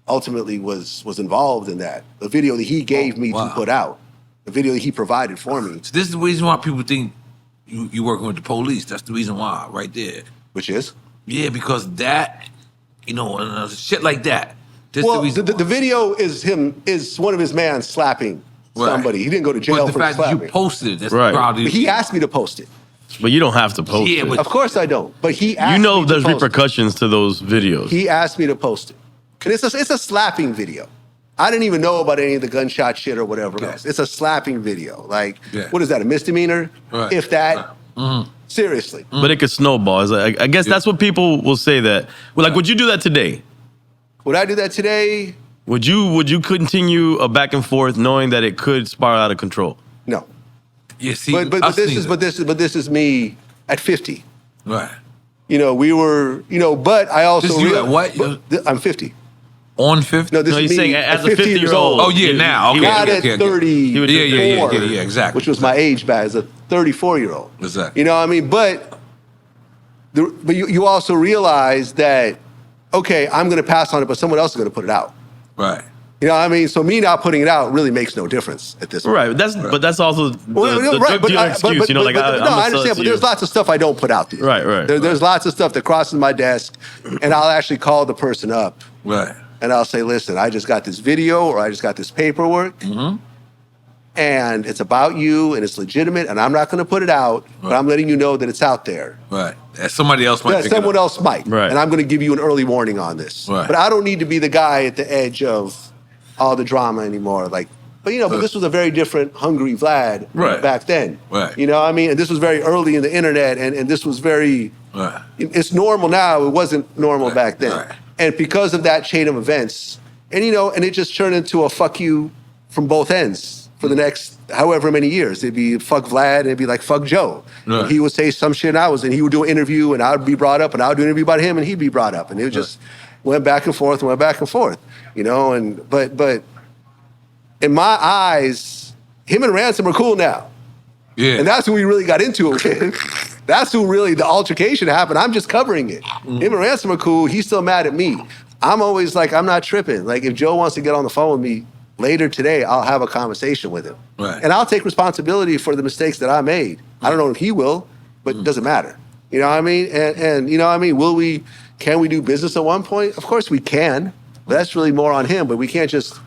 ultimately was involved in that. The video that he gave me to put out. The video that he provided for me. So this is the reason why people think you working with the police. That's the reason why, right there. Which is? Yeah, because that, you know, shit like that. Well, the video is one of his man slapping somebody. He didn't go to jail but for the fact slapping. that you posted it, that's Right. probably. But he asked me to post it. But you don't have to post Yeah, it. but- Of course I don't. But he asked You know me to there's post repercussions to those videos. it. He asked me to post it. And it's a slapping video. I didn't even know about any of the gunshot shit or whatever else. It's a slapping video. Like, what is that, a misdemeanor? Right. If that. Seriously. But it could snowball. It's like, I guess that's what people will say that. Well, like, would you do that today? Would I do that today? Would you continue a back and forth knowing that it could spiral out of control? No. Yeah, see, But this is me at 50. right. You know, we were, but I also This is you at what? I'm 50. On 50? No, this No, is he's me saying at as a 50 years 50-year-old. Oh, yeah, now. Okay, Not okay, at okay. 30. Yeah, exactly. Which was my age back as a 34-year-old. Exactly. You know what I mean? But you also realize that, okay, I'm going to pass on it, but someone else is going to put it out. Right. You know what I mean? So me not putting it out really makes no difference at this point. Right. But that's also the Right, drug dealer excuse. no, I understand, but there's lots of stuff I don't put out there. Right. There's lots of stuff that crosses my desk, and I'll actually call the person up. Right. And I'll say, listen, I just got this video or I just got this paperwork, and it's about you and it's legitimate, and I'm not going to put it out, but I'm letting you know that it's out there. Right. And somebody else might pick it Someone up. else might. Right. And I'm going to give you an early warning on this. Right. But I don't need to be the guy at the edge of all the drama anymore. Like, but this was a very different hungry Vlad back then. Right. You know what I mean? And this was very early in the internet, and this was very, Right. it's normal now. It wasn't normal back then. Right. And because of that chain of events, and it just turned into a fuck you from both ends for the next however many years. It'd be fuck Vlad, and it'd be like fuck Joe. Right. And he would say some shit, and he would do an interview, and I would be brought up, and I would do an interview about him, and he'd be brought up, and it just went back and forth, and but in my eyes, him and Ransom are cool now. Yeah. And that's when we really got into it with. That's who really the altercation happened. I'm just covering it. Him and Ransom are cool. He's still mad at me. I'm always like, I'm not tripping. Like, if Joe wants to get on the phone with me later today, I'll have a conversation with him. Right. And I'll take responsibility for the mistakes that I made. I don't know if he will, but it doesn't matter. You know what I mean? And you know what I mean? Can we do business at one point? Of course we can. But that's really more on him. But we can't just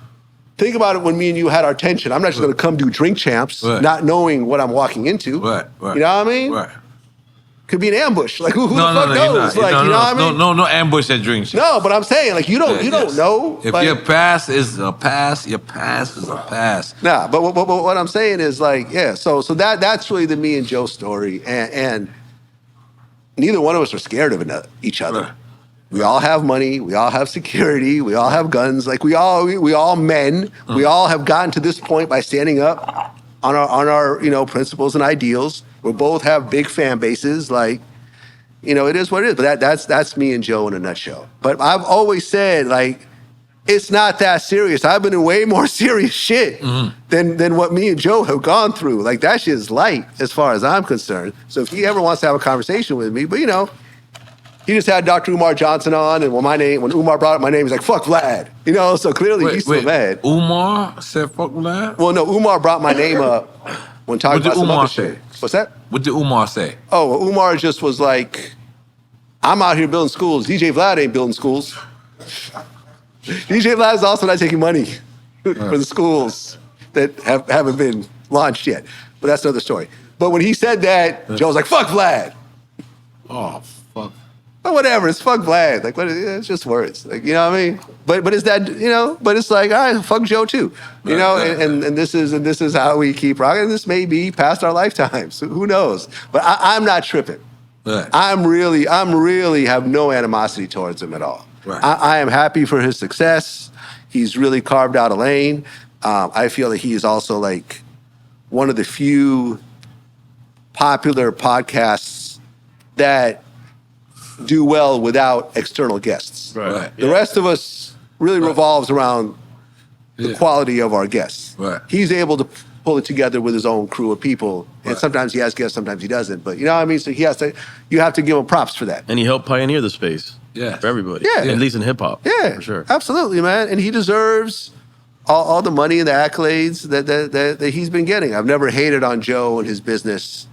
think about it when me and you had our tension. I'm not just going to come do drink champs, not knowing what I'm walking into. Right. You know what I mean? Right. Could be an ambush. Like who the fuck knows? Like, you know what I mean? No ambush at drinks. No, but I'm saying, like, you don't know. If like, your past is a pass, your past is a pass. Nah, but what I'm saying is, like, yeah, so that's really the me and Joe story. And neither one of us are scared of each other. Right. We all have money. We all have security. We all have guns. Like, we all men. We all have gotten to this point by standing up on our principles and ideals. We both have big fan bases. Like, it is what it is. But that's me and Joe in a nutshell. But I've always said, like, it's not that serious. I've been in way more serious shit than what me and Joe have gone through. Like, that shit is light as far as I'm concerned. So if he ever wants to have a conversation with me, but he just had Dr. Umar Johnson on, and when Umar brought up my name, he's like, fuck Vlad. So clearly he's still mad. Umar said fuck Vlad? Well, no, Umar brought my name up when talking about some other shit. What's that? What did Umar say? Oh, well, Umar just was like, I'm out here building schools. DJ Vlad ain't building schools. DJ Vlad is also not taking money for the schools that haven't been launched yet. But that's another story. But when he said that, Joe was like, fuck Vlad. Oh, fuck. But whatever, it's fuck Vlad. Like, it's just words. Like, you know what I mean? But it's that, but it's like, all right, fuck Joe too. And this is how we keep rocking. And this may be past our lifetimes. Who knows? But I'm not tripping. Right. I'm really have no animosity towards him at all. Right. I am happy for his success. He's really carved out a lane. I feel that he is also like one of the few popular podcasts that do well without external guests. Right. The rest of us really revolves around the quality of our guests. Right. He's able to pull it together with his own crew of people. And sometimes he has guests, sometimes he doesn't. But you know what I mean? So you have to give him props for that. And he helped pioneer the space. Yeah. For everybody. Yeah. At least in hip hop. Yeah. For sure. Absolutely, man. And he deserves all the money and the accolades that he's been getting. I've never hated on Joe and his business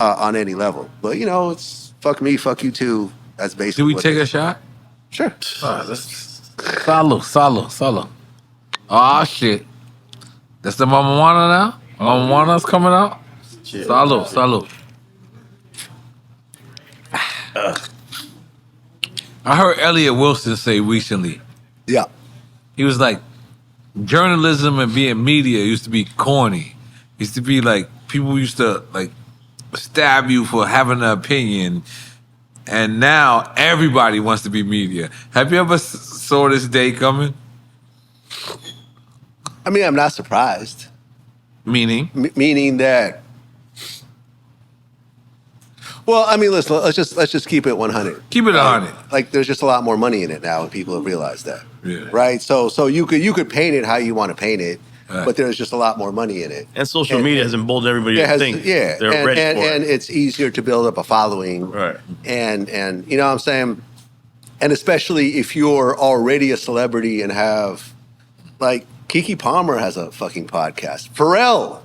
on any level. But it's fuck me, fuck you too. That's basically Did we take a shot? Sure. Let's Salud. Oh shit. That's the Mama Juana now? Mama Juana's coming out? Salud. I heard Elliot Wilson say recently. Yeah. He was like, journalism and being media used to be corny. Used to be like, people used to like stab you for having an opinion. And now everybody wants to be media. Have you ever saw this day coming? I mean, I'm not surprised. Meaning? Meaning that. Well, I mean, listen. Let's just keep it 100. Keep it 100. Like, there's just a lot more money in it now, and people have realized that. Yeah. Right. So you could paint it how you want to paint it, right. But there's just a lot more money in it. And social media has emboldened everybody to think they're ready for it. And it's easier to build up a following. Right. And you know what I'm saying? And especially if you're already a celebrity and have, like, Keke Palmer has a fucking podcast. Pharrell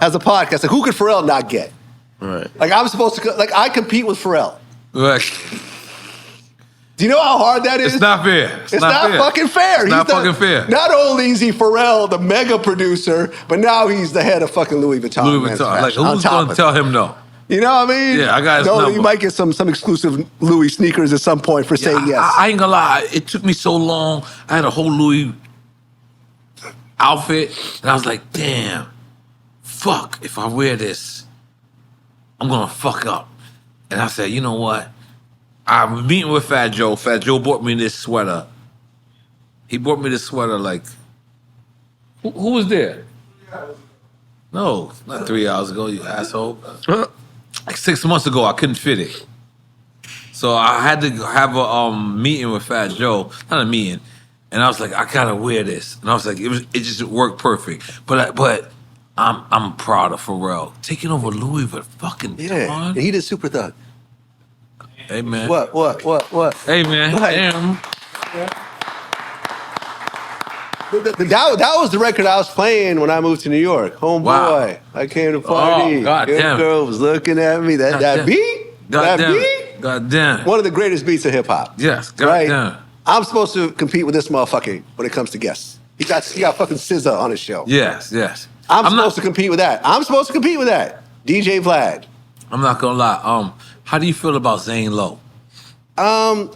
has a podcast. Like, who could Pharrell not get? Right. Like, I'm supposed to, like, I compete with Pharrell. Right. Do you know how hard that is? It's not fair. It's not fucking fair. It's not fucking fair. Not only is he Pharrell, the mega producer, but now he's the head of fucking Louis Vuitton. Louis Vuitton. Like, who's going to tell him no? You know what I mean? Yeah, I got his no, number. You might get some exclusive Louis sneakers at some point for saying yes. I ain't gonna lie. It took me so long. I had a whole Louis outfit, and I was like, damn, fuck, if I wear this, I'm gonna fuck up. And I said, you know what? I'm meeting with Fat Joe. Fat Joe bought me this sweater. He bought me this sweater like, who was there? No, not 3 hours ago, you asshole. Like 6 months ago, I couldn't fit it. So I had to have a meeting with Fat Joe, not a meeting, and I was like, I gotta wear this, and I was like, it just worked perfect. But I'm proud of Pharrell taking over Louis fucking yeah. And he did Super Thug. Hey man, what? Hey man, damn. That was the record I was playing when I moved to New York. Homeboy, Wow. I came to party. God damn. Girl was looking at me. That beat? God that damn. beat? God damn. One of the greatest beats of hip hop. Yes, God right? damn. I'm supposed to compete with this motherfucker when it comes to guests. He got fucking SZA on his show. Yes. I'm supposed to compete with that. DJ Vlad. I'm not gonna lie. How do you feel about Zane Lowe? I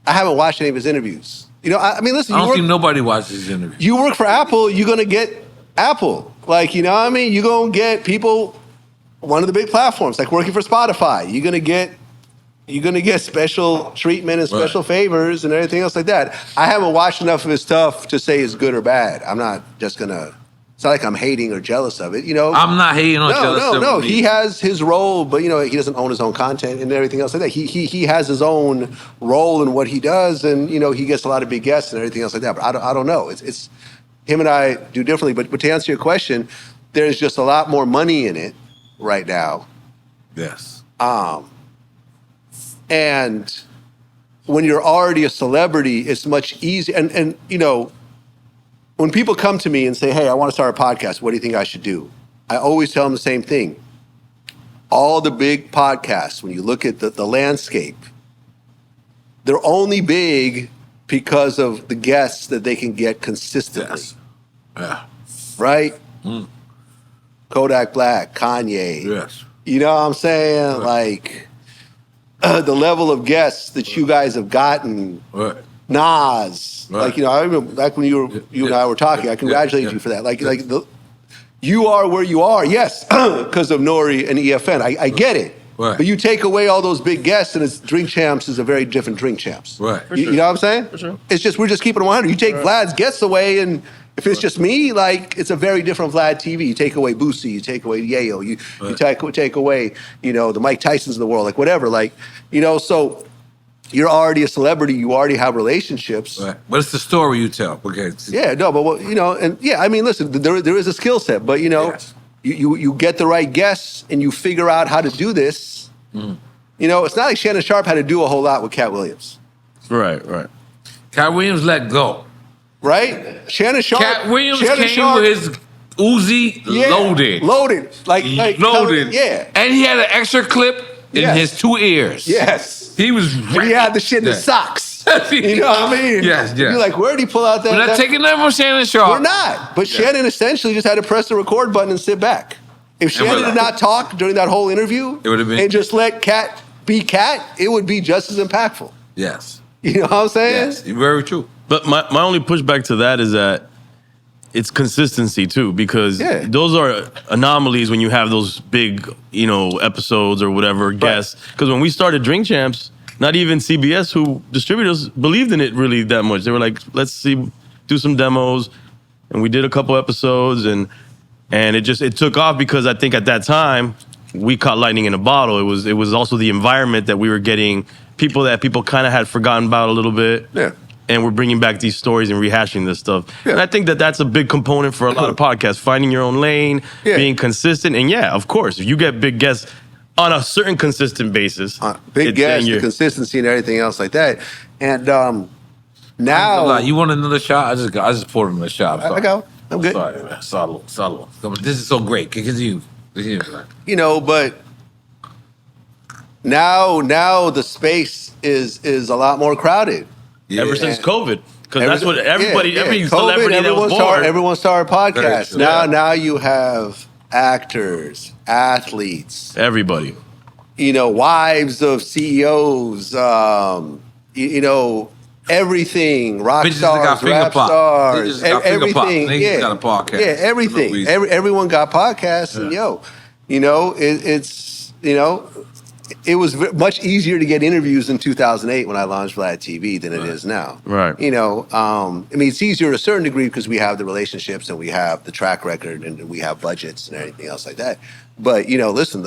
haven't watched any of his interviews. You know, I mean, listen. I don't think nobody watches his interviews. You work for Apple, you're gonna get Apple. Like, you know what I mean? You're gonna get people. One of the big platforms, like working for Spotify, you're gonna get special treatment and special favors and everything else like that. I haven't watched enough of his stuff to say it's good or bad. I'm not just gonna. It's not like I'm hating or jealous of it, you know. I'm not hating or jealous of it. No. He has his role, but you know he doesn't own his own content and everything else like that. He has his own role in what he does, and you know he gets a lot of big guests and everything else like that. But I don't know. It's him and I do differently. But to answer your question, there's just a lot more money in it right now. Yes. And when you're already a celebrity, it's much easier. And you know. When people come to me and say, hey, I want to start a podcast, what do you think I should do? I always tell them the same thing. All the big podcasts, when you look at the landscape, they're only big because of the guests that they can get consistently. Yes. Yeah. Right? Kodak Black, Kanye. Yes. You know what I'm saying? Right. Like, the level of guests that you guys have gotten. Right. Nas, right. Like, you know, I remember back when you and I were talking. I congratulate you for that. You are where you are, yes, because of N.O.R.E. and EFN. I get it, right. But you take away all those big guests, and Drink Champs is a very different Drink Champs, right? You know what I'm saying? For sure. It's just we're just keeping it 100. You take Vlad's guests away, and if it's just me, like it's a very different Vlad TV. You take away Boosie, you take away Yayo, you take away, you know, the Mike Tysons of the world, like whatever, like you know, so. You're already a celebrity. You already have relationships. Right. But it's the story you tell. Okay. Yeah, no, but you know, and yeah, I mean, listen, there is a skill set, but you know, yes. you get the right guests and you figure out how to do this. You know, it's not like Shannon Sharp had to do a whole lot with Cat Williams. Right. Cat Williams let go. Right? Shannon Sharp. Cat Williams came with his Uzi loaded. Loaded. Like loaded. Yeah. And he had an extra clip in his 2 ears. Yes. He was ready. He had the shit in the socks. You know what I mean? Yes, yes. You're like, where did he pull out that? We're not taking that from Shannon Sharp. We're not. But Shannon essentially just had to press the record button and sit back. If Shannon did not talk during that whole interview and just let Cat be Cat, it would be just as impactful. Yes. You know what I'm saying? Yes, very true. But my only pushback to that is that it's consistency too, because those are anomalies when you have those big, episodes or whatever guests. Because when we started Drink Champs, not even CBS, who distributors, believed in it really that much. They were like, let's do some demos, and we did a couple episodes, and it took off because I think at that time we caught lightning in a bottle. It was also the environment that we were getting people kind of had forgotten about a little bit. Yeah. And we're bringing back these stories and rehashing this stuff. Yeah. And I think that that's a big component for a lot of podcasts, finding your own lane, being consistent. And of course, if you get big guests on a certain consistent basis. Big guests, the consistency and everything else like that. And now... You want another shot? I just poured another shot. I go. I'm good. Sorry, man. Salud. This is so great. Continue. But now the space is a lot more crowded. Yeah. Ever since COVID, because that's what every celebrity that was born. Everyone started podcasts. Now you have actors, athletes, everybody. Wives of CEOs. Everything. Rock stars, rap stars, everything. Got a podcast. Yeah, everything. Everyone got podcasts, and it was much easier to get interviews in 2008 when I launched Vlad TV than it is now. Right. It's easier to a certain degree because we have the relationships and we have the track record and we have budgets and everything else like that. But, listen,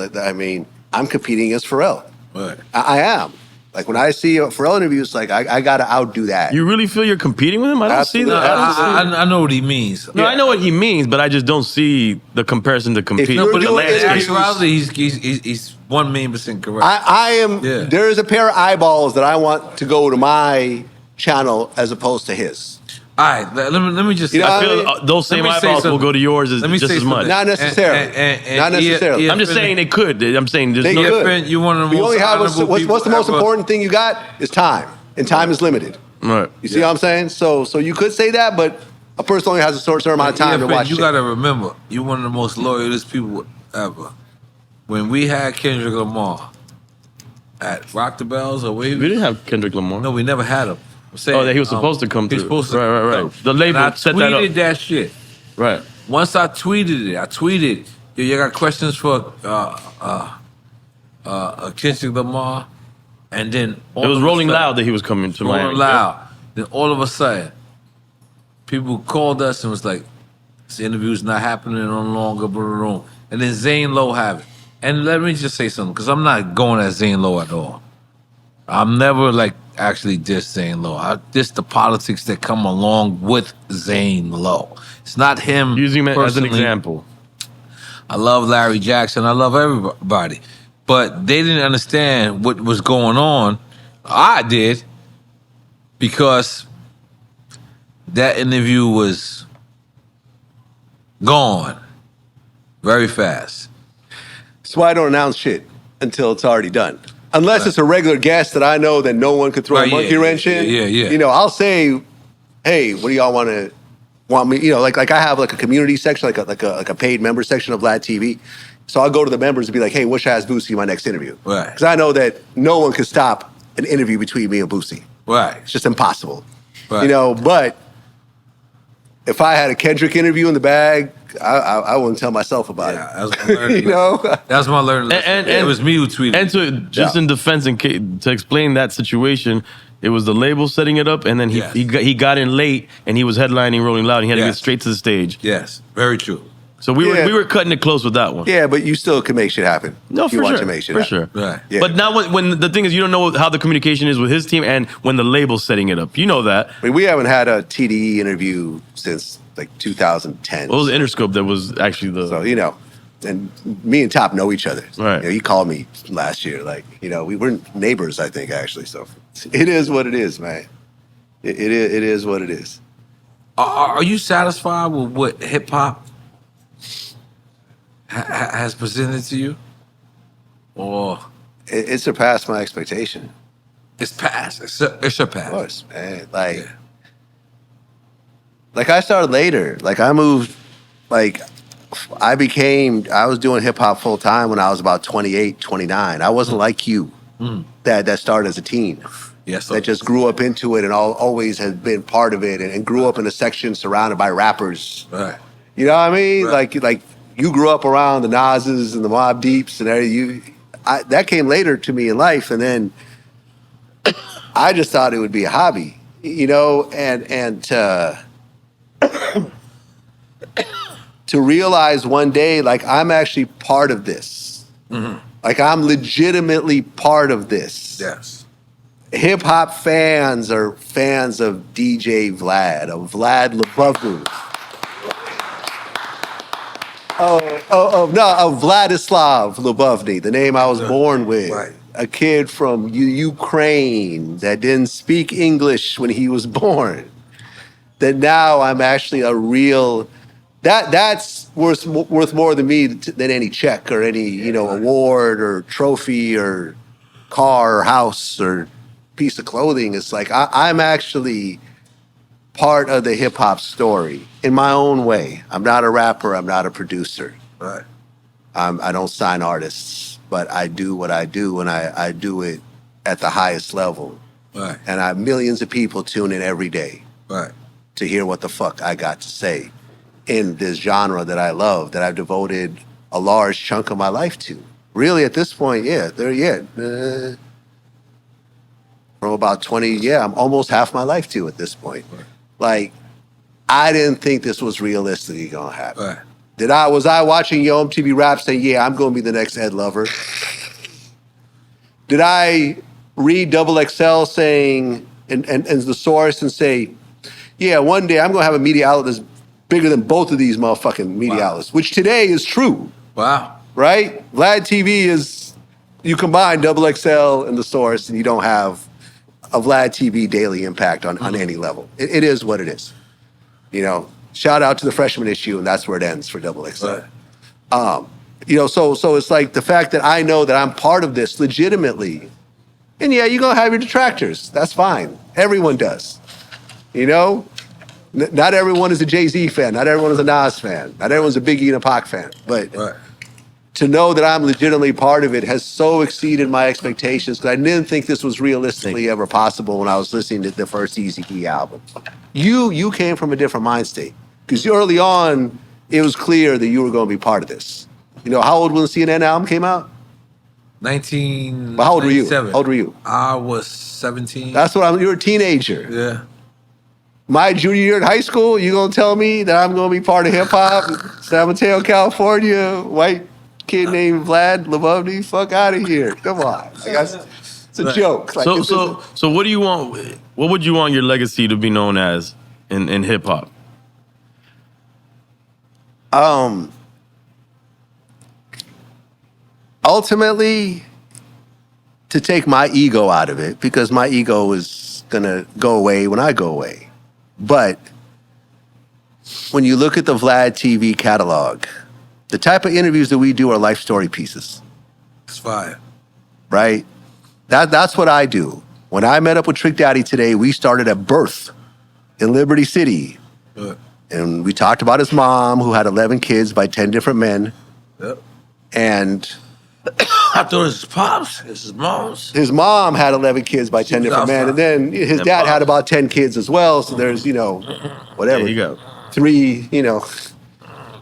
I'm competing against Pharrell. Right. I am. Like, when I see a Pharrell interview, it's like, I got to outdo that. You really feel you're competing with him? I don't see that. I know what he means. No, I know what he means, but I just don't see the comparison to compete. But in actuality, he's 1,000,000% correct. I am. Yeah. There is a pair of eyeballs that I want to go to my channel as opposed to his. All right, let me just. I feel those same eyeballs will go to yours just as much. Not necessarily. Not necessarily. I'm just saying they could. I'm saying there's they no. Could. You one of the most what's the most important thing you got is time, and time is limited. Right. You see what I'm saying? So you could say that, but a person only has a certain amount of time to watch. You got to remember, you're one of the most loyalist people ever. When we had Kendrick Lamar at Rock the Bells, we didn't have Kendrick Lamar. No, we never had him. That he was supposed to come through. He was supposed to. Right. The label set that up. I tweeted that shit. Right. Once I tweeted it, yo, you got questions for Kendrick Lamar? And then it was Rolling Loud that he was coming to Miami. Rolling Loud. Then all of a sudden, people called us and was like, this interview's not happening no longer, blah. And then Zane Lowe have it. And let me just say something, because I'm not going at Zane Lowe at all. I'm never actually diss Zane Lowe. I diss the politics that come along with Zane Lowe. It's not him using him as an personally. example. I love Larry Jackson. I love everybody. But they didn't understand what was going on. I did, because that interview was gone very fast. That's why I don't announce shit until it's already done. Unless it's a regular guest that I know that no one could throw a monkey wrench in. Yeah. I'll say, hey, what do y'all want me? Like I have a community section, like a paid member section of Vlad TV. So I'll go to the members and be like, hey, wish I asked Boosie in my next interview. Right. Because I know that no one could stop an interview between me and Boosie. Right. It's just impossible. Right. But if I had a Kendrick interview in the bag, I wouldn't tell myself about it. That's my learning. That's my learning. And it was me who tweeted. And in defense and to explain that situation, it was the label setting it up, and then he got in late, and he was headlining Rolling Loud. And he had to get straight to the stage. Yes, very true. So we were cutting it close with that one. Yeah, but you still can make shit happen. No, for sure. To make shit happen. Sure. Right. Yeah. But now when the thing is, you don't know how the communication is with his team and when the label's setting it up. You know that. We haven't had a TDE interview since 2010. Well, it was Interscope that was actually the... So, and me and Top know each other. Right. He called me last year. We were neighbors, I think, actually. So it is what it is, man. It is what it is. Are you satisfied with what hip-hop has presented to you? Or... It surpassed my expectation. It's past. It's your past. Of course, man. Like I started later. Like I moved, like I was doing hip hop full time when I was about 28, 29. I wasn't like you that started as a teen. Yes, that just grew up into it and always has been part of it and grew up in a section surrounded by rappers. Right. You know what I mean? Right. Like you grew up around the Nas's and the Mobb Deeps and that came later to me in life, and then I just thought it would be a hobby, you know, and to realize one day, like I'm actually part of this. Mm-hmm. Like I'm legitimately part of this. Yes. Hip hop fans are fans of DJ Vlad, of Vlad Lebovny. Of Vladislav Lebovny, the name I was born with. Right. A kid from Ukraine that didn't speak English when he was born. That now I'm actually a real. That's worth more than me than any check or any award or trophy or car or house or piece of clothing. It's like I'm actually part of the hip hop story in my own way. I'm not a rapper. I'm not a producer. Right. I don't sign artists, but I do what I do, and I do it at the highest level. Right. And I have millions of people tune in every day. Right. To hear what the fuck I got to say in this genre that I love, that I've devoted a large chunk of my life to. Really, at this point, from about 20, I'm almost half my life to at this point. Right. Like, I didn't think this was realistically gonna happen. Right. Was I watching Yo MTV Rap saying, I'm gonna be the next Ed Lover? Did I read Double XL saying, and the source and say, one day I'm gonna have a media outlet that's bigger than both of these motherfucking media outlets, which today is true. Wow. Right? Vlad TV is, you combine Double XL and the source and you don't have a Vlad TV daily impact on any level. It is what it is. You know, shout out to the freshman issue, and that's where it ends for Double XL. Right. So it's like the fact that I know that I'm part of this legitimately. And you're gonna have your detractors. That's fine. Everyone does. You know? Not everyone is a Jay-Z fan. Not everyone is a Nas fan. Not everyone's a Biggie and a Pac fan. But to know that I'm legitimately part of it has so exceeded my expectations, because I didn't think this was realistically ever possible when I was listening to the first Eazy-E album. You came from a different mind state, because early on, it was clear that you were going to be part of this. You know, how old when the CNN album came out? 19. But how old were you? 97. How old were you? I was 17. You were a teenager. Yeah. My junior year in high school, you gonna tell me that I'm gonna be part of hip hop? San Mateo, California, white kid named Vlad Lebovny? Fuck out of here! Come on, it's a joke. Like, so what do you want? What would you want your legacy to be known as in hip hop? Ultimately, to take my ego out of it, because my ego is gonna go away when I go away. But when you look at the Vlad TV catalog, the type of interviews that we do are life story pieces. It's fire. Right? That's what I do. When I met up with Trick Daddy today, we started at birth in Liberty City. Good. And we talked about his mom, who had 11 kids by 10 different men. Yep. And I thought it was his pops. It's his mom's. His mom had 11 kids by 10 different men. And then his dad had about 10 kids as well. So there's, whatever. There you go. 3,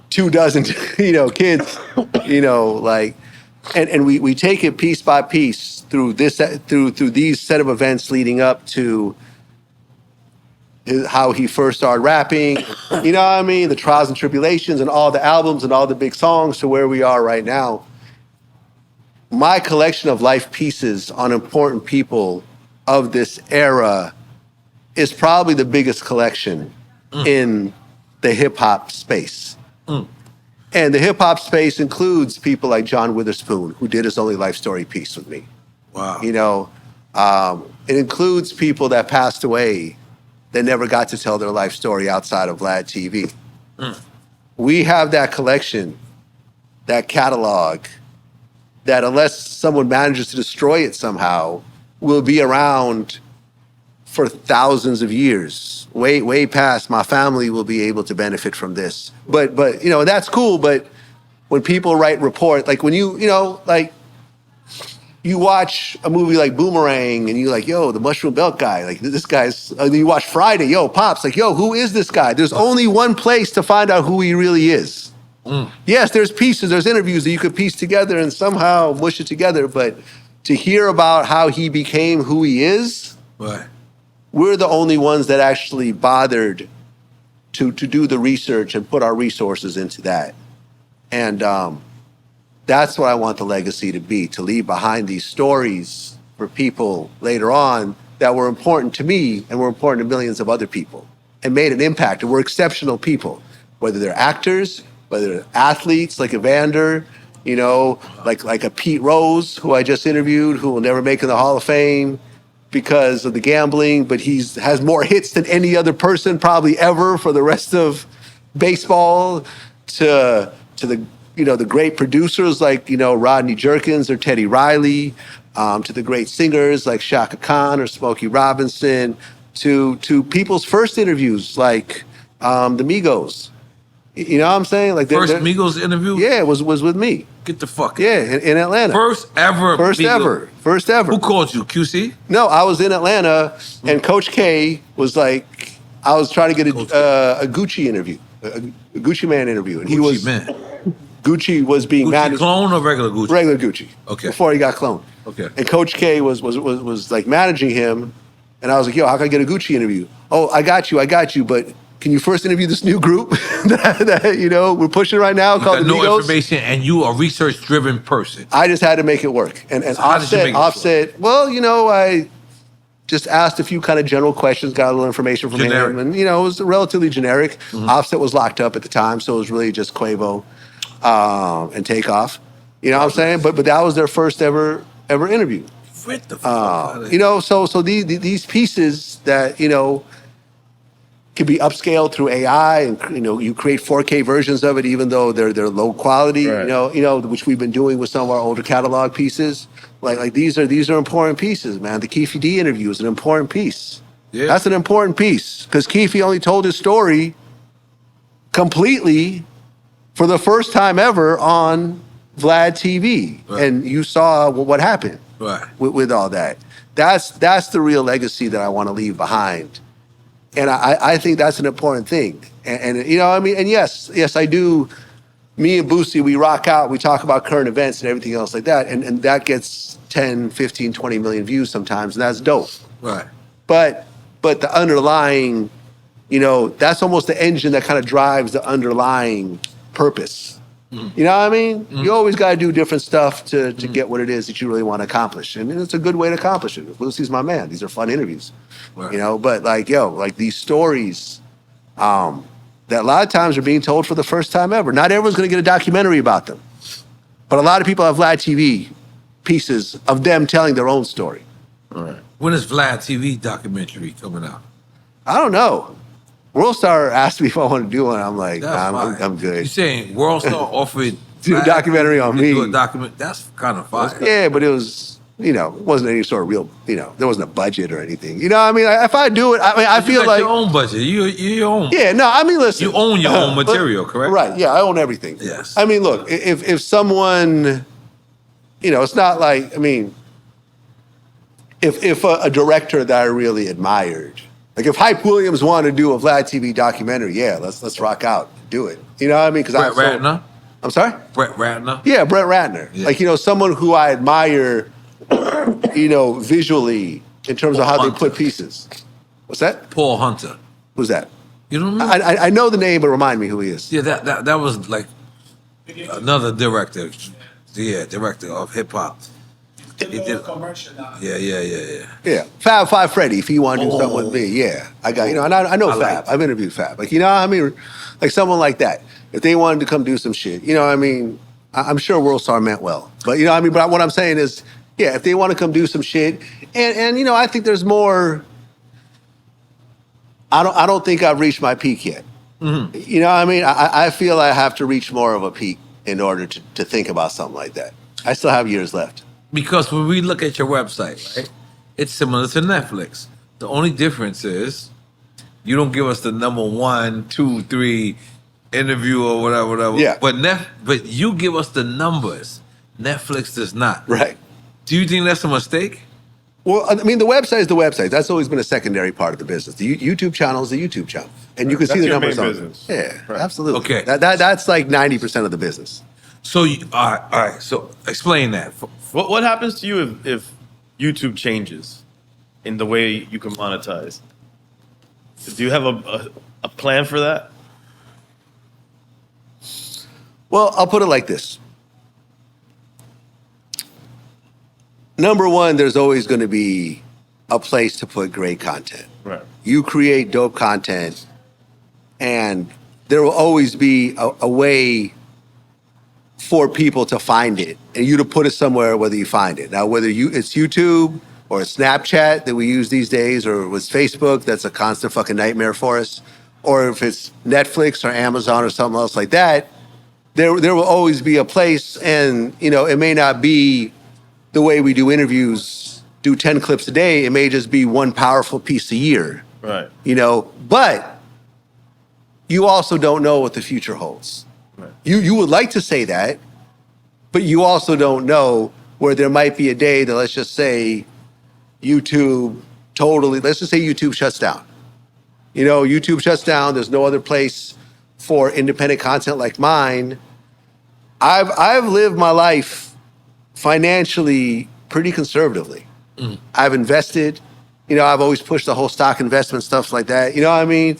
2 dozen, kids, and we take it piece by piece through these set of events leading up to how he first started rapping, the trials and tribulations and all the albums and all the big songs to where we are right now. My collection of life pieces on important people of this era is probably the biggest collection in the hip hop space. And the hip hop space includes people like John Witherspoon, who did his only life story piece with me. Wow. It includes people that passed away that never got to tell their life story outside of Vlad TV. We have that collection, that catalog, that unless someone manages to destroy it somehow, will be around for thousands of years. Way past my family will be able to benefit from this. But you know, that's cool, but when people write report, like when you know, like you watch a movie like Boomerang and you're like, yo, the mushroom belt guy, like this guy's, you watch Friday, yo, Pops, like, yo, who is this guy? There's only one place to find out who he really is. Yes, there's pieces, there's interviews that you could piece together and somehow mush it together, but to hear about how he became who he is, Right. we're the only ones that actually bothered to do the research and put our resources into that. And that's what I want the legacy to be, to leave behind these stories for people later on that were important to me and were important to millions of other people and made an impact and were exceptional people, whether they're actors, whether they're athletes like Evander, you know, like a Pete Rose, who I just interviewed, who will never make it in the Hall of Fame because of the gambling, but has more hits than any other person probably ever for the rest of baseball, to the, you know, the great producers like, you know, Rodney Jerkins or Teddy Riley, to the great singers like Shaka Khan or Smokey Robinson, to people's first interviews like the Migos. You know what I'm saying? Like First Migos interview? Yeah, it was with me. Get the fuck out. Yeah, in Atlanta. First ever Migos. First ever. Who called you? QC? No, I was in Atlanta, and Coach K was like, I was trying to get a Gucci interview, a Gucci Man interview, and Gucci was being managed. Clone or regular Gucci? Regular Gucci. Okay. Before he got cloned. Okay. And Coach K was like managing him, and I was like, yo, how can I get a Gucci interview? Oh, I got you, but can you first interview this new group that you know we're pushing right now called the No Migos? information, and you a research-driven person. I just had to make it work. And So how did you make it Offset, well, you know, I just asked a few kind of general questions, got a little information from him, and you know, it was relatively generic. Offset was locked up at the time, so it was really just Quavo and Takeoff. You know what I'm saying? But that was their first ever interview. What the fuck? You know, so these pieces that, you know, can be upscaled through AI, and you know, you create 4K versions of it, even though they're low quality. Right. You know, which we've been doing with some of our older catalog pieces. Like these are important pieces, man. The Keefe D interview is an important piece. Yeah. That's an important piece because Keefe only told his story completely for the first time ever on Vlad TV, Right. and you saw what happened Right. with all that. That's the real legacy that I want to leave behind. And I think that's an important thing. And you know, I mean, and yes, I do. Me and Boosie, we rock out, we talk about current events and everything else like that. And that gets 10, 15, 20 million views sometimes, and that's dope. Right. But the underlying, you know, that's almost the engine that kind of drives the underlying purpose. You know what I mean? You always got to do different stuff to get what it is that you really want to accomplish. And it's a good way to accomplish it. Boosie's my man. These are fun interviews. Right. You know, but like, yo, like these stories that a lot of times are being told for the first time ever. Not everyone's going to get a documentary about them. But a lot of people have Vlad TV pieces of them telling their own story. All right. When is Vlad TV documentary coming out? I don't know. World Star asked me if I want to do one. I'm like, That's nah, fine. I'm good. You saying World Star offered Do a documentary on me. Do a document. That's kind of fire. Yeah, but it was, you know, it wasn't any sort of real, you know, there wasn't a budget or anything. You know what I mean? If I do it, I mean, I You feel got like. your own budget. You your own. Yeah, no, I mean, listen. You own your own material, correct? Right, yeah, I own everything. Yes. I mean, look, if someone, you know, it's not like, I mean, if a director that I really admired, like if Hype Williams wanted to do a Vlad TV documentary, yeah, let's rock out, do it. You know what I mean? Because Brett Ratner. I'm sorry? Brett Ratner. Yeah, Brett Ratner. Yeah. Like, you know, someone who I admire, you know, visually in terms of how they put pieces. What's that? Paul Hunter. Who's that? You don't know? I know the name, but remind me who he is. Yeah, that was like another director. Yeah, director of hip hop. He did commercial now. Yeah. Yeah, Fab Five Freddy. If he wanted to do something with me, yeah, I got, you know, and I know I Fab. like I've interviewed Fab. Like, you know, I mean, like someone like that. If they wanted to come do some shit, you know, what I mean, I'm sure World Star meant well, but you know, what I mean, but what I'm saying is, yeah, if they want to come do some shit, and you know, I think there's more. I don't think I've reached my peak yet. Mm-hmm. You know what I mean? I feel I have to reach more of a peak in order to think about something like that. I still have years left. Because when we look at your website, right, it's similar to Netflix. The only difference is you don't give us the number 1, 2, 3 interview or whatever. Yeah. But you give us the numbers. Netflix does not. Right. Do you think that's a mistake? Well, I mean, the website is the website. That's always been a secondary part of the business. The YouTube channel is the YouTube channel, and you can see the your numbers main on business. it. Yeah, absolutely. Okay. That's like 90% of the business. So, all right. So, explain that. What happens to you if YouTube changes in the way you can monetize? Do you have a plan for that? Well, I'll put it like this. Number one, there's always going to be a place to put great content. Right. You create dope content, and there will always be a way for people to find it and you to put it somewhere whether you find it. Now, whether it's YouTube or it's Snapchat that we use these days, or it's Facebook, that's a constant fucking nightmare for us, or if it's Netflix or Amazon or something else like that, there will always be a place. And, you know, it may not be the way we do interviews, do 10 clips a day. It may just be one powerful piece a year. Right. You know, but you also don't know what the future holds. Right. You would like to say that, but you also don't know where there might be a day that, let's just say, YouTube let's just say YouTube shuts down. You know, YouTube shuts down. There's no other place for independent content like mine. I've lived my life financially pretty conservatively. I've invested. You know, I've always pushed the whole stock investment stuff like that. You know what I mean?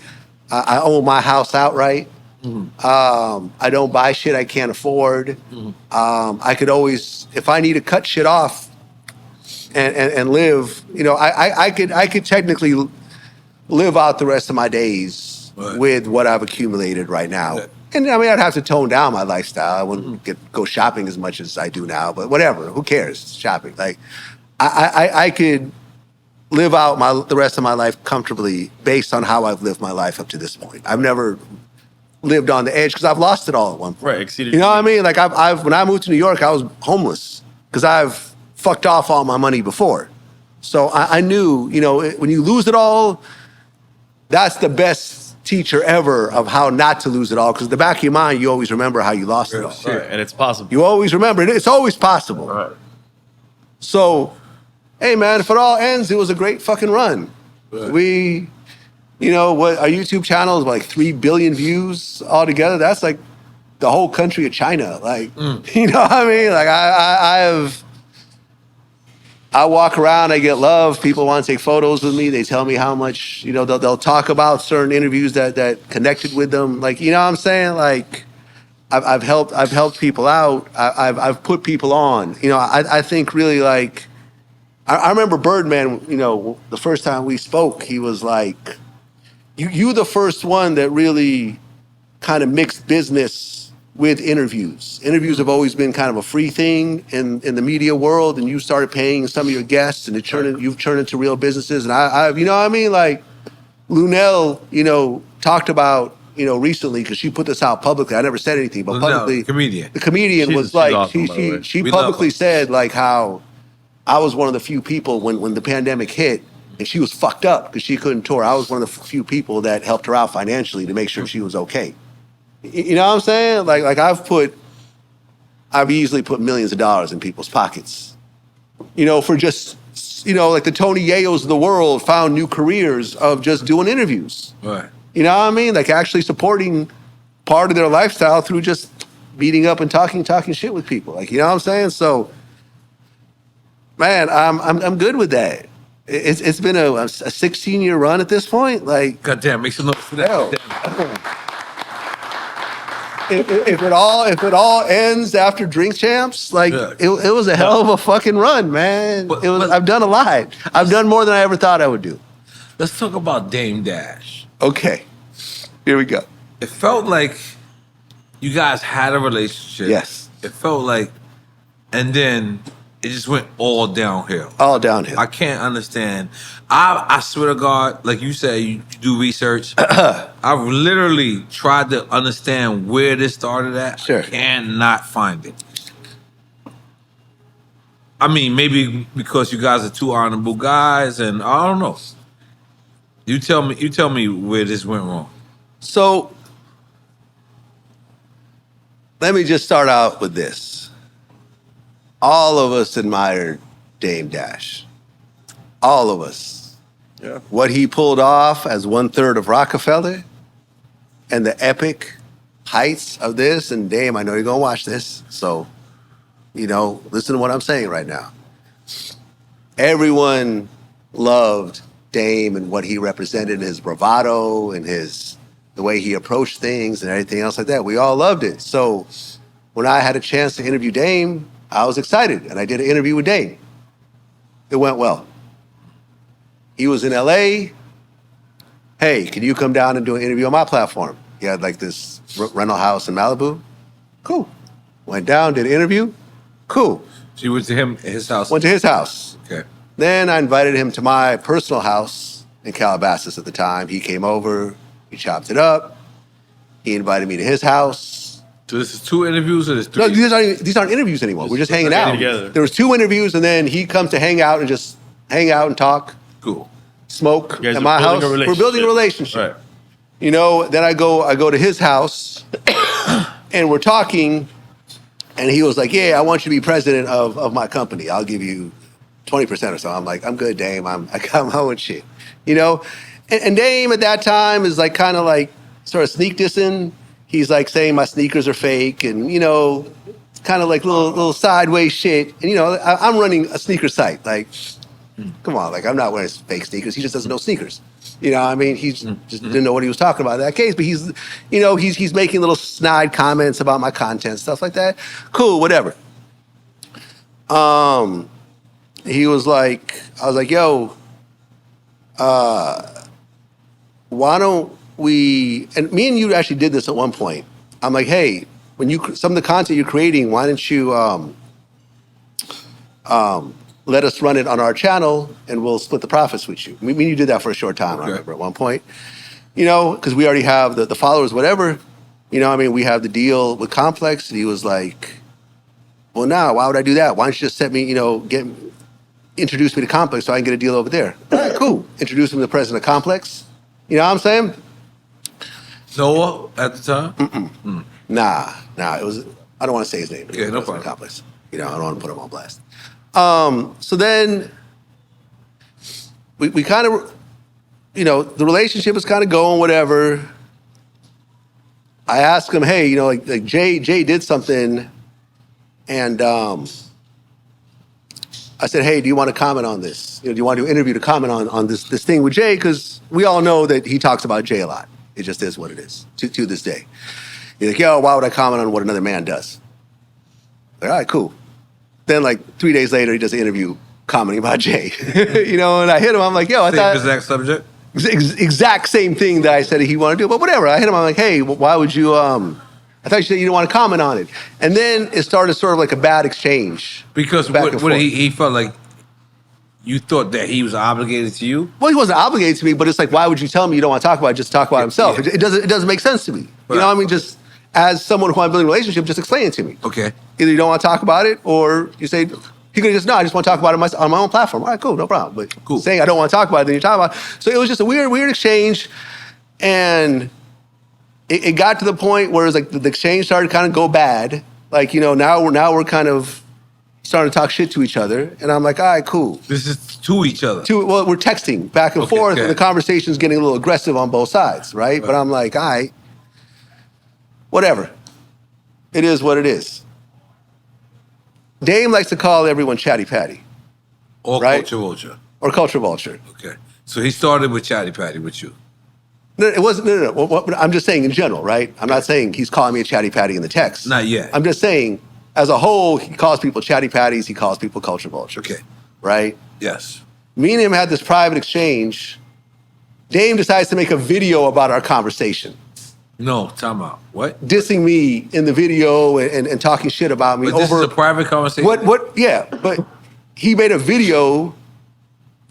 I own my house outright. I don't buy shit I can't afford. I could always, if I need to cut shit off and live, you know, I could technically live out the rest of my days with what I've accumulated right now. Yeah. And I mean, I'd have to tone down my lifestyle. I wouldn't go shopping as much as I do now, but whatever, who cares? Shopping. Like, I could live out the rest of my life comfortably based on how I've lived my life up to this point. I've never lived on the edge because I've lost it all at one point. Right, exceeded. You know what I mean? Like when I moved to New York, I was homeless because I've fucked off all my money before. So I knew, you know, when you lose it all, that's the best teacher ever of how not to lose it all. Because in the back of your mind, you always remember how you lost it all. Right, and it's possible. You always remember it. It's always possible. Right. So, hey man, if it all ends, it was a great fucking run. Right. We, you know, what our YouTube channel is like 3 billion views altogether. That's like the whole country of China. Like, you know what I mean? Like I walk around, I get love. People want to take photos with me. They tell me how much, you know, they'll talk about certain interviews that connected with them. Like, you know what I'm saying? Like, I've helped people out. I've put people on. You know, I think really like, I remember Birdman, you know, the first time we spoke, he was like, you the first one that really kind of mixed business with interviews. Interviews have always been kind of a free thing in the media world, and you started paying some of your guests, and you've turned into real businesses. And I you know what I mean? Like, Lunel, you know, talked about, you know, recently, because she put this out publicly. I never said anything, but publicly. The comedian was like, awesome, she publicly said like how I was one of the few people when the pandemic hit, and she was fucked up because she couldn't tour. I was one of the few people that helped her out financially to make sure she was okay. You know what I'm saying? Like I've easily put millions of dollars in people's pockets. You know, for just, you know, like the Tony Yayos of the world found new careers of just doing interviews. Right. You know what I mean? Like actually supporting part of their lifestyle through just beating up and talking shit with people. Like, you know what I'm saying? So, man, I'm good with that. It's been a 16-year run at this point. Like, goddamn, make some noise for that. If it all ends after Drink Champs, like it was a hell of a fucking run, man. I've done a lot. I've done more than I ever thought I would do. Let's talk about Dame Dash. Okay, here we go. It felt like you guys had a relationship. Yes. It felt like, and then it just went all downhill. All downhill. I can't understand. I swear to God, like you said, you do research. I've literally tried to understand where this started at. Sure. I cannot find it. I mean, maybe because you guys are two honorable guys, and I don't know. You tell me where this went wrong. So let me just start out with this. All of us admired Dame Dash. All of us. Yeah. What he pulled off as 1/3 of Rockefeller and the epic heights of this, and Dame, I know you're gonna watch this, so, listen to what I'm saying right now. Everyone loved Dame and what he represented, his bravado and the way he approached things and everything else like that. We all loved it. So when I had a chance to interview Dame, I was excited, and I did an interview with Dame. It went well. He was in LA. Hey, can you come down and do an interview on my platform? He had like this rental house in Malibu. Cool. Went down, did an interview. Cool. So you went to his house? Went to his house. Okay. Then I invited him to my personal house in Calabasas at the time. He came over, he chopped it up. He invited me to his house. So this is 2 interviews or this 3? No, these aren't interviews anymore. We're just hanging out. Together. There was 2 interviews, and then he comes to hang out and just hang out and talk. Cool. Smoke You guys at are my building house. a relationship. We're building a relationship. Right. Then I go to his house, and we're talking, and he was like, "Yeah, I want you to be president of my company. I'll give you 20% or so." I'm like, "I'm good, Dame. I got my own shit." And Dame at that time is like kind of like sort of sneak dissing. He's like saying my sneakers are fake, and kind of like little sideways shit. And I'm running a sneaker site. Like, come on, like I'm not wearing fake sneakers. He just doesn't know sneakers. I mean, he just didn't know what he was talking about in that case. But he's making little snide comments about my content, stuff like that. Cool, whatever. He was like, I was like, yo, why don't we? And me and you actually did this at one point. I'm like, hey, some of the content you're creating, why don't you let us run it on our channel, and we'll split the profits with you. Me and you did that for a short time, okay. I remember at one point. Because we already have the followers, whatever. We have the deal with Complex, and he was like, well, now, why would I do that? Why don't you just set me, introduce me to Complex so I can get a deal over there? All right, cool. Introduce him to the president of Complex. You know what I'm saying? Noah at the time? Nah. It was, I don't want to say his name. Yeah, no problem. Complex. I don't want to put him on blast. So then we kind of, the relationship is kind of going, whatever. I asked him, hey, like Jay did something, and I said, hey, do you want to comment on this? Do you want to do an interview to comment on this thing with Jay? Because we all know that he talks about Jay a lot. It just is what it is to this day. He's like, yo, why would I comment on what another man does? All right, cool. Then, like 3 days later, he does an interview commenting about Jay. And I hit him. I'm like, yo, I thought exact subject. Exact same thing that I said he wanted to do, but whatever. I hit him. I'm like, hey, why would you? I thought you said you didn't want to comment on it. And then it started sort of like a bad exchange. Because what he felt like you thought that he was obligated to you. Well, he wasn't obligated to me, but it's like, why would you tell me you don't want to talk about it? Just talk about himself. Yeah. It doesn't make sense to me. Right. Just as someone who I'm building a relationship, just explain it to me. Okay. Either you don't want to talk about it, or you say, he could just, no, I just want to talk about it on my own platform. All right, cool, no problem. But cool. Saying I don't want to talk about it, then you talk about it. So it was just a weird exchange. And it got to the point where it was like the exchange started to kind of go bad. Like, now we're kind of starting to talk shit to each other. And I'm like, all right, cool. This is to each other. Well, we're texting back and forth, and the conversation's getting a little aggressive on both sides, right? But I'm like, all right, whatever. It is what it is. Dame likes to call everyone Chatty Patty. Or right? Culture Vulture. Or Culture Vulture. Okay. So he started with Chatty Patty with you. No, it wasn't. No. Well, I'm just saying in general, right? I'm not saying he's calling me a Chatty Patty in the text. Not yet. I'm just saying, as a whole, he calls people Chatty Patties. He calls people Culture Vultures. Okay. Right? Yes. Me and him had this private exchange. Dame decides to make a video about our conversation. No, time out. What? Dissing me in the video and talking shit about me. But this is a private conversation? Yeah, but he made a video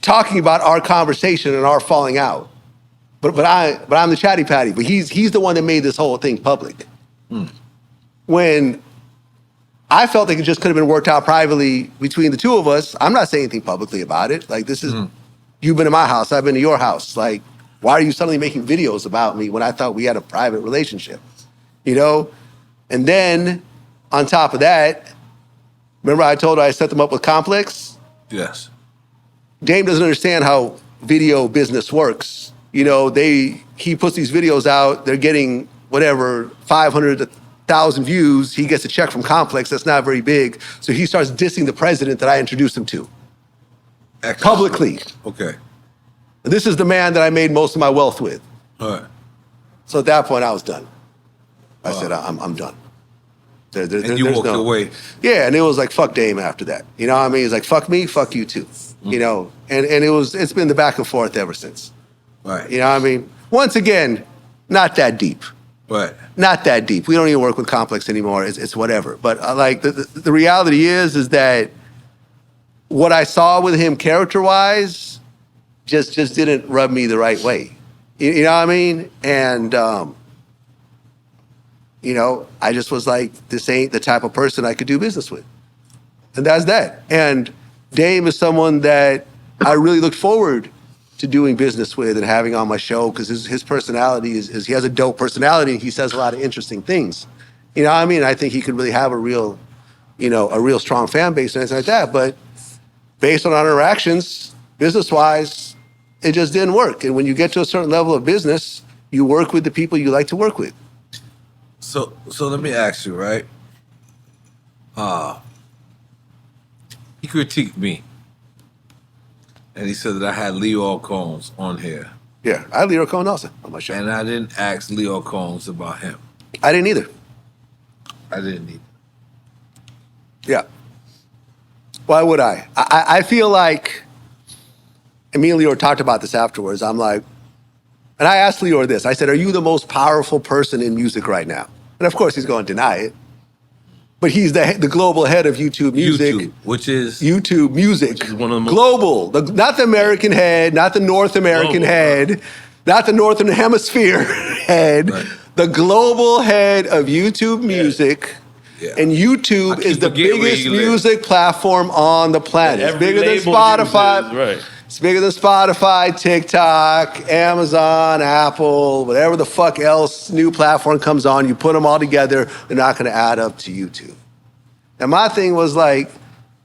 talking about our conversation and our falling out. But I'm the Chatty Patty. But he's the one that made this whole thing public. When I felt like it just could have been worked out privately between the two of us. I'm not saying anything publicly about it. Like, this is, you've been to my house, I've been to your house. Like, why are you suddenly making videos about me when I thought we had a private relationship? You know? And then, on top of that, remember I told her I set them up with Complex? Yes. Dame doesn't understand how video business works. You know, he puts these videos out, they're getting whatever, 500 to 1,000 views, he gets a check from Complex that's not very big, so he starts dissing the president that I introduced him to. Publicly. Okay. And this is the man that I made most of my wealth with. All right. So at that point, I was done. I said, I'm done. And you walked away. Yeah, and it was like, fuck Dame after that. You know what I mean? He's like, fuck me, fuck you too. You know, and it's been the back and forth ever since. Right. You know what I mean? Once again, not that deep. Right. Not that deep. We don't even work with Complex anymore. It's whatever. But like the reality is that what I saw with him character-wise just didn't rub me the right way. You know what I mean? And you know, I just was like, this ain't the type of person I could do business with. And that's that. And Dame is someone that I really look forward to doing business with and having on my show, because his personality is he has a dope personality and he says a lot of interesting things. You know what I mean? I think he could really have a real strong fan base and anything like that. But based on our interactions, business-wise, it just didn't work. And when you get to a certain level of business, you work with the people you like to work with. So let me ask you, right? He critiqued me. And he said that I had Leo Combs on here. Yeah, I had Leo Combs also on my show. And I didn't ask Leo Combs about him. I didn't either. Yeah. Why would I? I feel like, and me and Leo talked about this afterwards, I'm like, and I asked Leo this, I said, are you the most powerful person in music right now? And of course he's going to deny it. But he's the global head of YouTube Music. Which is? YouTube Music. Which is one of the most global. Not the American head, not the North American head, not the Northern Hemisphere head. Right. The global head of YouTube Music. Yeah. And YouTube is the biggest music platform on the planet. It's bigger than Spotify. Right. It's bigger than Spotify, TikTok, Amazon, Apple, whatever the fuck else new platform comes on, you put them all together, they're not going to add up to YouTube. And my thing was like,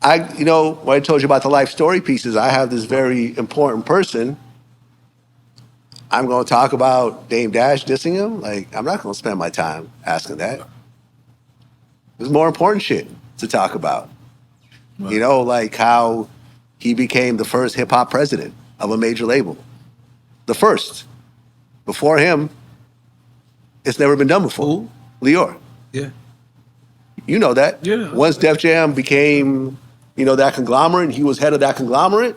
when I told you about the life story pieces, I have this very important person. I'm going to talk about Dame Dash dissing him. Like, I'm not going to spend my time asking that. There's more important shit to talk about. Right. You know, like how he became the first hip-hop president of a major label. The first. Before him, it's never been done before. Who? N.O.R.E. Yeah. You know that. Yeah. Once Def Jam became, that conglomerate, and he was head of that conglomerate,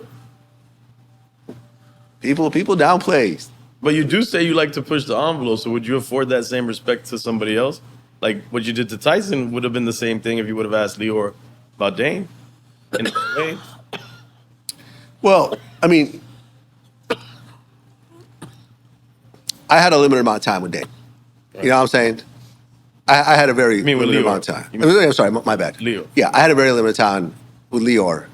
people downplay. But you do say you like to push the envelope, so would you afford that same respect to somebody else? Like what you did to Tyson would have been the same thing if you would have asked N.O.R.E. about Dame. In a way. Well, I mean, I had a limited amount of time with Dame. You know what I'm saying? I had a very limited amount of time. I'm sorry, my bad. Leo. Yeah, I had a very limited time with N.O.R.E.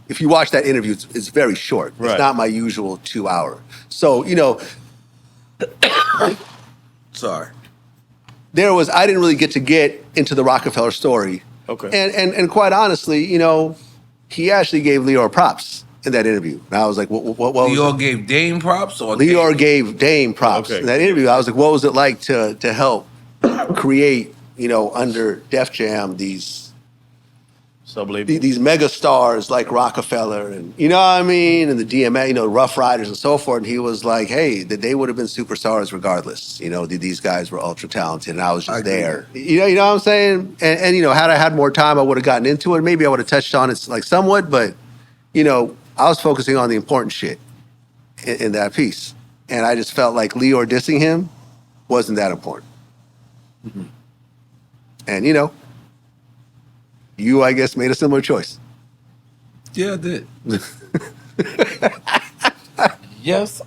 If you watch that interview, it's very short. Right. It's not my usual 2 hour. So, sorry. I didn't really get into the Rockefeller story. Okay. And quite honestly, he actually gave N.O.R.E. props in that interview. And I was like, what N.O.R.E. gave Dame props? Or N.O.R.E. gave Dame props in that interview. I was like, what was it like to help create, under Def Jam, these mega stars like Rockefeller and, you know what I mean? And the DMA, Rough Riders and so forth. And he was like, hey, that they would have been superstars regardless. These guys were ultra talented and I was just there. You know what I'm saying? And had I had more time, I would have gotten into it. Maybe I would have touched on it like somewhat, but, I was focusing on the important shit in that piece. And I just felt like N.O.R.E. dissing him wasn't that important. Mm-hmm. And, you, I guess, made a similar choice. Yeah, I did. Yes,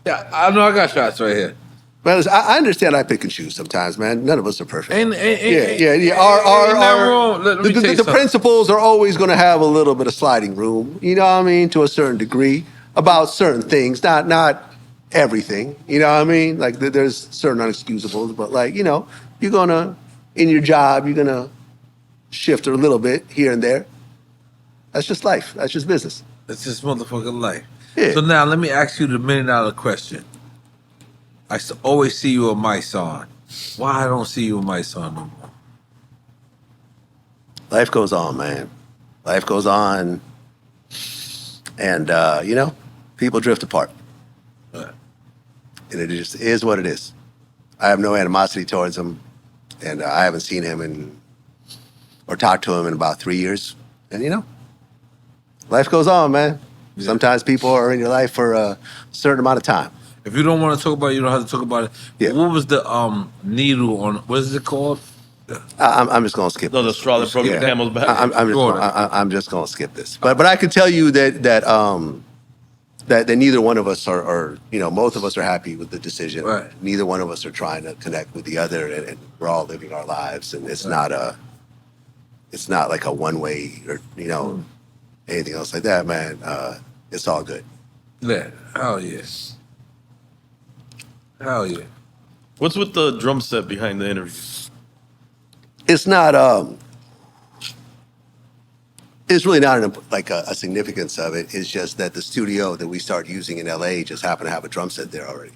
Yeah, I know I got shots right here. Well, I understand I pick and choose sometimes, man. None of us are perfect. And yeah. The principles are always going to have a little bit of sliding room, you know what I mean, to a certain degree about certain things, not everything, you know what I mean? Like there's certain unexcusables, but like, you know, you're going to, in your job, you're going to shift a little bit here and there. That's just life. That's just business. That's just motherfucking life. Yeah. So now let me ask you the $1 million question. I always see you with mics on. Why I don't see you with mics on no more? Life goes on, man. Life goes on. And, you know, people drift apart. Right. And it just is what it is. I have no animosity towards him. And I haven't seen him or talked to him in about 3 years. And, you know, life goes on, man. Yeah. Sometimes people are in your life for a certain amount of time. If you don't want to talk about it, you don't have to talk about it. Yeah. What was the needle on, what is it called? I'm just going to skip this. The straw that broke the camel's back. I'm just going to skip this. But I can tell you that neither one of us are, you know, both of us are happy with the decision. Right. Neither one of us are trying to connect with the other, and we're all living our lives. And it's not like a one-way or, you know, anything else like that, man. It's all good. Yeah. Hell yes. Hell yeah. What's with the drum set behind the interview? It's not, it's really not a significance of it. It's just that the studio that we started using in LA just happened to have a drum set there already.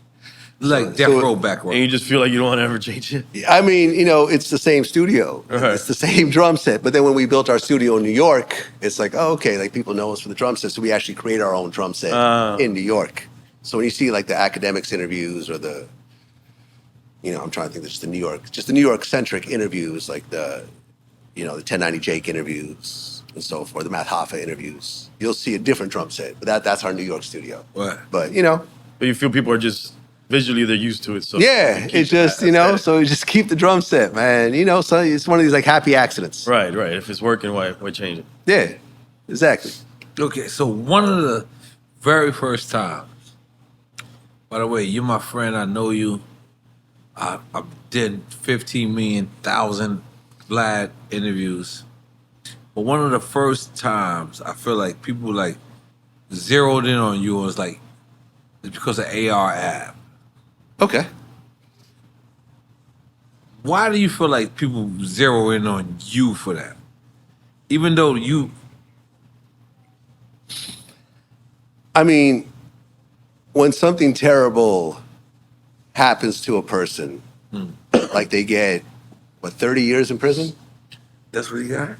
Like Death Row background. And you just feel like you don't want to ever change it? I mean, you know, it's the same studio. Right. It's the same drum set. But then when we built our studio in New York, it's like, oh, okay, like people know us for the drum set. So we actually create our own drum set in New York. So when you see like the academics interviews or the, you know, I'm trying to think, just the New York centric interviews, like the, you know, the 1090 Jake interviews and so forth, the Matt Hoffa interviews, you'll see a different drum set. But that's our New York studio. Right. But, you know. But you feel people are just, visually they're used to it. So yeah, it's just, you know, so you just keep the drum set, man. You know, so it's one of these like happy accidents. Right. If it's working, why change it? Yeah, exactly. Okay, so one of the very first times, by the way, you're my friend, I know you. I did 15 million thousand Vlad interviews. But one of the first times I feel like people like zeroed in on you and was like, it's because of AR app. Okay. Why do you feel like people zero in on you for that? Even though you... I mean, when something terrible happens to a person, like they get, 30 years in prison? That's what you got?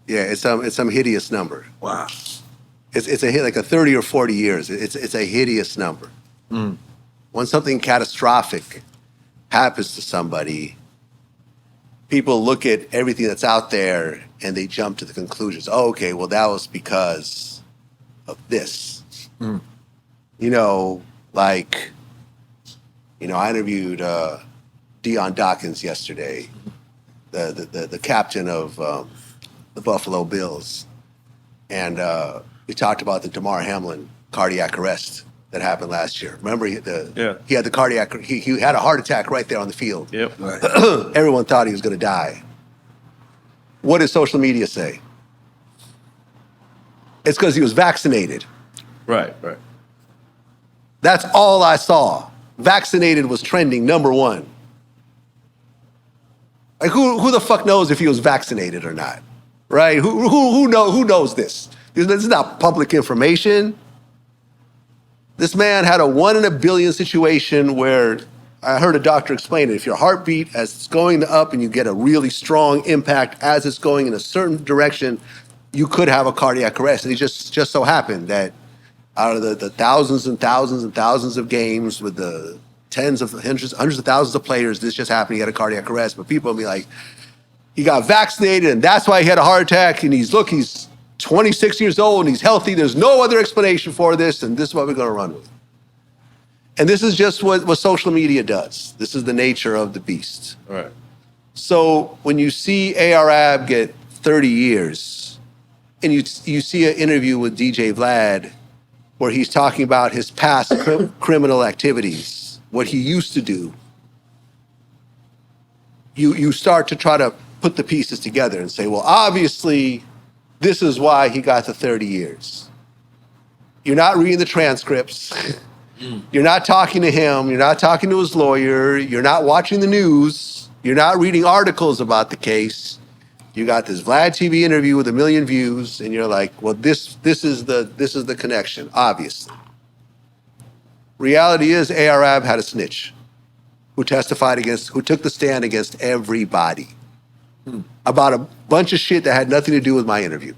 Yeah, it's some hideous number. Wow. It's like a 30 or 40 years. It's a hideous number. When something catastrophic happens to somebody, people look at everything that's out there and they jump to the conclusions. Oh, okay, well, that was because of this. You know, like, you know, I interviewed Dion Dawkins yesterday, the captain of the Buffalo Bills. And we talked about the Damar Hamlin cardiac arrest that happened last year. Remember, he had the cardiac, he had a heart attack right there on the field. Yep. Right. Everyone thought he was going to die. What did social media say? It's because he was vaccinated. Right. That's all I saw. Vaccinated was trending #1. Like who the fuck knows if he was vaccinated or not, right? Who knows this? This is not public information. This man had a 1 in a billion situation where I heard a doctor explain it. If your heartbeat as it's going up and you get a really strong impact as it's going in a certain direction, you could have a cardiac arrest. And it just so happened that out of the thousands and thousands and thousands of games with the hundreds of thousands of players, this just happened. He had a cardiac arrest. But people will be like, he got vaccinated and that's why he had a heart attack. And he's 26 years old and he's healthy. There's no other explanation for this. And this is what we're going to run with. And this is just what social media does. This is the nature of the beast. All right. So when you see ARAB get 30 years and you see an interview with DJ Vlad where he's talking about his past criminal activities, what he used to do, you start to try to put the pieces together and say, well, obviously, this is why he got the 30 years. You're not reading the transcripts. You're not talking to him. You're not talking to his lawyer. You're not watching the news. You're not reading articles about the case. You got this Vlad TV interview with 1 million views, and you're like, well, this is the connection, obviously. Reality is, A.R.A.B. had a snitch who took the stand against everybody about a bunch of shit that had nothing to do with my interview.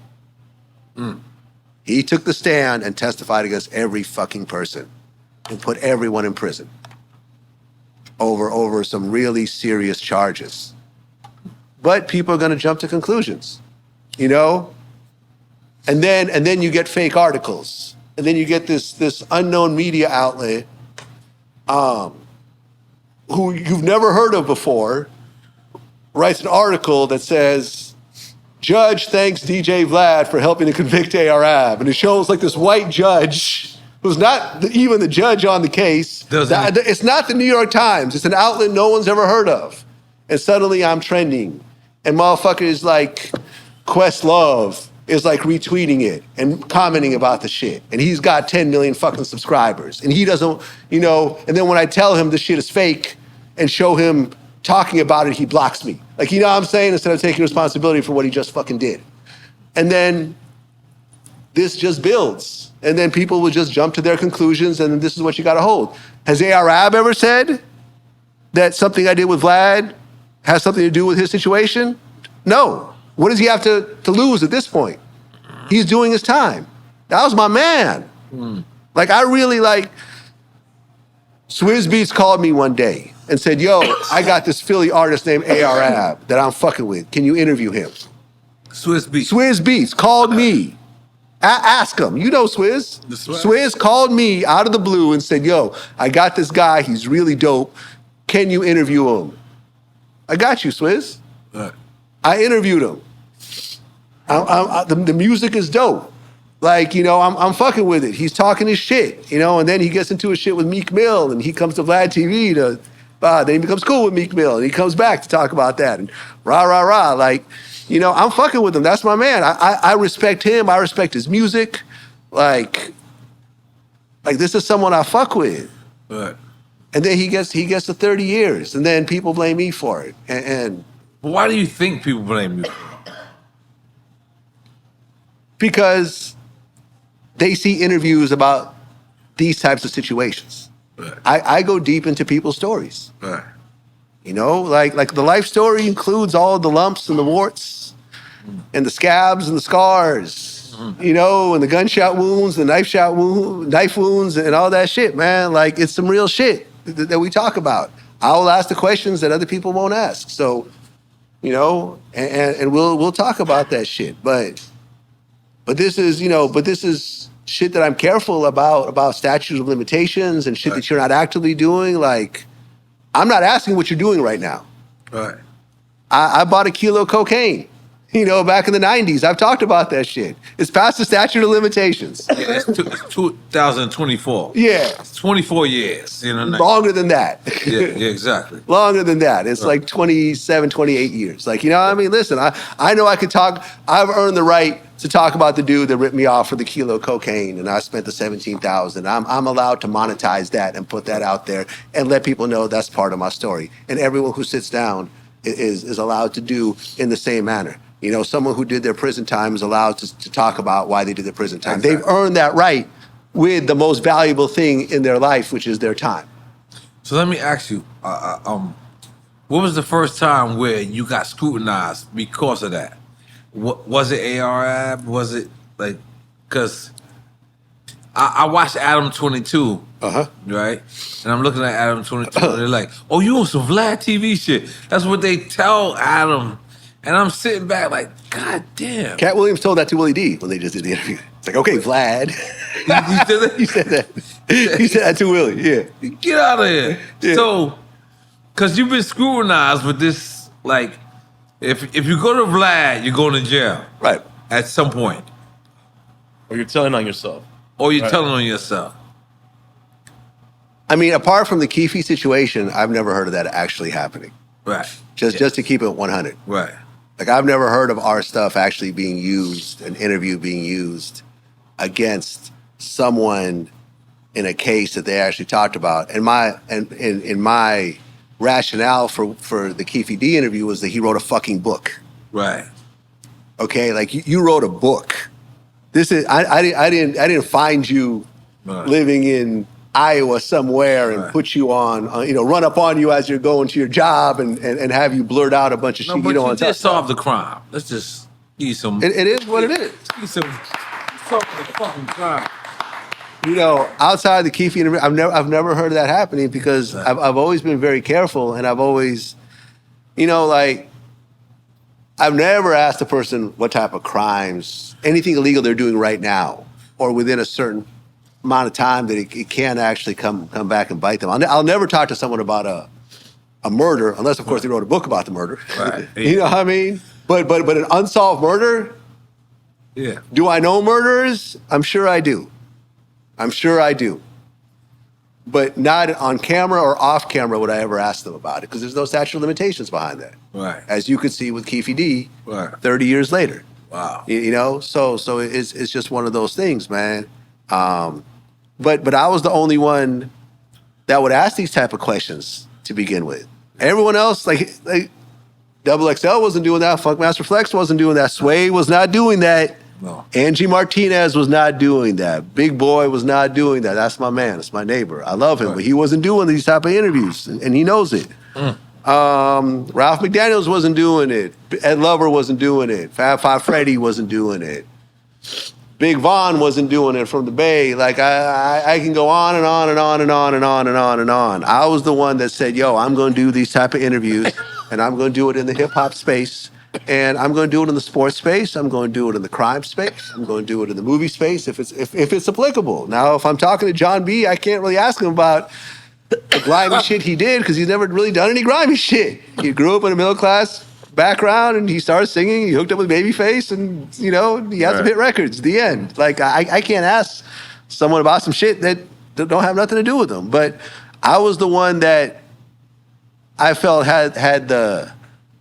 He took the stand and testified against every fucking person and put everyone in prison over some really serious charges. But people are going to jump to conclusions, you know? And then you get fake articles. And then you get this unknown media outlet who you've never heard of before writes an article that says, judge thanks DJ Vlad for helping to convict A.R.A.B. And it shows like this white judge who's not even the judge on the case. It's not the New York Times. It's an outlet no one's ever heard of. And suddenly I'm trending. And motherfuckers like Questlove is like retweeting it and commenting about the shit. And he's got 10 million fucking subscribers. And he doesn't, you know, and then when I tell him this shit is fake and show him talking about it, he blocks me. Like, you know what I'm saying? Instead of taking responsibility for what he just fucking did. And then this just builds. And then people will just jump to their conclusions, and this is what you gotta hold. Has A.R.A.B. ever said that something I did with Vlad has something to do with his situation? No. What does he have to lose at this point? He's doing his time. That was my man. Like, I really like, Swizz Beatz called me one day and said, yo, I got this Philly artist named A.R.A.B. that I'm fucking with. Can you interview him? Swizz Beatz. Swizz Beatz called me. Ask him. You know Swizz. Swizz called me out of the blue and said, yo, I got this guy. He's really dope. Can you interview him? I got you, Swizz. Right. I interviewed him. The music is dope. Like, you know, I'm fucking with it. He's talking his shit, you know, and then he gets into his shit with Meek Mill, and he comes to Vlad TV then he becomes cool with Meek Mill, and he comes back to talk about that, and rah, rah, rah. Like, you know, I'm fucking with him. That's my man. I respect him. I respect his music. Like this is someone I fuck with. Right. And then he gets the 30 years, and then people blame me for it. But why do you think people blame you? Because they see interviews about these types of situations. Right. I go deep into people's stories. Right. You know, like the life story includes all of the lumps and the warts and the scabs and the scars, you know, and the gunshot wounds, the knife wounds and all that shit, man. Like, it's some real shit that we talk about. I will ask the questions that other people won't ask. So, you know, and we'll talk about that shit. But this is shit that I'm careful about statutes of limitations and shit that you're not actively doing. Like, I'm not asking what you're doing right now. Right. I bought a kilo of cocaine, you know, back in the 90s. I've talked about that shit. It's past the statute of limitations. Yeah, it's 2024. Yeah. It's 24 years. You know, longer than that. Yeah, exactly. Longer than that. It's like 27, 28 years. Like, you know what I mean? Listen, I know I could talk. I've earned the right to talk about the dude that ripped me off for the kilo of cocaine, and I spent the $17,000. I'm allowed to monetize that and put that out there and let people know that's part of my story. And everyone who sits down is allowed to do in the same manner. You know, someone who did their prison time is allowed to talk about why they did their prison time. Exactly. They've earned that right with the most valuable thing in their life, which is their time. So let me ask you, what was the first time where you got scrutinized because of that? Was it A.R.A.B.? Was it like, because I watched Adam 22, right? And I'm looking at Adam 22, and they're like, oh, you on some Vlad TV shit. That's what they tell Adam. And I'm sitting back like, God damn. Cat Williams told that to Willie D when they just did the interview. It's like, okay, Vlad. You said that? He said that. He said that to Willie, yeah. Get out of here. Yeah. So, because you've been scrutinized with this, like, if you go to Vlad, you're going to jail. Right. At some point. Or you're telling on yourself. Or you're telling on yourself. I mean, apart from the Keefe situation, I've never heard of that actually happening. Right. Just to keep it 100. Right. Like, I've never heard of our stuff actually being used, an interview being used against someone in a case that they actually talked about. And in my rationale for the Keefe D interview was that he wrote a fucking book. Right. Okay, like you wrote a book. This is I didn't find you living in Iowa somewhere and put you on, run up on you as you're going to your job and have you blurt out a bunch of shit you don't want to talk about. Solve the crime. Let's just eat some. It is what it is. Eat some. Solve the fucking crime. Outside the Keefe interview, I've never heard of that happening because I've always been very careful and I've always, I've never asked a person what type of crimes, anything illegal they're doing right now, or within a certain amount of time that it can actually come back and bite them. I'll never talk to someone about a murder, unless of course they wrote a book about the murder. Right. You know what I mean? But an unsolved murder. Yeah. Do I know murderers? I'm sure I do. But not on camera or off camera would I ever ask them about it because there's no statute of limitations behind that. Right. As you could see with Keefe D, right. 30 years later. Wow. So it's just one of those things, man. But I was the only one that would ask these type of questions to begin with. Everyone else, like Double XL wasn't doing that. Funkmaster Flex wasn't doing that. Sway was not doing that. No. Angie Martinez was not doing that. Big Boy was not doing that. That's my man. That's my neighbor. I love him, but he wasn't doing these type of interviews, and he knows it. Ralph McDaniels wasn't doing it. Ed Lover wasn't doing it. Fab Five Freddy wasn't doing it. Big Von wasn't doing it from the Bay. Like, I can go on and on and on and on and on and on and on. I was the one that said, yo, I'm going to do these type of interviews, and I'm going to do it in the hip-hop space. And I'm going to do it in the sports space. I'm going to do it in the crime space. I'm going to do it in the movie space if it's applicable. Now, if I'm talking to John B., I can't really ask him about the grimy shit he did because he's never really done any grimy shit. He grew up in a middle class background and he started singing. He hooked up with Babyface and he had some hit records. The end. Like I can't ask someone about some shit that don't have nothing to do with them. But I was the one that I felt had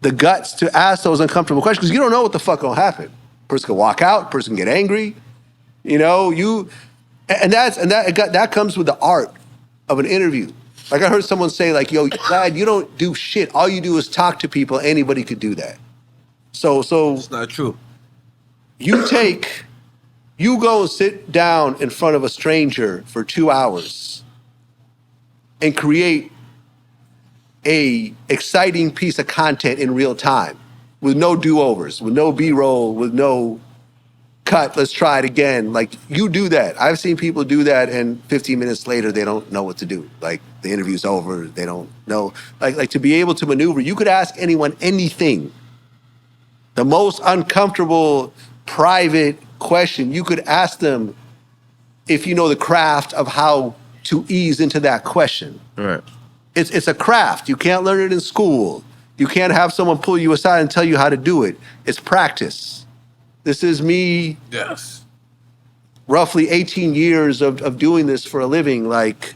the guts to ask those uncomfortable questions because you don't know what the fuck gonna happen. Person can walk out, person can get angry, that comes with the art of an interview. Like I heard someone say, like, yo, Vlad, you don't do shit. All you do is talk to people. Anybody could do that. So it's not true. You go and sit down in front of a stranger for 2 hours and create a exciting piece of content in real time with no do-overs, with no B-roll, with no cut, let's try it again. Like, you do that. I've seen people do that and 15 minutes later, they don't know what to do. Like, the interview's over, they don't know. Like to be able to maneuver, you could ask anyone anything. The most uncomfortable, private question, you could ask them if you know the craft of how to ease into that question. Right. It's a craft. You can't learn it in school. You can't have someone pull you aside and tell you how to do it. It's practice. This is me. Yes. Roughly 18 years of doing this for a living, like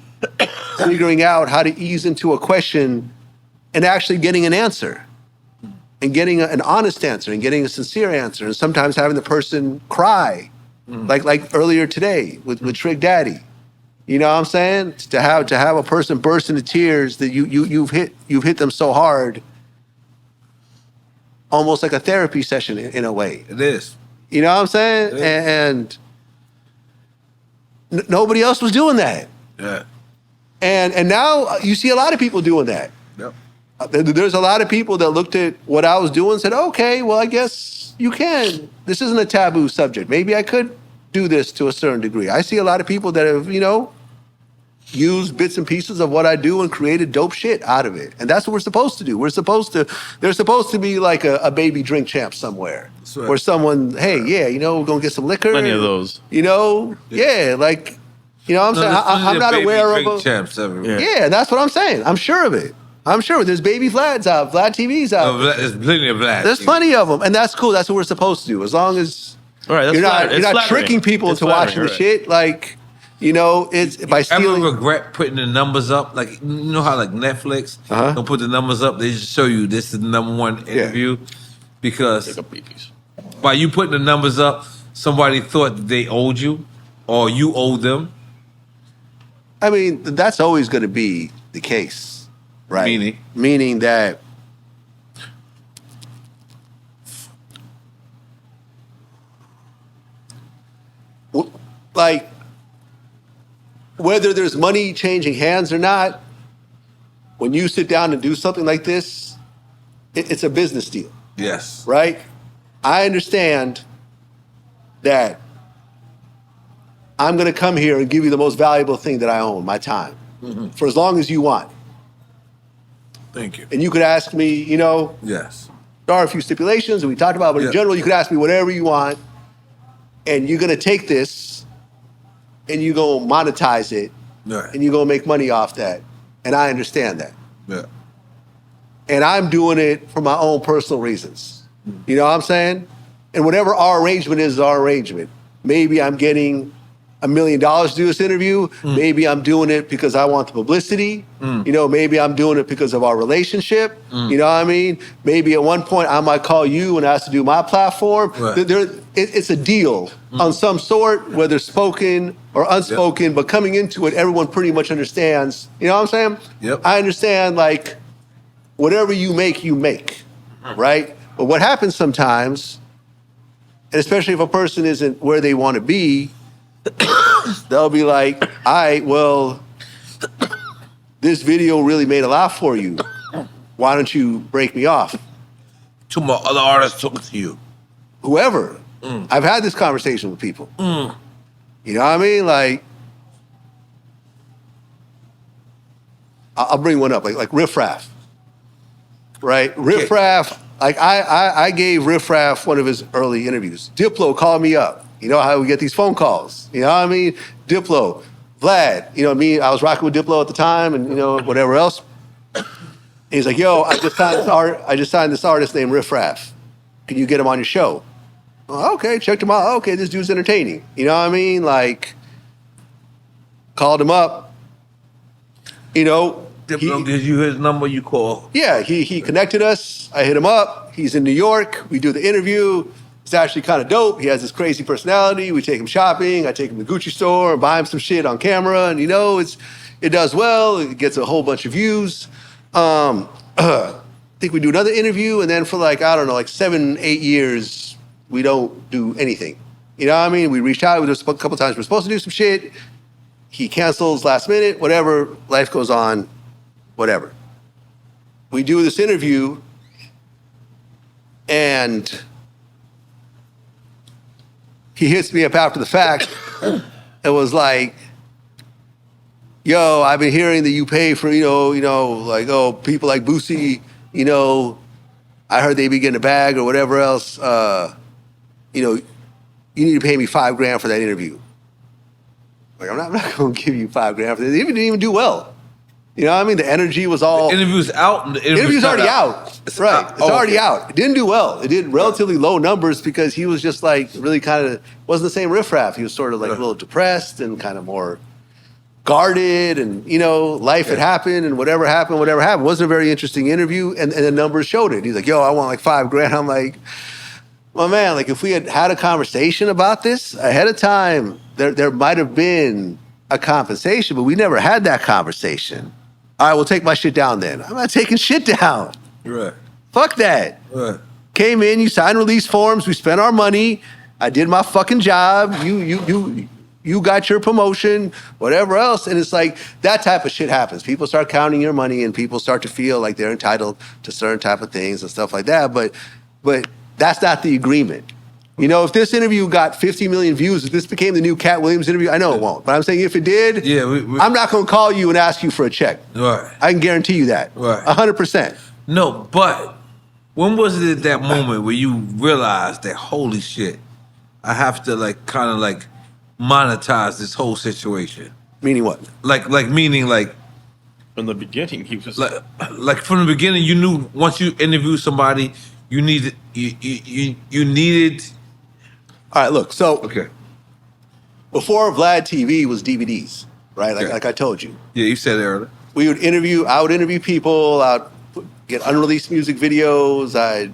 figuring out how to ease into a question and actually getting an answer and getting an honest answer and getting a sincere answer and sometimes having the person cry, like earlier today with Trick Daddy. You know what I'm saying? To have a person burst into tears that you've hit them so hard, almost like a therapy session in a way. It is. You know what I'm saying? And nobody else was doing that. Yeah. And now you see a lot of people doing that. Yep. There's a lot of people that looked at what I was doing and said, okay, well, I guess you can. This isn't a taboo subject. Maybe I could do this to a certain degree. I see a lot of people that have, used bits and pieces of what I do and created dope shit out of it. And that's what we're supposed to do. There's supposed to be like a baby drink champ somewhere. Right. Where someone, hey, yeah, we're going to get some liquor. Plenty of those. Yeah, like, I'm saying, I'm not aware of champs everywhere. Yeah, that's what I'm saying. I'm sure of it. There's baby Vlad's out, Vlad TV's out. There's plenty of Vlad. There's plenty of them, and that's cool. That's what we're supposed to do. As long as all right, you're not tricking people into watching the shit. Like, it's by stealing. Ever regret putting the numbers up? Like, you know how like Netflix don't put the numbers up, they just show you this is the #1 interview. Because by you putting the numbers up, somebody thought that they owed you or you owed them. I mean, that's always going to be the case, right? Meaning that like whether there's money changing hands or not, when you sit down and do something like this, it's a business deal. Yes. Right? I understand that I'm going to come here and give you the most valuable thing that I own, my time, for as long as you want. Thank you. And you could ask me, Yes. there are a few stipulations that we talked about, but in general, you could ask me whatever you want, and you're going to take this and you're going to monetize it, and you're going to make money off that. And I understand that. Yeah. And I'm doing it for my own personal reasons. You know what I'm saying? And whatever our arrangement is our arrangement. Maybe I'm getting $1 million to do this interview. Maybe I'm doing it because I want the publicity. Maybe I'm doing it because of our relationship. You know what I mean? Maybe at one point I might call you and ask to do my platform. It's a deal on some sort, whether spoken or unspoken, but coming into it, everyone pretty much understands. You know what I'm saying? Yep. I understand, like, whatever you make, right? But what happens sometimes, and especially if a person isn't where they want to be, they'll be like, all right, well, this video really made a lot for you. Why don't you break me off? Two more other artists talking to you. Whoever. I've had this conversation with people. You know what I mean? Like, I'll bring one up, like Riff Raff. Right? Riff Raff, like I gave Riff Raff one of his early interviews. Diplo called me up. You know how we get these phone calls. You know what I mean? Diplo, Vlad, you know what I mean? I was rocking with Diplo at the time and, whatever else. And he's like, yo, I just signed this artist named Riff Raff. Can you get him on your show? Oh, okay, checked him out. Okay, this dude's entertaining. You know what I mean? Like, called him up. Diplo gives you his number, you call. Yeah, he connected us. I hit him up. He's in New York. We do the interview. It's actually kind of dope. He has this crazy personality. We take him shopping. I take him to the Gucci store and buy him some shit on camera. And, it does well. It gets a whole bunch of views. I think we do another interview. And then for 7, 8 years, we don't do anything. You know what I mean? We reached out. A couple times we're supposed to do some shit. He cancels last minute. Whatever. Life goes on. Whatever. We do this interview, and he hits me up after the fact. It was like, yo, I've been hearing that you pay for, people like Boosie, I heard they be getting a bag or whatever else. You need to pay me $5,000 for that interview. Like, I'm not going to give you $5,000 for this. It didn't even do well. You know what I mean? The energy was all... The interview's out. The interview's already out. It's already out. It didn't do well. It did relatively low numbers because he was just really kind of... wasn't the same Riff Raff. He was sort of a little depressed and kind of more guarded and, life had happened and whatever happened. It wasn't a very interesting interview and the numbers showed it. He's like, yo, I want $5,000. I'm like, well, man, if we had a conversation about this ahead of time, there might have been a compensation, but we never had that conversation. All right, we'll take my shit down then. I'm not taking shit down. Right. Fuck that. Right. Came in, you signed release forms, we spent our money, I did my fucking job, you got your promotion, whatever else, and it's like that type of shit happens. People start counting your money and people start to feel like they're entitled to certain type of things and stuff like that, but that's not the agreement. If this interview got 50 million views, if this became the new Cat Williams interview, I know it won't. But I'm saying if it did, I'm not going to call you and ask you for a check. Right. I can guarantee you that. Right. 100%. No, but when was it at that moment where you realized that, holy shit, I have to monetize this whole situation? Meaning what? Meaning from the beginning, he was like from the beginning, you knew once you interview somebody, you needed. All right, look, so okay. before Vlad TV was DVDs, right? Like I told you. Yeah, you said it earlier. I would interview people, I'd get unreleased music videos, I'd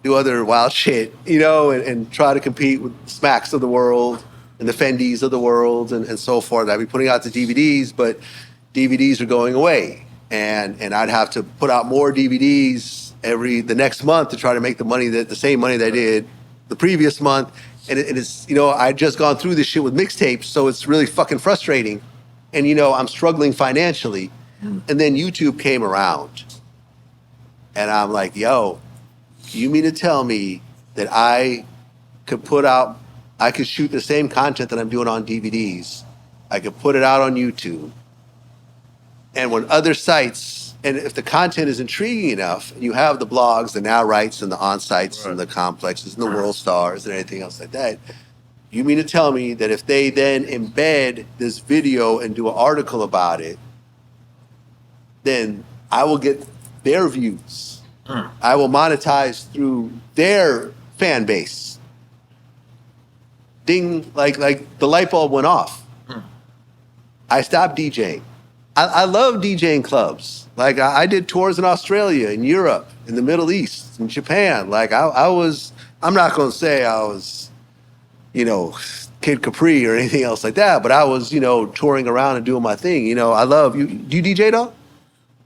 do other wild shit, and try to compete with the Smacks of the world and the Fendis of the world and so forth. I'd be putting out the DVDs, but DVDs are going away. And I'd have to put out more DVDs the next month to try to make the same money that I did the previous month. And it's, I'd just gone through this shit with mixtapes, so it's really fucking frustrating. And, I'm struggling financially. And then YouTube came around. And I'm like, yo, you mean to tell me that I could shoot the same content that I'm doing on DVDs. I could put it out on YouTube. And when other sites, and if the content is intriguing enough, and you have the blogs, the Now Rights and the On-Sites and the Complexes and the World Stars and anything else like that, you mean to tell me that if they then embed this video and do an article about it, then I will get their views. I will monetize through their fan base. Ding, like the light bulb went off. I stopped DJing. I love DJing clubs. Like I did tours in Australia, in Europe, in the Middle East, in Japan. Like I'm not going to say I was, Kid Capri or anything else like that, but I was, touring around and doing my thing. I love you. Do you DJ though?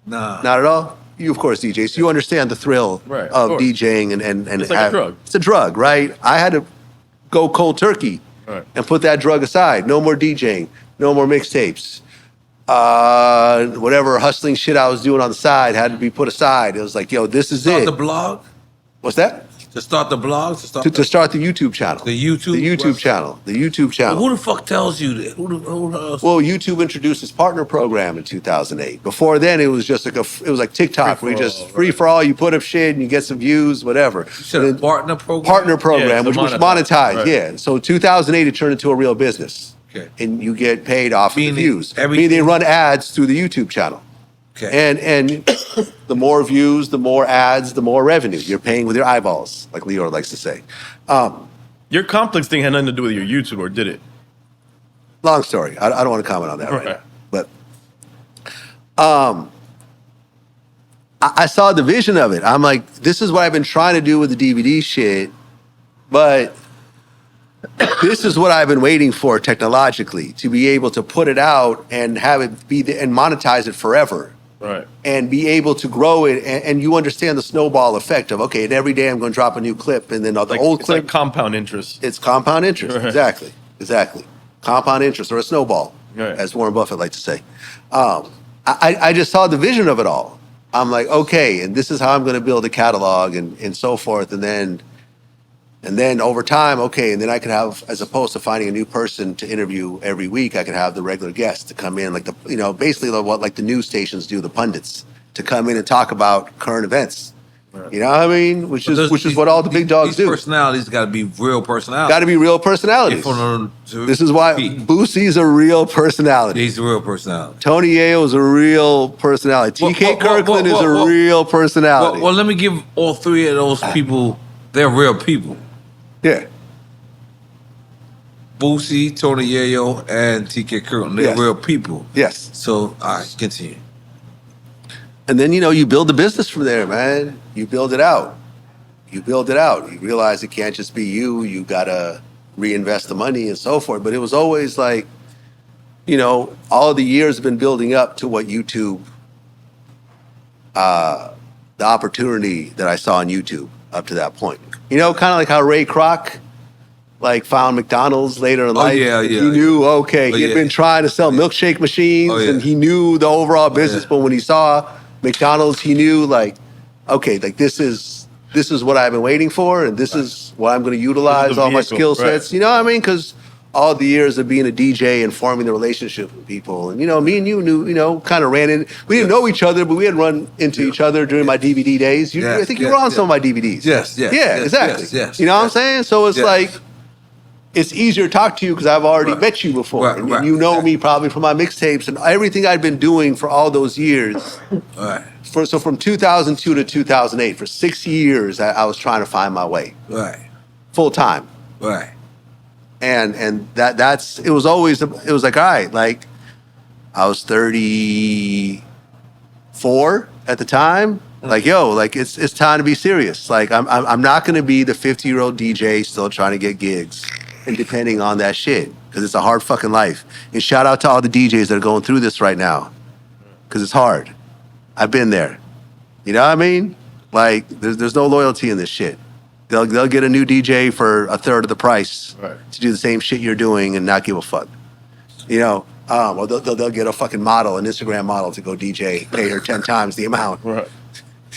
Nah. Not at all? You, of course, DJ. So you understand the thrill of DJing and it's like a drug. It's a drug, right? I had to go cold turkey and put that drug aside. No more DJing. No more mixtapes. Whatever hustling shit I was doing on the side had to be put aside. It was like, yo, this is it. Start the blog? What's that? To start the blog? To start the YouTube channel. The YouTube channel. The YouTube channel. Well, who the fuck tells you that? Who else? Well, YouTube introduced its partner program in 2008. Before then, it was just like TikTok, where you just free for all. You put up shit and you get some views, whatever. You said a partner program? Partner program, which was monetized. Right. Yeah. So 2008, it turned into a real business. Okay. And you get paid off of the views. Meaning they run ads through the YouTube channel. Okay. And the more views, the more ads, the more revenue. You're paying with your eyeballs, like Leo likes to say. Your complex thing had nothing to do with your YouTube, or did it? Long story. I don't want to comment on that right now. But I saw the vision of it. I'm like, this is what I've been trying to do with the DVD shit, but this is what I've been waiting for technologically, to be able to put it out and have it be and monetize it forever. Right. And be able to grow it, and you understand the snowball effect of, okay, and every day I'm going to drop a new clip, and then the old clip. Like compound interest. It's compound interest, Right. Exactly. Compound interest, or a snowball, Right. as Warren Buffett likes to say. I just saw the vision of it all. I'm like, okay, and this is how I'm going to build a catalog and so forth, and then over time, okay, and then I could have, as opposed to finding a new person to interview every week, I could have the regular guests to come in, like basically what like the news stations do, the pundits, to come in and talk about current events. Right. You know what I mean? Which is what all the big dogs do. Personalities got to be real personalities. Got to be real personalities. This is why Boosie's a real personality. He's a real personality. Tony Yayo's a real personality. TK Kirkland is a real personality. Well, let me give all three of those people, they're real people. Yeah. Boosie, Tony Yayo, and TK Kirkland, they're real people. Yes. So, all right, continue. And then, you build the business from there, man. You build it out. You realize it can't just be you. You got to reinvest the money and so forth. But it was always like, all the years have been building up to what YouTube, the opportunity that I saw on YouTube up to that point. Kind of like how Ray Kroc found McDonald's later in life. Yeah. He knew, he had been trying to sell milkshake machines and he knew the overall business. But when he saw McDonald's, he knew this is what I've been waiting for, and this is what I'm going to utilize all my skill sets. You know what I mean? Because all the years of being a DJ and forming the relationship with people, and me and you knew, kind of ran in. We didn't know each other, but we had run into each other during my DVD days. I think you were on some of my DVDs. Yes. Exactly. Yes. You know what I'm saying? So it's like, it's easier to talk to you because I've already met you before. And you know me probably from my mixtapes and everything I'd been doing for all those years. Right. So from 2002 to 2008, for 6 years, I was trying to find my way. Right. Full time. Right. And it was always, it was like, all right, like I was 34 at the time. Like, yo, like it's time to be serious. Like I'm not gonna be the 50-year-old DJ still trying to get gigs and depending on that shit. Because it's a hard fucking life. And shout out to all the DJs that are going through this right now. Because it's hard. I've been there. You know what I mean? Like, there's no loyalty in this shit. They'll get a new DJ for a third of the price to do the same shit you're doing and not give a fuck. You know? Or they'll get a fucking model, an Instagram model to go DJ, pay her 10 times the amount. Right.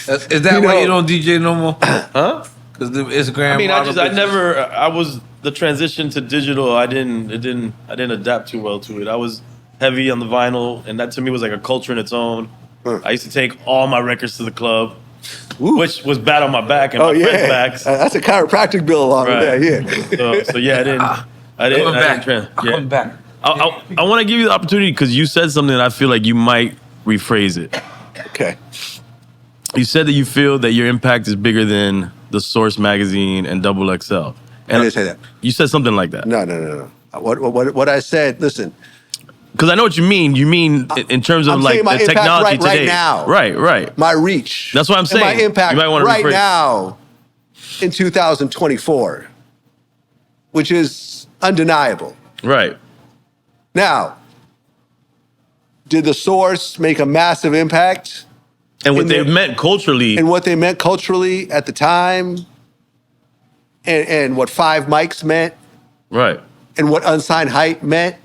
Is that why you don't DJ no more? Huh? Because the Instagram I mean, model I was the transition to digital. I didn't adapt too well to it. I was heavy on the vinyl, and that to me was like a culture in its own. I used to take all my records to the club, which was bad on my back and my friends' backs. That's a chiropractic bill along with that, yeah. So yeah, I didn't I'm back. I want to give you the opportunity because you said something that I feel like you might rephrase it. Okay. You said that you feel that your impact is bigger than the Source magazine and XXL. And I didn't say that. You said something like that. No. What I said, listen. Because I know what you mean. You mean in terms of I'm like my the technology today. Right now. Right. My reach. That's what I'm saying. And my impact you might want to right rephrase. now in 2024, which is undeniable. Right. Now, did the Source make a massive impact? And what they meant culturally. And what they meant culturally at the time. And what 5 mics meant. Right. And what unsigned hype meant.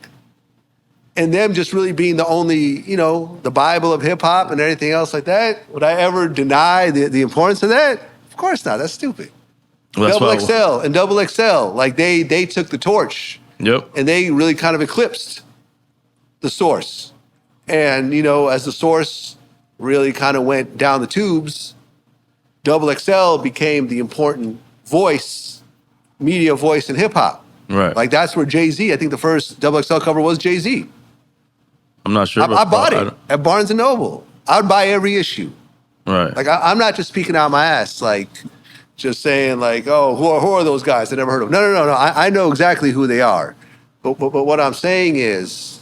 And them just really being the only, the Bible of hip hop and everything else like that. Would I ever deny the importance of that? Of course not. That's stupid. Well, that's XXL and XXL, like they took the torch. Yep. And they really kind of eclipsed the Source. And, as the Source really kind of went down the tubes, XXL became the important media voice in hip hop. Right. Like that's where Jay-Z, I think the first XXL cover was Jay-Z. I'm not sure. I bought it at Barnes & Noble. I'd buy every issue. Right. Like I'm not just speaking out my ass, like just saying like, oh, who are those guys? I never heard of them. No. I know exactly who they are. But what I'm saying is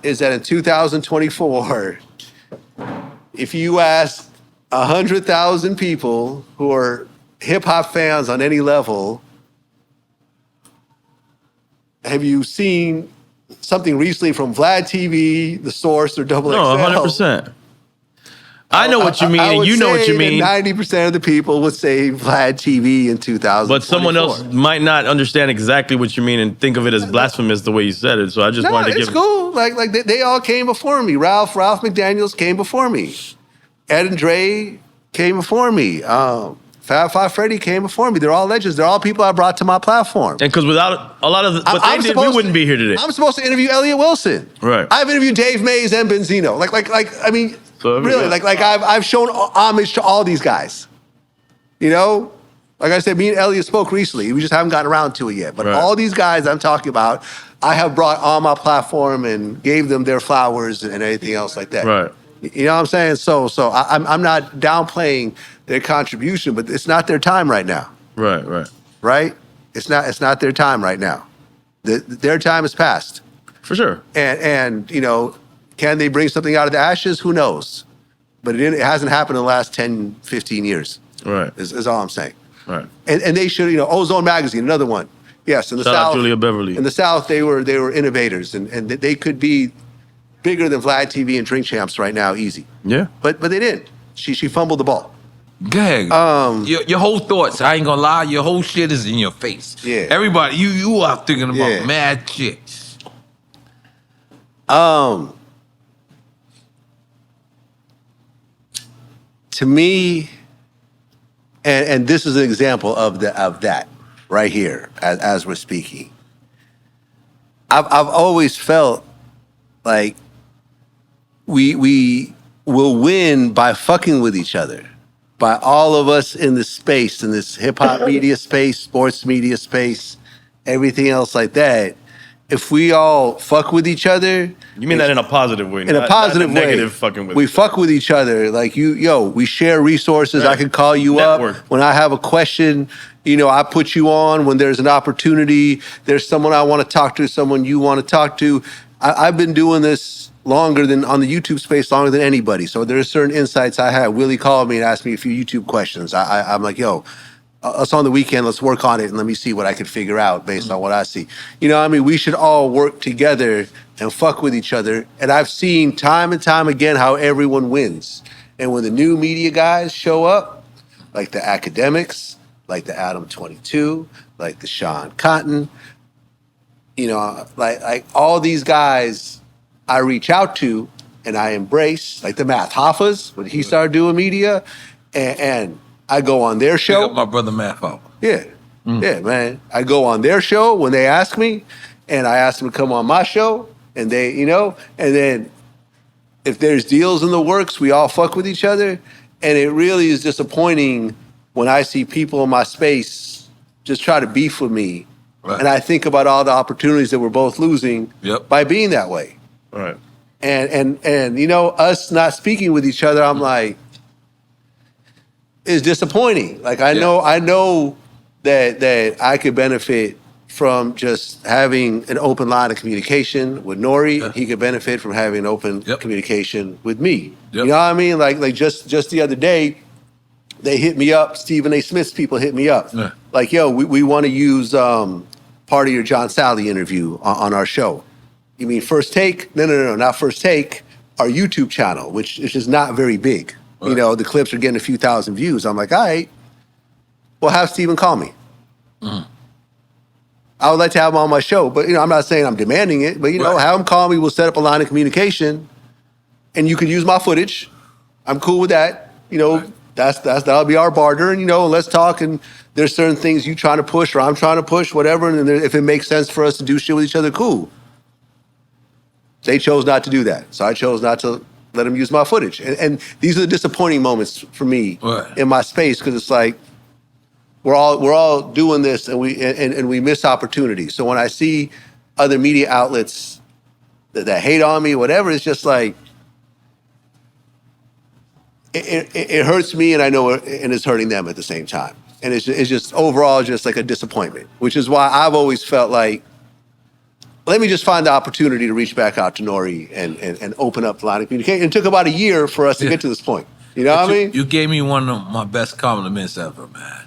that in 2024, if you ask 100,000 people who are hip hop fans on any level, have you seen something recently from Vlad TV, The Source, or XXL? No, 100%. I know what you mean, and you know what you mean. 90% of the people would say Vlad TV in 2000. But someone else might not understand exactly what you mean and think of it as blasphemous the way you said it. So I just wanted to give. It's cool. Like they all came before me. Ralph McDaniels came before me. Ed and Dre came before me. Fab Five Freddy came before me. They're all legends. They're all people I brought to my platform. And because without a lot of what they did, we wouldn't be here today. I'm supposed to interview Elliott Wilson. Right. I've interviewed Dave Mays and Benzino. I mean, so, really, I've shown homage to all these guys. Like I said, me and Elliott spoke recently. We just haven't gotten around to it yet. But all these guys I'm talking about, I have brought on my platform and gave them their flowers and anything else like that. Right. You know what I'm saying? So I'm not downplaying their contribution, but it's not their time right now. Right? It's not their time right now. Their time has passed. For sure. And can they bring something out of the ashes? Who knows? But it hasn't happened in the last 10, 15 years. Right. Is all I'm saying. Right. And they should, Ozone Magazine, another one. Yes, in the Shout South. out Julia Beverly. In the South, they were innovators, and they could be bigger than Vlad TV and Drink Champs right now, easy. Yeah. But they didn't. She fumbled the ball. Go ahead. Your whole thoughts, I ain't gonna lie, your whole shit is in your face. Yeah. Everybody, you are thinking about mad shit. To me, and this is an example of that right here as we're speaking. I've always felt like we will win by fucking with each other, by all of us in this space, in this hip hop media space, sports media space, everything else like that. if we all fuck with each other. You mean that in a positive way? In a positive not way. Negative fucking with. We fuck with each other. Like we share resources. Right. I can call you Network. up when I have a question. I put you on when there's an opportunity. There's someone I want to talk to, someone you want to talk to. I've been doing this longer than on the YouTube space, longer than anybody. So there's certain insights I have. Willie called me and asked me a few YouTube questions. I'm like, us on the weekend, let's work on it and let me see what I can figure out based on what I see. We should all work together and fuck with each other. And I've seen time and time again how everyone wins. And when the new media guys show up, like the academics, like the Adam 22, like the Sean Cotton, like all these guys I reach out to and I embrace, like the Math Hoffas, when he started doing media, and I go on their show. Pick up my brother Math Hoffa. Yeah. Yeah, man. I go on their show when they ask me, and I ask them to come on my show, and they, and then if there's deals in the works, we all fuck with each other. And it really is disappointing when I see people in my space just try to beef with me. Right. And I think about all the opportunities that we're both losing by being that way. Right. And us not speaking with each other, I'm like, it's disappointing. Like I know that I could benefit from just having an open line of communication with N.O.R.E. Yeah. He could benefit from having an open communication with me. Yep. You know what I mean? Like just the other day, they hit me up. Stephen A. Smith's people hit me up. Yeah. Like, we want to use part of your John Sally interview on our show. You mean First Take? No, not First Take. Our YouTube channel, which is just not very big. Right. The clips are getting a few thousand views. I'm like, all right, well, have Stephen call me. Mm. I would like to have him on my show, but I'm not saying I'm demanding it, but have him call me. We'll set up a line of communication, and you can use my footage. I'm cool with that. Right. That'll be our barter, and let's talk. And there's certain things you trying to push or I'm trying to push, whatever. And if it makes sense for us to do shit with each other, cool. They chose not to do that, so I chose not to let them use my footage. And these are the disappointing moments for me in my space, because it's like we're all doing this and we miss opportunities. So when I see other media outlets that hate on me, whatever, it's just like it hurts me, and I know and it's hurting them at the same time. And it's just overall just like a disappointment, which is why I've always felt like, let me just find the opportunity to reach back out to N.O.R.E. and open up the line of communication. It took about a year for us to get to this point. You know what I mean? You gave me one of my best compliments ever, man.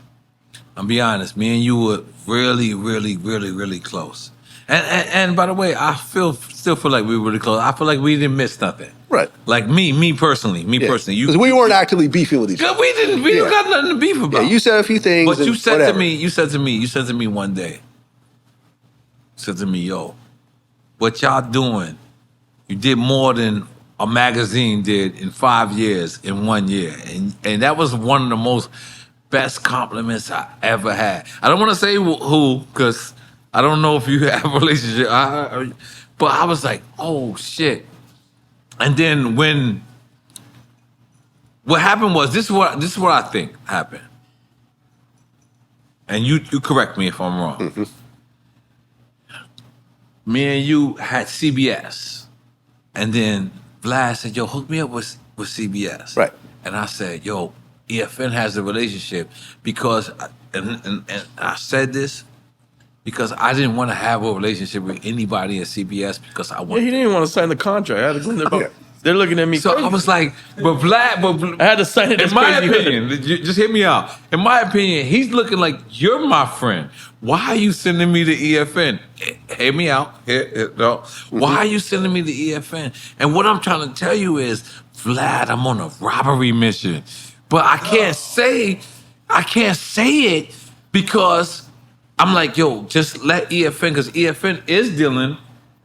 I'll be honest. Me and you were really, really, really, really close. And by the way, I still feel like we were really close. I feel like we didn't miss nothing. Right. Like me personally. Personally. Because we weren't actively beefing with each other. We didn't got nothing to beef about. Yeah, you said a few things. But you said to me one day, you said to me, yo, what y'all doing, you did more than a magazine did in 5 years, in 1 year. And that was one of the most best compliments I ever had. I don't want to say who, because I don't know if you have a relationship. But I was like, oh, shit. And then what happened was, this is what I think happened. And you correct me if I'm wrong. Mm-hmm. Me and you had CBS. And then Vlad said, yo, hook me up with CBS. Right. And I said, yo, EFN has a relationship because, and I said this because I didn't want to have a relationship with anybody at CBS because I wanted. Yeah, he didn't even want to sign the contract. I had to go in there. They're looking at me so crazy. I was like, but I had to sign it. In my opinion, just hear me out. In my opinion, he's looking like, you're my friend. Why are you sending me to EFN? Hear me out. Why are you sending me to EFN? And what I'm trying to tell you is, Vlad, I'm on a robbery mission. But I can't say it because I'm like, yo, just let EFN, because EFN is dealing,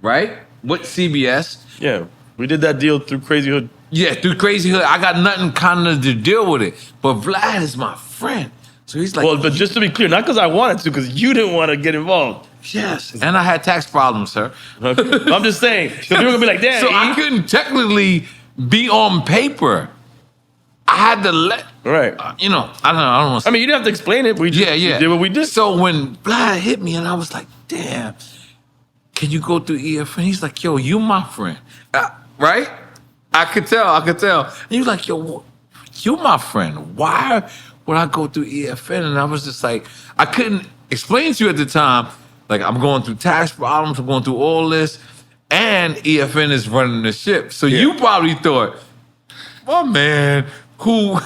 right, with CBS. Yeah. We did that deal through Crazy Hood. Yeah, through Crazy Hood. I got nothing kind of to deal with it. But Vlad is my friend. So he's like... Well, but just to be clear, not because I wanted to, because you didn't want to get involved. Yes. And I had tax problems, sir. Okay. I'm just saying. Because people are going to be like, damn. So I couldn't technically be on paper. I had to let... Right. I don't know. I mean, you didn't have to explain it. We just we did what we did. So when Vlad hit me, and I was like, damn... can you go through EFN? He's like, yo, you my friend. Right? I could tell. And he was like, yo, you my friend. Why would I go through EFN? And I was just like, I couldn't explain to you at the time, like, I'm going through tax problems, I'm going through all this, and EFN is running the ship. So you probably thought, my man, who...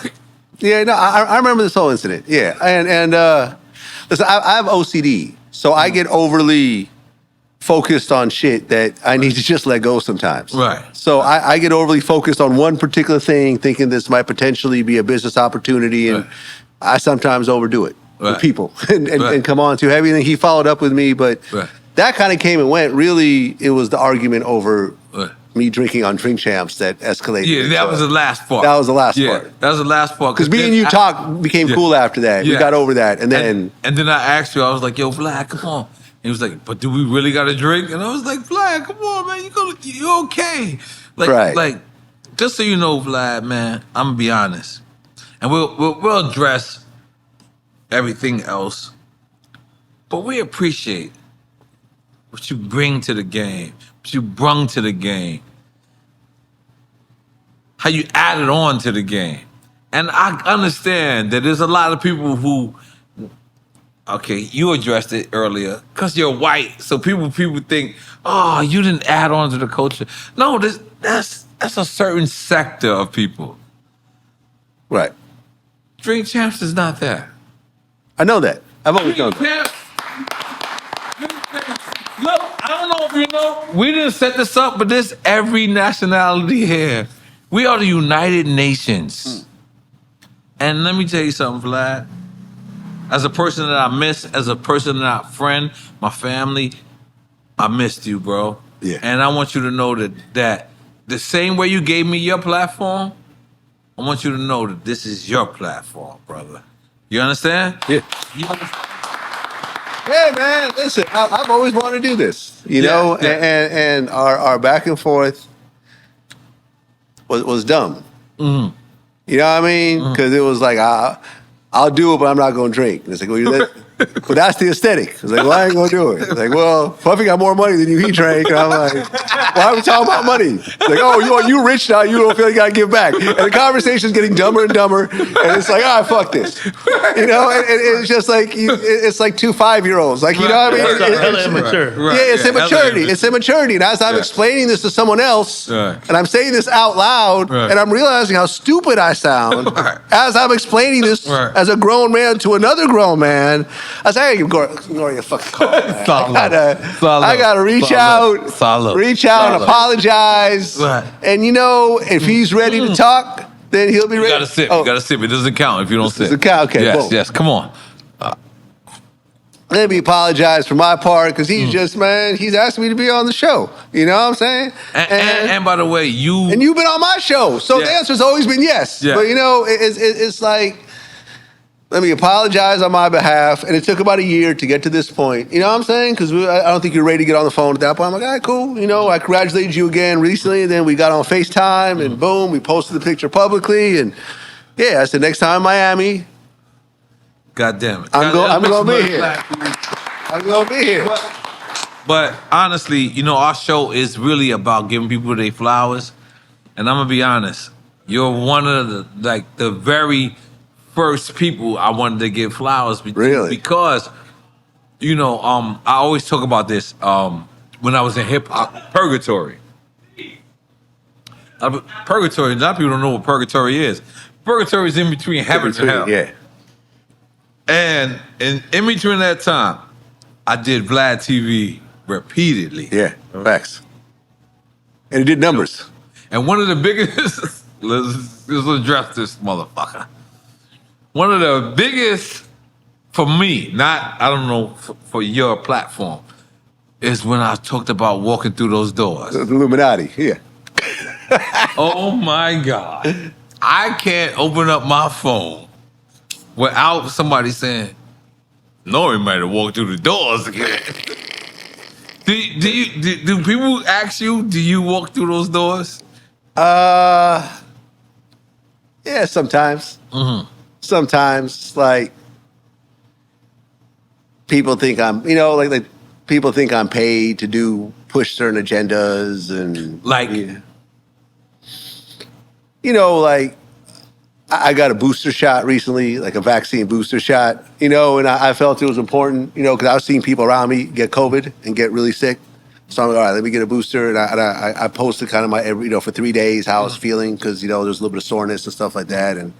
Yeah, no, I remember this whole incident. Yeah, and listen, I have OCD, so I get overly focused on shit that I need to just let go sometimes. Right. So I get overly focused on one particular thing, thinking this might potentially be a business opportunity, and I sometimes overdo it with people and come on too heavy. And he followed up with me, but that kind of came and went. Really, it was the argument over me drinking on Drink Champs that escalated. Yeah, that was the last part. That was the last part. That was the last part. Because me and you became cool after that. We got over that, and then I asked you. I was like, "Yo, Vlad, come on." He was like, "But do we really got to drink?" And I was like, "Vlad, come on, man. You okay?" Like, just so you know, Vlad, man, I'm gonna be honest, and we'll address everything else, but we appreciate what you bring to the game, what you brung to the game, how you added on to the game. And I understand that there's a lot of people who, okay, you addressed it earlier, because you're white, so people think, oh, you didn't add on to the culture. No, that's a certain sector of people. Right. Drink Champs is not that. I know that. I've always known that. Look, I don't know if you know, we didn't set this up, but there's every nationality here. We are the United Nations. And let me tell you something, Vlad. As a person that I miss, as a person that I friend, my family, I missed you, bro. Yeah. And I want you to know that the same way you gave me your platform, I want you to know that this is your platform, brother. You understand? Yeah. You understand? Hey, man, listen, I've always wanted to do this, you know, and our back and forth was dumb. Mm-hmm. You know what I mean? Because it was like, I'll do it, but I'm not going to drink. And it's like, well, but that's the aesthetic. It's like, well, I ain't going to do it. It's like, well, Puffy got more money than you. He drank. And I'm like, why are we talking about money? It's like, oh, you rich now. You don't feel you got to give back. And the conversation's getting dumber and dumber. And it's like, all right, fuck this. You know, and it's just like, it's like 2 5-year-olds. Like, you know what I mean? It's immature. Yeah, it's immaturity. It's immaturity. And as I'm explaining this to someone else, and I'm saying this out loud, and I'm realizing how stupid I sound as I'm explaining this as a grown man to another grown man, I say, hey, ignore your fucking call, man. I gotta reach out, and apologize. And you know, if he's ready to talk, then he'll be ready. You gotta sip. It doesn't count if you don't sip. Doesn't count. Okay, yes, come on. Let me apologize for my part, because he's just, man, he's asking me to be on the show. You know what I'm saying? And by the way, you've been on my show, so the answer's always been yes. Yeah. But you know, it's like, let me apologize on my behalf. And it took about a year to get to this point. You know what I'm saying? Because I don't think you're ready to get on the phone at that point. I'm like, all right, cool. You know, I congratulated you again recently. And then we got on FaceTime and boom, we posted the picture publicly. And yeah, I said, next time in Miami. God damn it. I'm going to be here. I'm going to be here. But honestly, you know, our show is really about giving people their flowers. And I'm going to be honest. You're one of the very first people I wanted to give flowers. Really? Because, you know, I always talk about this when I was in hip-hop. Purgatory. Purgatory, a lot of people don't know what purgatory is. Purgatory is in between heaven and hell. Yeah. And in between that time, I did Vlad TV repeatedly. Yeah, facts. And it did numbers. And one of the biggest, let's address this motherfucker. One of the biggest, for me, I don't know, for your platform, is when I talked about walking through those doors. The Illuminati, yeah. Oh my God. I can't open up my phone without somebody saying, N.O.R.E might have walked through the doors again. Do people ask you, do you walk through those doors? Yeah, sometimes. Mm-hmm. Sometimes, like, people think I'm, you know, like people think I'm paid to push certain agendas and like, you know, like I got a booster shot recently, like a vaccine booster shot, you know, and I felt it was important, you know, because I was seeing people around me get COVID and get really sick. So I'm like, all right, let me get a booster. And I posted kind of my, you know, for 3 days how I was feeling because, you know, there's a little bit of soreness and stuff like that. And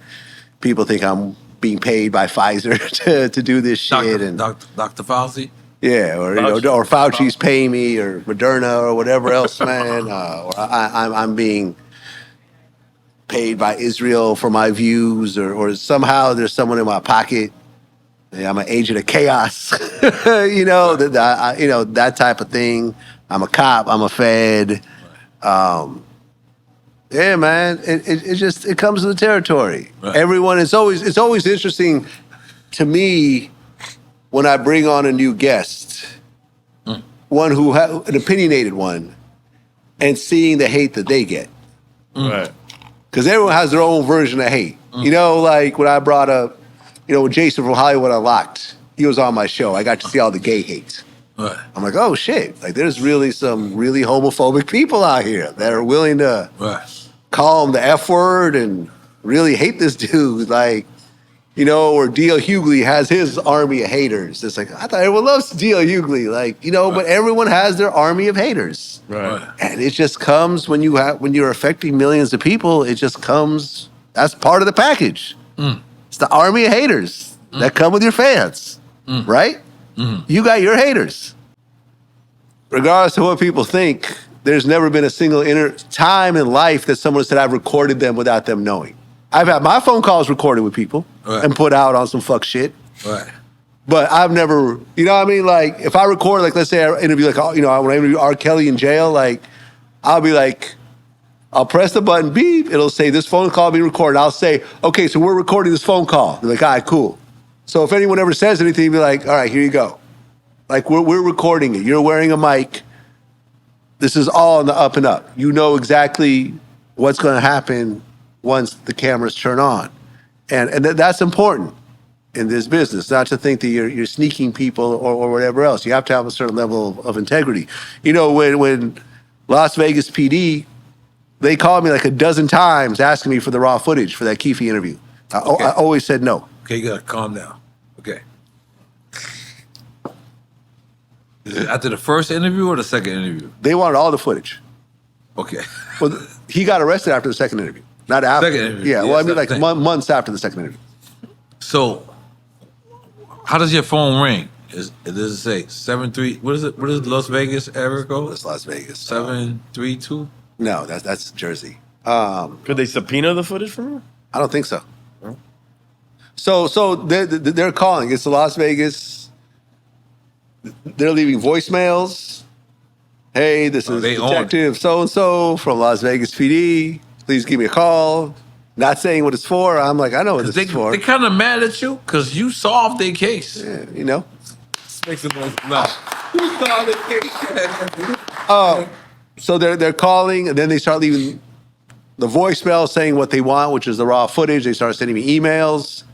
people think I'm being paid by Pfizer to do this shit. Dr. Fauci? Yeah, or you know, or Fauci's paying me, or Moderna, or whatever else, man. Or I'm being paid by Israel for my views, or somehow there's someone in my pocket. Yeah, I'm an agent of chaos, you know, you know, that type of thing. I'm a cop. I'm a Fed. Yeah, man. It just comes with the territory. Right. Everyone. It's always interesting to me when I bring on a new guest, one who an opinionated one, and seeing the hate that they get. Right. Because everyone has their own version of hate. You know, like when I brought up, you know, Jason from Hollywood Unlocked, he was on my show. I got to see all the gay hate. Right. I'm like, oh shit! Like, there's really some really homophobic people out here that are willing to call him the F word and really hate this dude. Like, you know, or D.L. Hughley has his army of haters. It's like, I thought everyone loves D.L. Hughley, like, you know, but everyone has their army of haters. Right. And it just comes when you're affecting millions of people. It just comes. That's part of the package. It's the army of haters that come with your fans, right? You got your haters. Regardless of what people think, there's never been a single time in life that someone said I've recorded them without them knowing. I've had my phone calls recorded with people and put out on some fuck shit. Right. But I've never, you know what I mean? Like, if I record, like, let's say I interview, like, you know, when I interview R. Kelly in jail, like, I'll be like, I'll press the button, beep, it'll say this phone call being recorded. I'll say, okay, so we're recording this phone call. They're like, all right, cool. So if anyone ever says anything, be like, all right, here you go. Like, we're recording it. You're wearing a mic. This is all on the up and up. You know exactly what's going to happen once the cameras turn on. And that's important in this business, not to think that you're sneaking people or whatever else. You have to have a certain level of integrity. You know, when Las Vegas PD, they called me like a dozen times asking me for the raw footage for that Keefe interview. I always said no. Okay, you gotta calm down. Okay. Is it after the first interview or the second interview? They wanted all the footage. Okay. Well, he got arrested after the second interview. Not after. Second interview. Yeah, well, I mean, like months after the second interview. So, how does your phone ring? Does it say 73? What is it? What is Las Vegas area code? It's Las Vegas. 732? No, that's Jersey. Could they subpoena the footage from you? I don't think so. So they're calling. It's Las Vegas. They're leaving voicemails. Hey, this is Detective so-and-so from Las Vegas PD. Please give me a call. Not saying what it's for. I'm like, I know what this is for. They're kind of mad at you because you solved their case. Yeah, you know. Makes it no. You solved their case. So they're calling, and then they start leaving the voicemail saying what they want, which is the raw footage. They start sending me emails.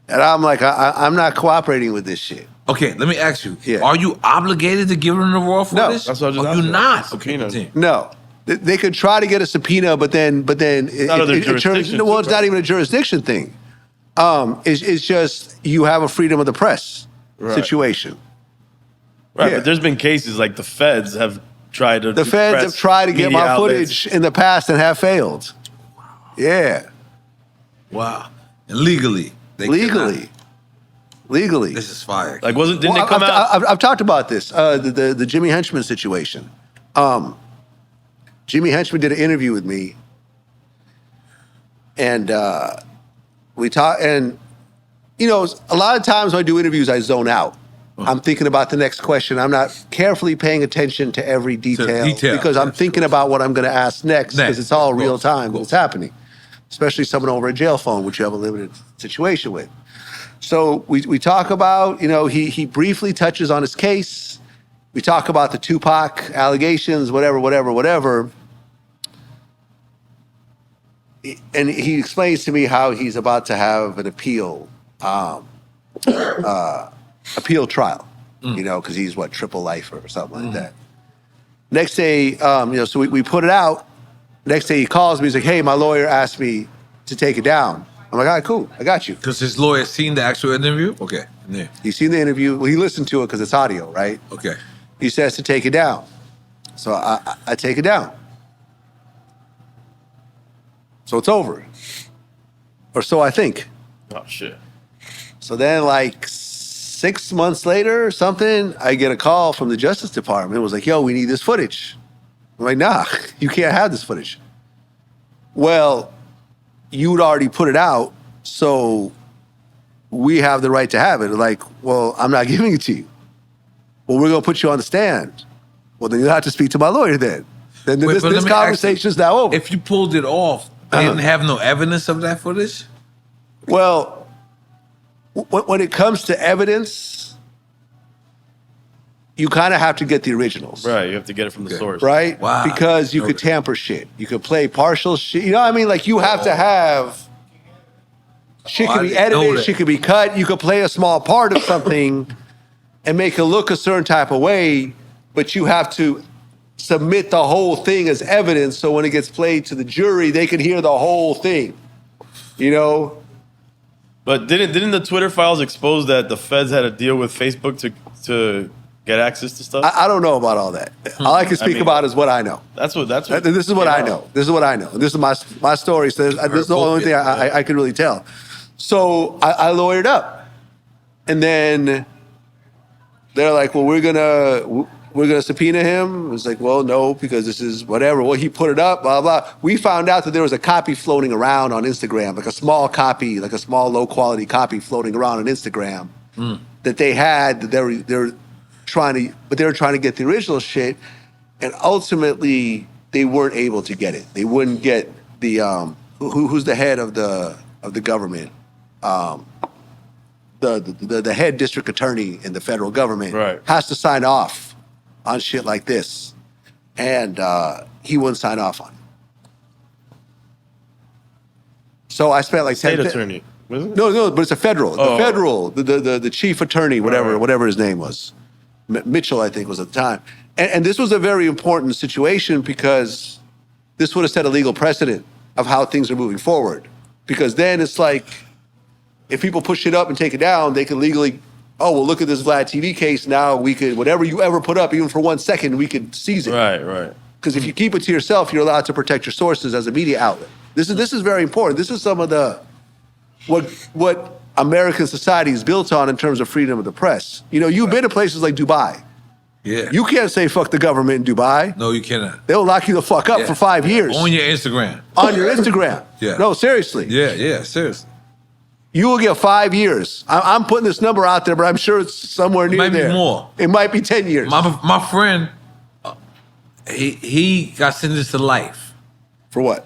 And I'm like, I'm not cooperating with this shit. Okay, let me ask you. Yeah. Are you obligated to give them the raw footage? No. That's what I just asked. You're not. Subpoena. No. They could try to get a subpoena, but then it turns, well, it's not even a jurisdiction thing. It's just you have a freedom of the press situation. Right, but there's been cases like the feds have tried to. The feds have tried to get my footage in the past and have failed. Yeah. Wow. And legally. Legally. This is fire. Like, didn't they come out? I've talked about this, the Jimmy Henchman situation. Jimmy Henchman did an interview with me, and we talked. And you know, a lot of times when I do interviews, I zone out. I'm thinking about the next question. I'm not carefully paying attention to every detail because I'm thinking about what I'm going to ask next because it's all real time when it's happening. Especially someone over a jail phone, which you have a limited situation with. So we talk about, you know, he briefly touches on his case. We talk about the Tupac allegations, whatever. And he explains to me how he's about to have an appeal trial. you know, because he's triple lifer or something like that. Next day, you know, so we put it out. Next day he calls me. He's like, "Hey, my lawyer asked me to take it down." I'm like, "All right, cool, I got you." Because his lawyer seen the actual interview? Okay. Yeah. He's seen the interview. Well, he listened to it because it's audio, right? Okay. He says to take it down. So I take it down. So it's over. Or so I think. Oh, shit. So then, like 6 months later or something, I get a call from the Justice Department. It was like, "Yo, we need this footage." I'm like, "Nah, you can't have this footage." "Well, you'd already put it out, so we have the right to have it." Like, "Well, I'm not giving it to you." "Well, we're going to put you on the stand." "Well, then you'll have to speak to my lawyer then." Then Wait, this conversation is now over. If you pulled it off, they didn't have no evidence of that footage? Well, when it comes to evidence, you kind of have to get the originals. Right, you have to get it from the source. Right? Wow. Because you could tamper shit. You could play partial shit. You know what I mean? Like, you have to have... Shit could be edited, shit could be cut. You could play a small part of something and make it look a certain type of way, but you have to submit the whole thing as evidence, so when it gets played to the jury, they can hear the whole thing. You know? But didn't the Twitter files expose that the feds had a deal with Facebook to get access to stuff? I don't know about all that. All I can speak about is what I know. This is what I know. This is what I know. This is my story. So this is the only thing I can really tell. So I lawyered up, and then they're like, "Well, we're gonna subpoena him." It's like, "Well, no, because this is whatever." Well, he put it up, blah blah. We found out that there was a copy floating around on Instagram, like a small copy, like a small low quality copy floating around on Instagram that they had. That they're trying to get the original shit, and ultimately they weren't able to get it. They wouldn't get the who's the head of the government. The head district attorney in the federal government has to sign off on shit like this, and he wouldn't sign off on it. So I spent like state attorney. No, but it's a federal. The federal, the chief attorney, whatever his name was, Mitchell, I think was at the time. And this was a very important situation because this would have set a legal precedent of how things are moving forward. Because then it's like, if people push it up and take it down, they can legally, "Oh, well, look at this Vlad TV case. Now we could, whatever you ever put up, even for 1 second, we could seize it." Right. Because if you keep it to yourself, you're allowed to protect your sources as a media outlet. This is very important. This is some of the what American society is built on in terms of freedom of the press. You know, you've been to places like Dubai. Yeah. You can't say fuck the government in Dubai. No, you cannot. They'll lock you the fuck up for 5 years. On your Instagram. On your Instagram. Yeah. No, seriously. Yeah, seriously. You will get 5 years. I'm putting this number out there, but I'm sure it's somewhere near there. It might be more. It might be 10 years. My friend, he got sentenced to life. For what?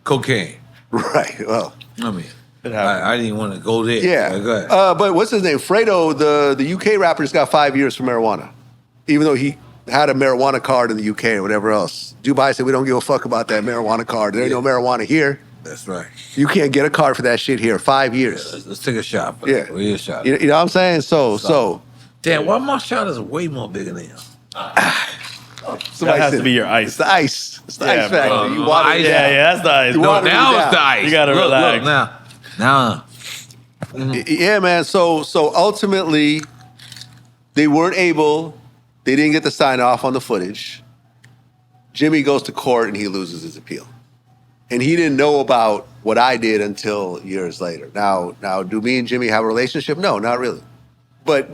Cocaine. Right, well. I mean, I didn't want to go there. Yeah. Go ahead. But what's his name? Fredo, the UK rapper, just got 5 years for marijuana. Even though he had a marijuana card in the UK or whatever else. Dubai said, "We don't give a fuck about that marijuana card. There ain't no marijuana here." That's right. You can't get a card for that shit here. 5 years. Let's take a shot. Yeah. We a shot. You know what I'm saying? So. Damn, why my shot is way more bigger than yours? That has to be your ice. It's the ice. It's the ice factor. Bro. You water it down. Yeah, that's the ice. You water it now down. it's the ice. You gotta relax. Look, now. Yeah, man. So ultimately, they weren't able. They didn't get the sign off on the footage. Jimmy goes to court and he loses his appeal. And he didn't know about what I did until years later. Now, do me and Jimmy have a relationship? No, not really. But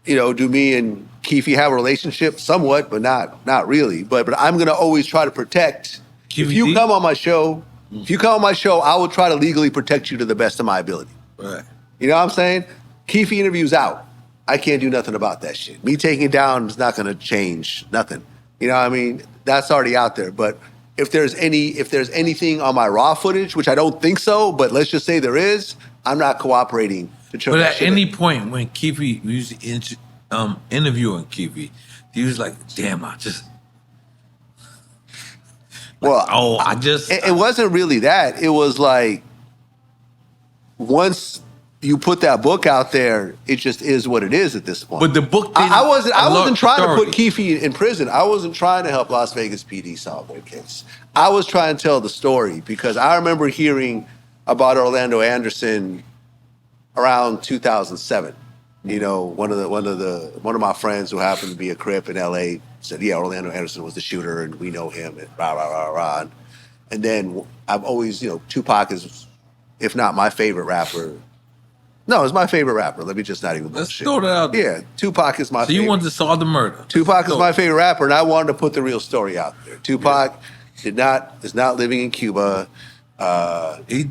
you know, do me and Keefe have a relationship? Somewhat, but not really. But I'm gonna always try to protect. If you come on my show, I will try to legally protect you to the best of my ability. Right. You know what I'm saying? Keefe interview's out. I can't do nothing about that shit. Me taking it down is not gonna change nothing. You know what I mean? That's already out there. But if there's anything on my raw footage, which I don't think so, but let's just say there is, I'm not cooperating to try. But at any point when Keefe was interviewing Keefe, he was like, "Damn, I just." Well, I just. It wasn't really that. It was like once you put that book out there, it just is what it is at this point. But the book, I wasn't trying to put Keefe in prison. I wasn't trying to help Las Vegas PD solve their case. I was trying to tell the story because I remember hearing about Orlando Anderson around 2007. You know, one of my friends who happened to be a Crip in LA said, "Yeah, Orlando Anderson was the shooter, and we know him." And rah rah rah rah. And then I've always, you know, Tupac is, if not my favorite rapper. No, it's my favorite rapper. Let me just not even bullshit. Let's throw that out there. Yeah, Tupac is my favorite. So you wanted to solve the murder. Tupac is my favorite rapper, and I wanted to put the real story out there. Tupac is not living in Cuba. He's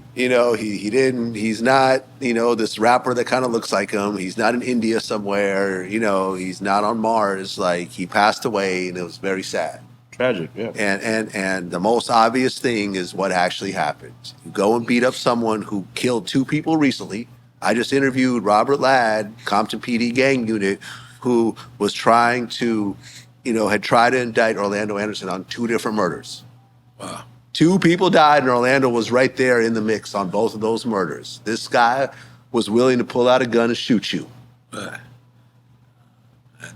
not, you know, this rapper that kind of looks like him. He's not in India somewhere. You know, he's not on Mars. Like, he passed away, and it was very sad. Tragic, yeah. And the most obvious thing is what actually happened. You go and beat up someone who killed 2 people recently. I just interviewed Robert Ladd, Compton PD gang unit, who was trying to, you know, had tried to indict Orlando Anderson on 2 different murders. Wow. 2 people died, and Orlando was right there in the mix on both of those murders. This guy was willing to pull out a gun and shoot you.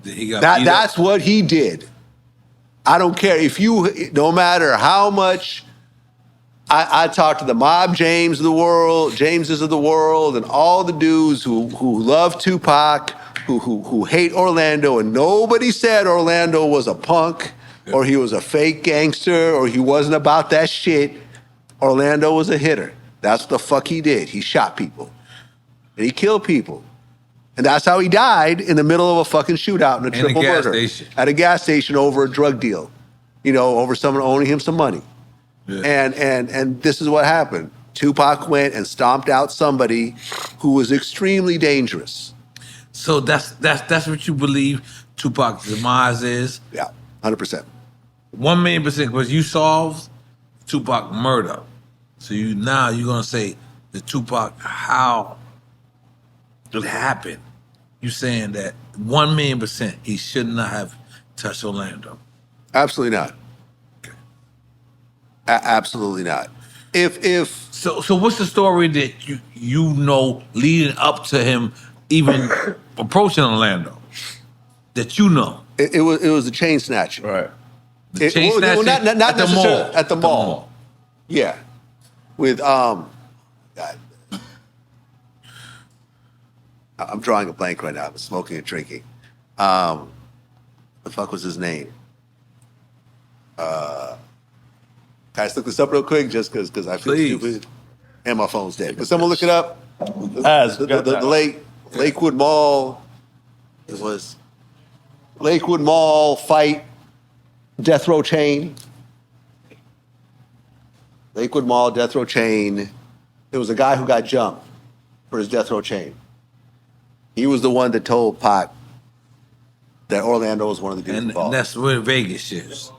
That's what he did. I don't care if no matter how much I talk to the Mob Jameses of the world, and all the dudes who love Tupac, who hate Orlando, and nobody said Orlando was a punk or he was a fake gangster or he wasn't about that shit. Orlando was a hitter. That's what the fuck he did. He shot people and he killed people. And that's how he died, in the middle of a fucking shootout and a triple murder. At a gas station over a drug deal, you know, over someone owing him some money. Yeah. And this is what happened. Tupac went and stomped out somebody who was extremely dangerous. So that's what you believe Tupac's demise is? Yeah, 100%. 1,000,000%, because you solved Tupac murder. So you're gonna say the Tupac, how it happened. You saying that 1,000,000% he should not have touched Orlando? Absolutely not. Okay. Absolutely not. So what's the story that you know leading up to him even approaching Orlando that you know? It was a chain snatching. Right. The chain snatching not at the mall. At the mall. Yeah. With God. I'm drawing a blank right now. I'm smoking and drinking. The fuck was his name? Guys, look this up real quick, just because I feel stupid, and my phone's dead. Can someone look it up? The Lakewood Mall. It was Lakewood Mall fight, death row chain. Lakewood Mall death row chain. There was a guy who got jumped for his death row chain. He was the one that told Pac that Orlando was one of the dudes involved. And that's where Vegas is.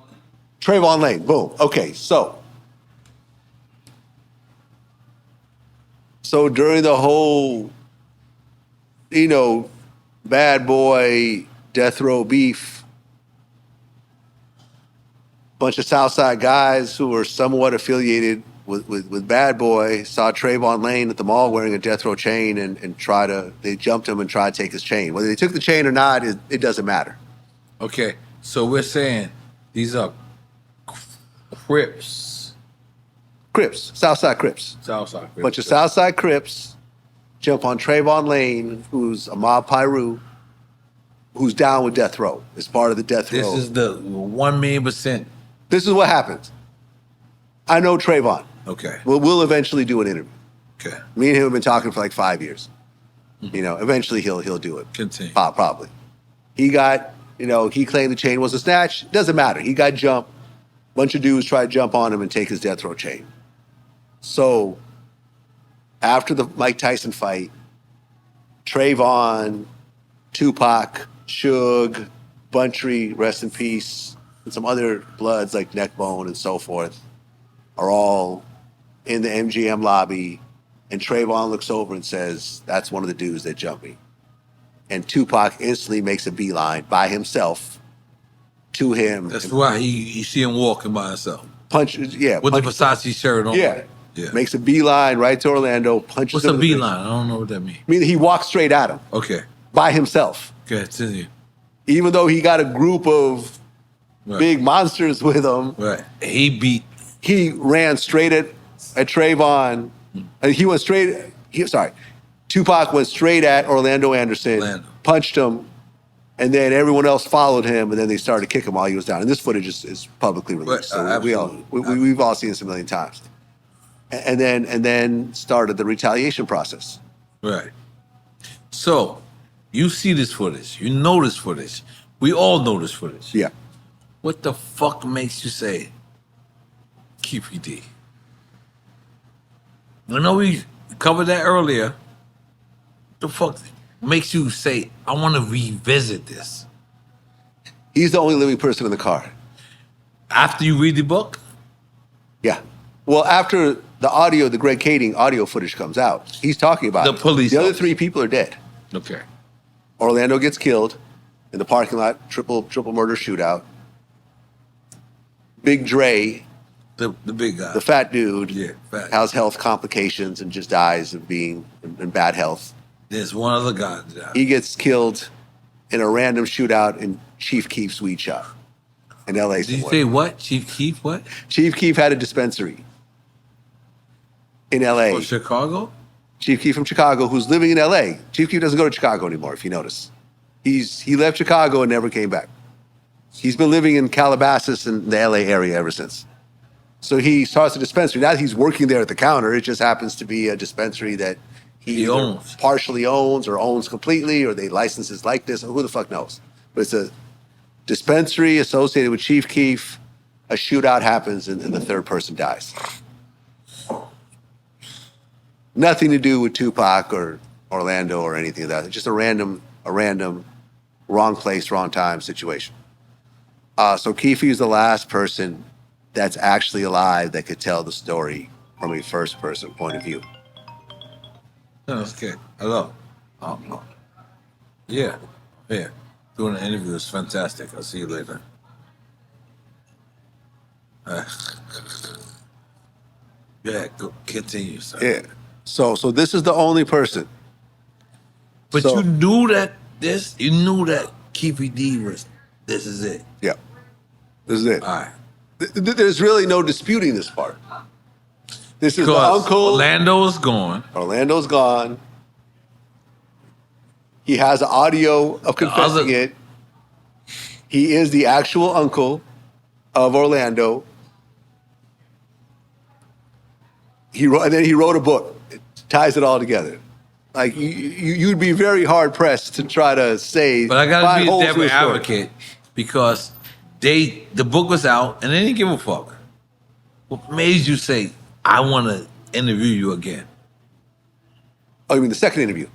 Trayvon Lane, boom. Okay, so during the whole, you know, bad boy death row beef, bunch of Southside guys who were somewhat affiliated with Bad Boy saw Trayvon Lane at the mall wearing a death row chain and they jumped him and tried to take his chain. Whether they took the chain or not, it doesn't matter. Okay, so we're saying these are Crips. Southside Crips. Bunch of Southside Crips jump on Trayvon Lane, who's a mob Pyru, who's down with death row. It's part of the death row. This is the 1,000,000%. This is what happens. I know Trayvon. Okay. We'll eventually do an interview. Okay. Me and him have been talking for like 5 years. Mm-hmm. You know, eventually he'll do it. Continue. Probably. He got, you know, he claimed the chain was a snatch. Doesn't matter. He got jumped. Bunch of dudes tried to jump on him and take his death row chain. So after the Mike Tyson fight, Trayvon, Tupac, Suge, Buntry, rest in peace, and some other Bloods like Neckbone and so forth are all in the MGM lobby, and Trayvon looks over and says, "That's one of the dudes that jumped me." And Tupac instantly makes a beeline by himself to him. That's why you see him walking by himself. With the Versace shirt on. Yeah. makes a beeline right to Orlando, punches What's him. a beeline? I don't know what that means. I mean, he walks straight at him. Okay. By himself. Okay, continue. Even though he got a group of big monsters with him. Right. He ran straight at Trayvon. And he went straight. Tupac went straight at Orlando Anderson, punched him, and then everyone else followed him, and then they started to kick him while he was down. And this footage is publicly released, so we've all seen this a million times. And then started the retaliation process. Right. So, you see this footage. You know this footage. We all know this footage. Yeah. What the fuck makes you say, Keefy D? I know we covered that earlier. The fuck makes you say, I want to revisit this? He's the only living person in the car. After you read the book? Yeah. Well, after the Greg Kading audio footage comes out, he's talking about it. Police. The other 3 people are dead. Okay. Orlando gets killed in the parking lot, triple murder shootout. Big Dre, the big guy, the fat dude, fat. has health complications and just dies of being in bad health. There's one other guy. He gets killed in a random shootout in Chief Keef's weed shop in L.A. Did you somewhere. say what? Chief Keef what? Chief Keef had a dispensary in L.A. Oh, Chicago? Chief Keef from Chicago, who's living in L.A. Chief Keef doesn't go to Chicago anymore, if you notice. He left Chicago and never came back. He's been living in Calabasas in the L.A. area ever since. So he starts a dispensary. Now he's working there at the counter. It just happens to be a dispensary that he owns, partially owns, or owns completely, or they licenses like this, or who the fuck knows. But it's a dispensary associated with Chief Keef. A shootout happens, and the third person dies. Nothing to do with Tupac or Orlando or anything like that. It's just a random, wrong place, wrong time situation. So Keefe is the last person that's actually alive that could tell the story from a first-person point of view. No, okay. Hello. Oh. Yeah. Doing an interview is fantastic. I'll see you later. Yeah, go continue, sir. Yeah. So this is the only person. But you knew that Keefy D was, this is it. Yeah. This is it. All right. There's really no disputing this part. This is the Because uncle. Orlando's gone. Orlando's gone. He has audio of confessing it. He is the actual uncle of Orlando. And then he wrote a book. It ties it all together. Like you'd be very hard pressed to try to say. But I gotta be a devil advocate because the book was out and they didn't give a fuck. What made you say, I want to interview you again? Oh, you mean the second interview?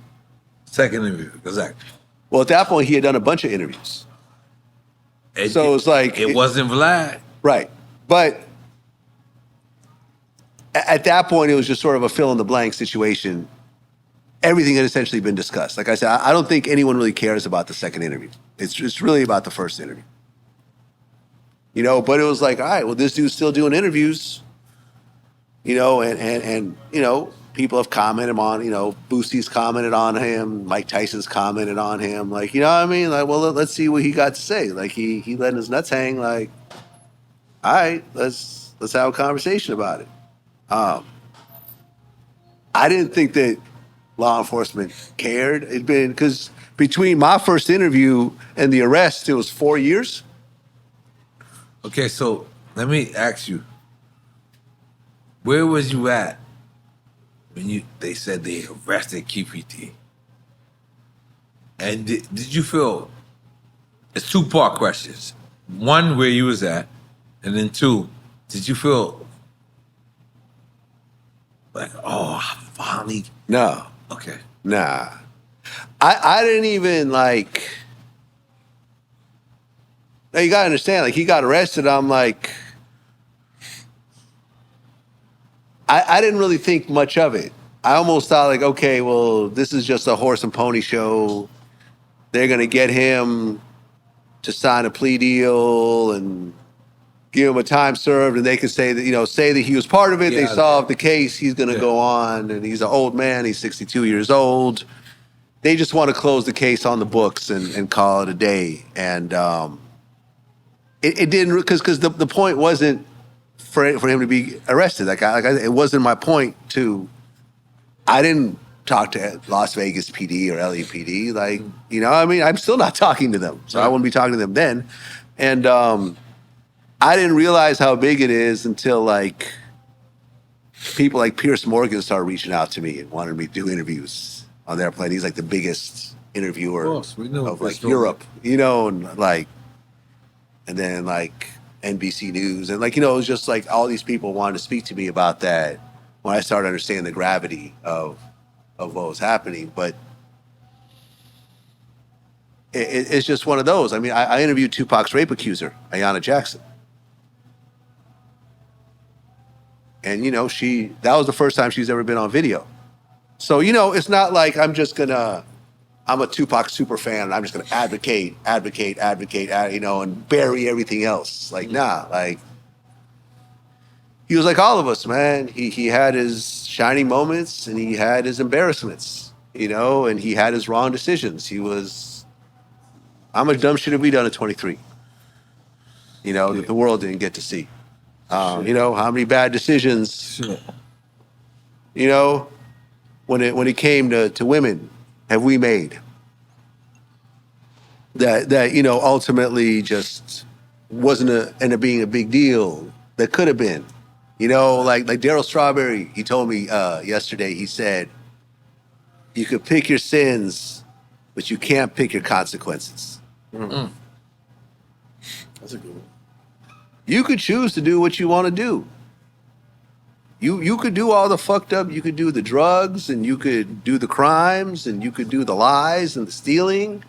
Second interview, exactly. Well, at that point, he had done a bunch of interviews. So it's like it wasn't Vlad, right? But at that point, it was just sort of a fill in the blank situation. Everything had essentially been discussed. Like I said, I don't think anyone really cares about the second interview. It's really about the first interview. You know, but it was like, all right, well, this dude's still doing interviews. You know, and you know, people have commented on, you know, Boosie's commented on him, Mike Tyson's commented on him, like, you know what I mean? Like, well, let's see what he got to say. Like he letting his nuts hang, like, all right, let's have a conversation about it. I didn't think that law enforcement cared. It'd been, because between my first interview and the arrest, it was 4 years. Okay, so let me ask you, where was you at when they said they arrested Keefy D? And did you feel, it's 2-part questions. One, where you was at, and then 2, did you feel like, oh, I finally... No. Okay. Nah. I didn't even, like... Now, you gotta understand, like, he got arrested, I'm like... I didn't really think much of it. I almost thought, like, okay, well, this is just a horse and pony show. They're gonna get him to sign a plea deal and give him a time served, and they can say that, say that he was part of it. They solved the case. He's going to go on, and he's an old man. He's 62 years old. They just want to close the case on the books and call it a day. And it didn't, because the point wasn't for him to be arrested. It wasn't my point to. I didn't talk to Las Vegas PD or LAPD. I'm still not talking to them, so I wouldn't be talking to them then. And I didn't realize how big it is until people like Pierce Morgan started reaching out to me and wanted me to do interviews on their plane. He's the biggest interviewer of Europe, and then NBC News, and it was just all these people wanted to speak to me about that when I started understanding the gravity of what was happening. But it's just one of those. I mean, I interviewed Tupac's rape accuser, Ayanna Jackson. And, that was the first time she's ever been on video. So, it's not like I'm a Tupac super fan and I'm just going to advocate, and bury everything else. He was like all of us, man. He had his shining moments and he had his embarrassments, and he had his wrong decisions. How much dumb shit have we done at 23? That the world didn't get to see. How many bad decisions, when it came to women, have we made that ultimately just wasn't ended up being a big deal that could have been, like Daryl Strawberry, he told me yesterday, he said, you could pick your sins, but you can't pick your consequences. Mm. That's a good one. You could choose to do what you want to do. You could do all the fucked up, you could do the drugs, and you could do the crimes, and you could do the lies and the stealing.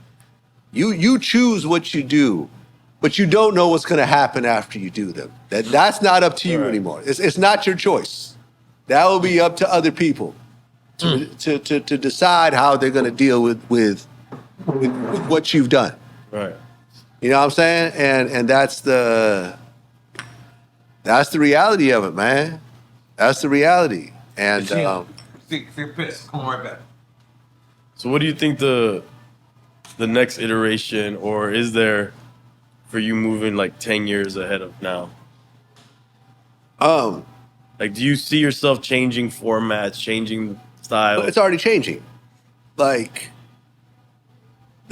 You choose what you do, but you don't know what's going to happen after you do them. That's not up to you anymore. It's not your choice. That will be up to other people to decide how they're going to deal with what you've done. Right. You know what I'm saying? And that's the reality of it, man. That's the reality. And see piss. Come right back. So what do you think the next iteration, or is there for you moving 10 years ahead of now? Do you see yourself changing formats, changing style? It's already changing. The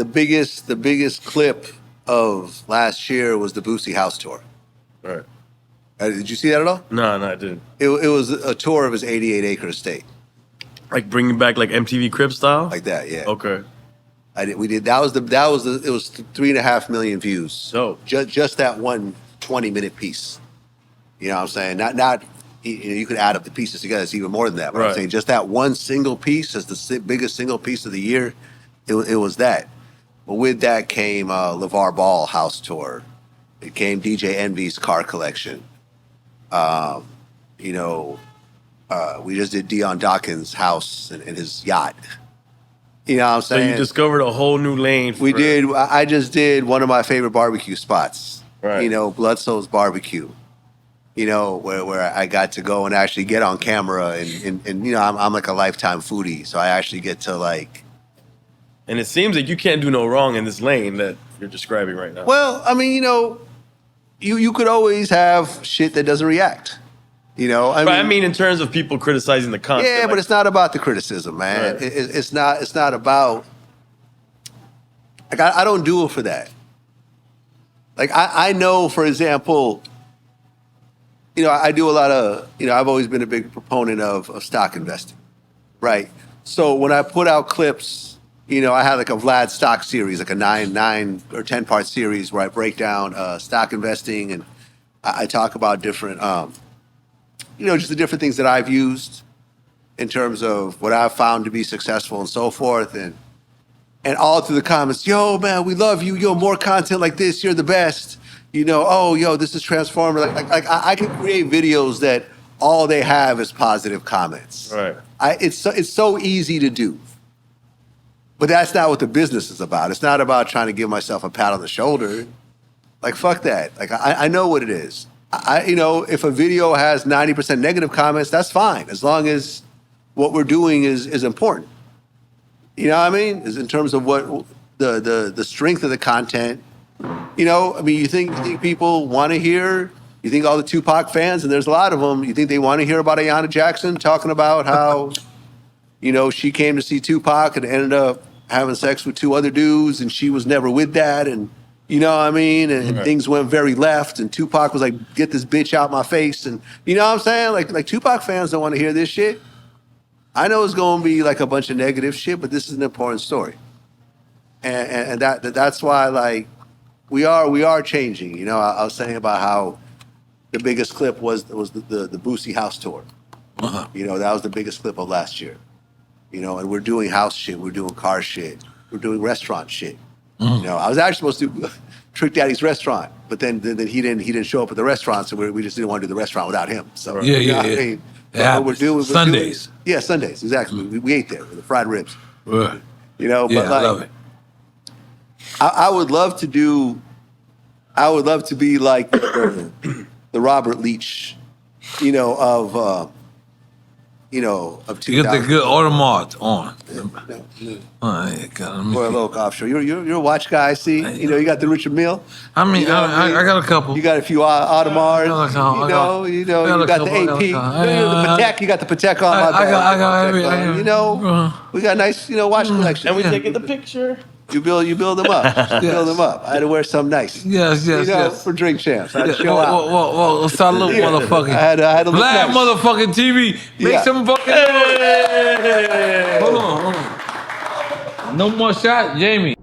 biggest clip of last year was the Boosie House tour. Right. Did you see that at all? No, I didn't. It was a tour of his 88-acre estate. Bringing back MTV Crib style? Like that, yeah. Okay. We did. It was 3.5 million views. So just that one 20-minute piece. You know what I'm saying? Not you could add up the pieces together. It's even more than that. But I'm saying just that one single piece as the biggest single piece of the year. It was that. But with that came LeVar Ball house tour. It came DJ Envy's car collection. We just did Deion Dawkins' house and his yacht. You know what I'm saying? So you discovered a whole new lane. I just did one of my favorite barbecue spots. Right. Bloodsoul's Barbecue. Where I got to go and actually get on camera and I'm like a lifetime foodie, so I actually get to And it seems like you can't do no wrong in this lane that you're describing right now. Well, I mean, you could always have shit that doesn't react. I mean in terms of people criticizing the content. Yeah, but it's not about the criticism, man. Right. It's not about. I don't do it for that. I know, for example, I do a lot of, I've always been a big proponent of stock investing, right? So when I put out clips, I had a Vlad stock series, a 9 or 10 part series where I break down stock investing and I talk about different, just the different things that I've used in terms of what I've found to be successful and so forth. And all through the comments, yo, man, we love you. Yo, more content like this. You're the best. This is transformative. I can create videos that all they have is positive comments. Right. It's so easy to do. But that's not what the business is about. It's not about trying to give myself a pat on the shoulder. Fuck that. I know what it is. if a video has 90% negative comments, that's fine, as long as what we're doing is important. You know what I mean? Is in terms of what the strength of the content. You think people want to hear? You think all the Tupac fans, and there's a lot of them, you think they want to hear about Ayanna Jackson talking about how, she came to see Tupac and ended up having sex with 2 other dudes, and she was never with that, and you know what I mean? And things went very left, and Tupac was like, get this bitch out my face, and you know what I'm saying? Like Tupac fans don't want to hear this shit. I know it's going to be like a bunch of negative shit, but this is an important story. And that's why, like, we are changing. I was saying about how the biggest clip was the Boosie house tour. That was the biggest clip of last year. And we're doing house shit, we're doing car shit, we're doing restaurant shit. I was actually supposed to Trick Daddy's restaurant, but then he didn't show up at the restaurant, so we just didn't want to do the restaurant without him. So yeah. I mean, what we're doing Sundays. Sundays, exactly. We ate there with the fried ribs. Right. But I like, love it. I would love to be like the Robert Leach, of 2000. You get the good Audemars on. Boy, look, offshore. You're a watch guy. I see, you got the Richard Mille. I got a couple. You got a few Audemars. You got the AP. The Patek. You got the Patek on. I got every. We got a nice, watch collection. And we taking the picture. You build them up. Build them up. I had to wear something nice. Yes. For Drink Champs. I had to show out. Well, salute, motherfucking. I had to look Vlad, nice. motherfucking TV. Make some fucking noise. Hold on. No more shot, Jamie.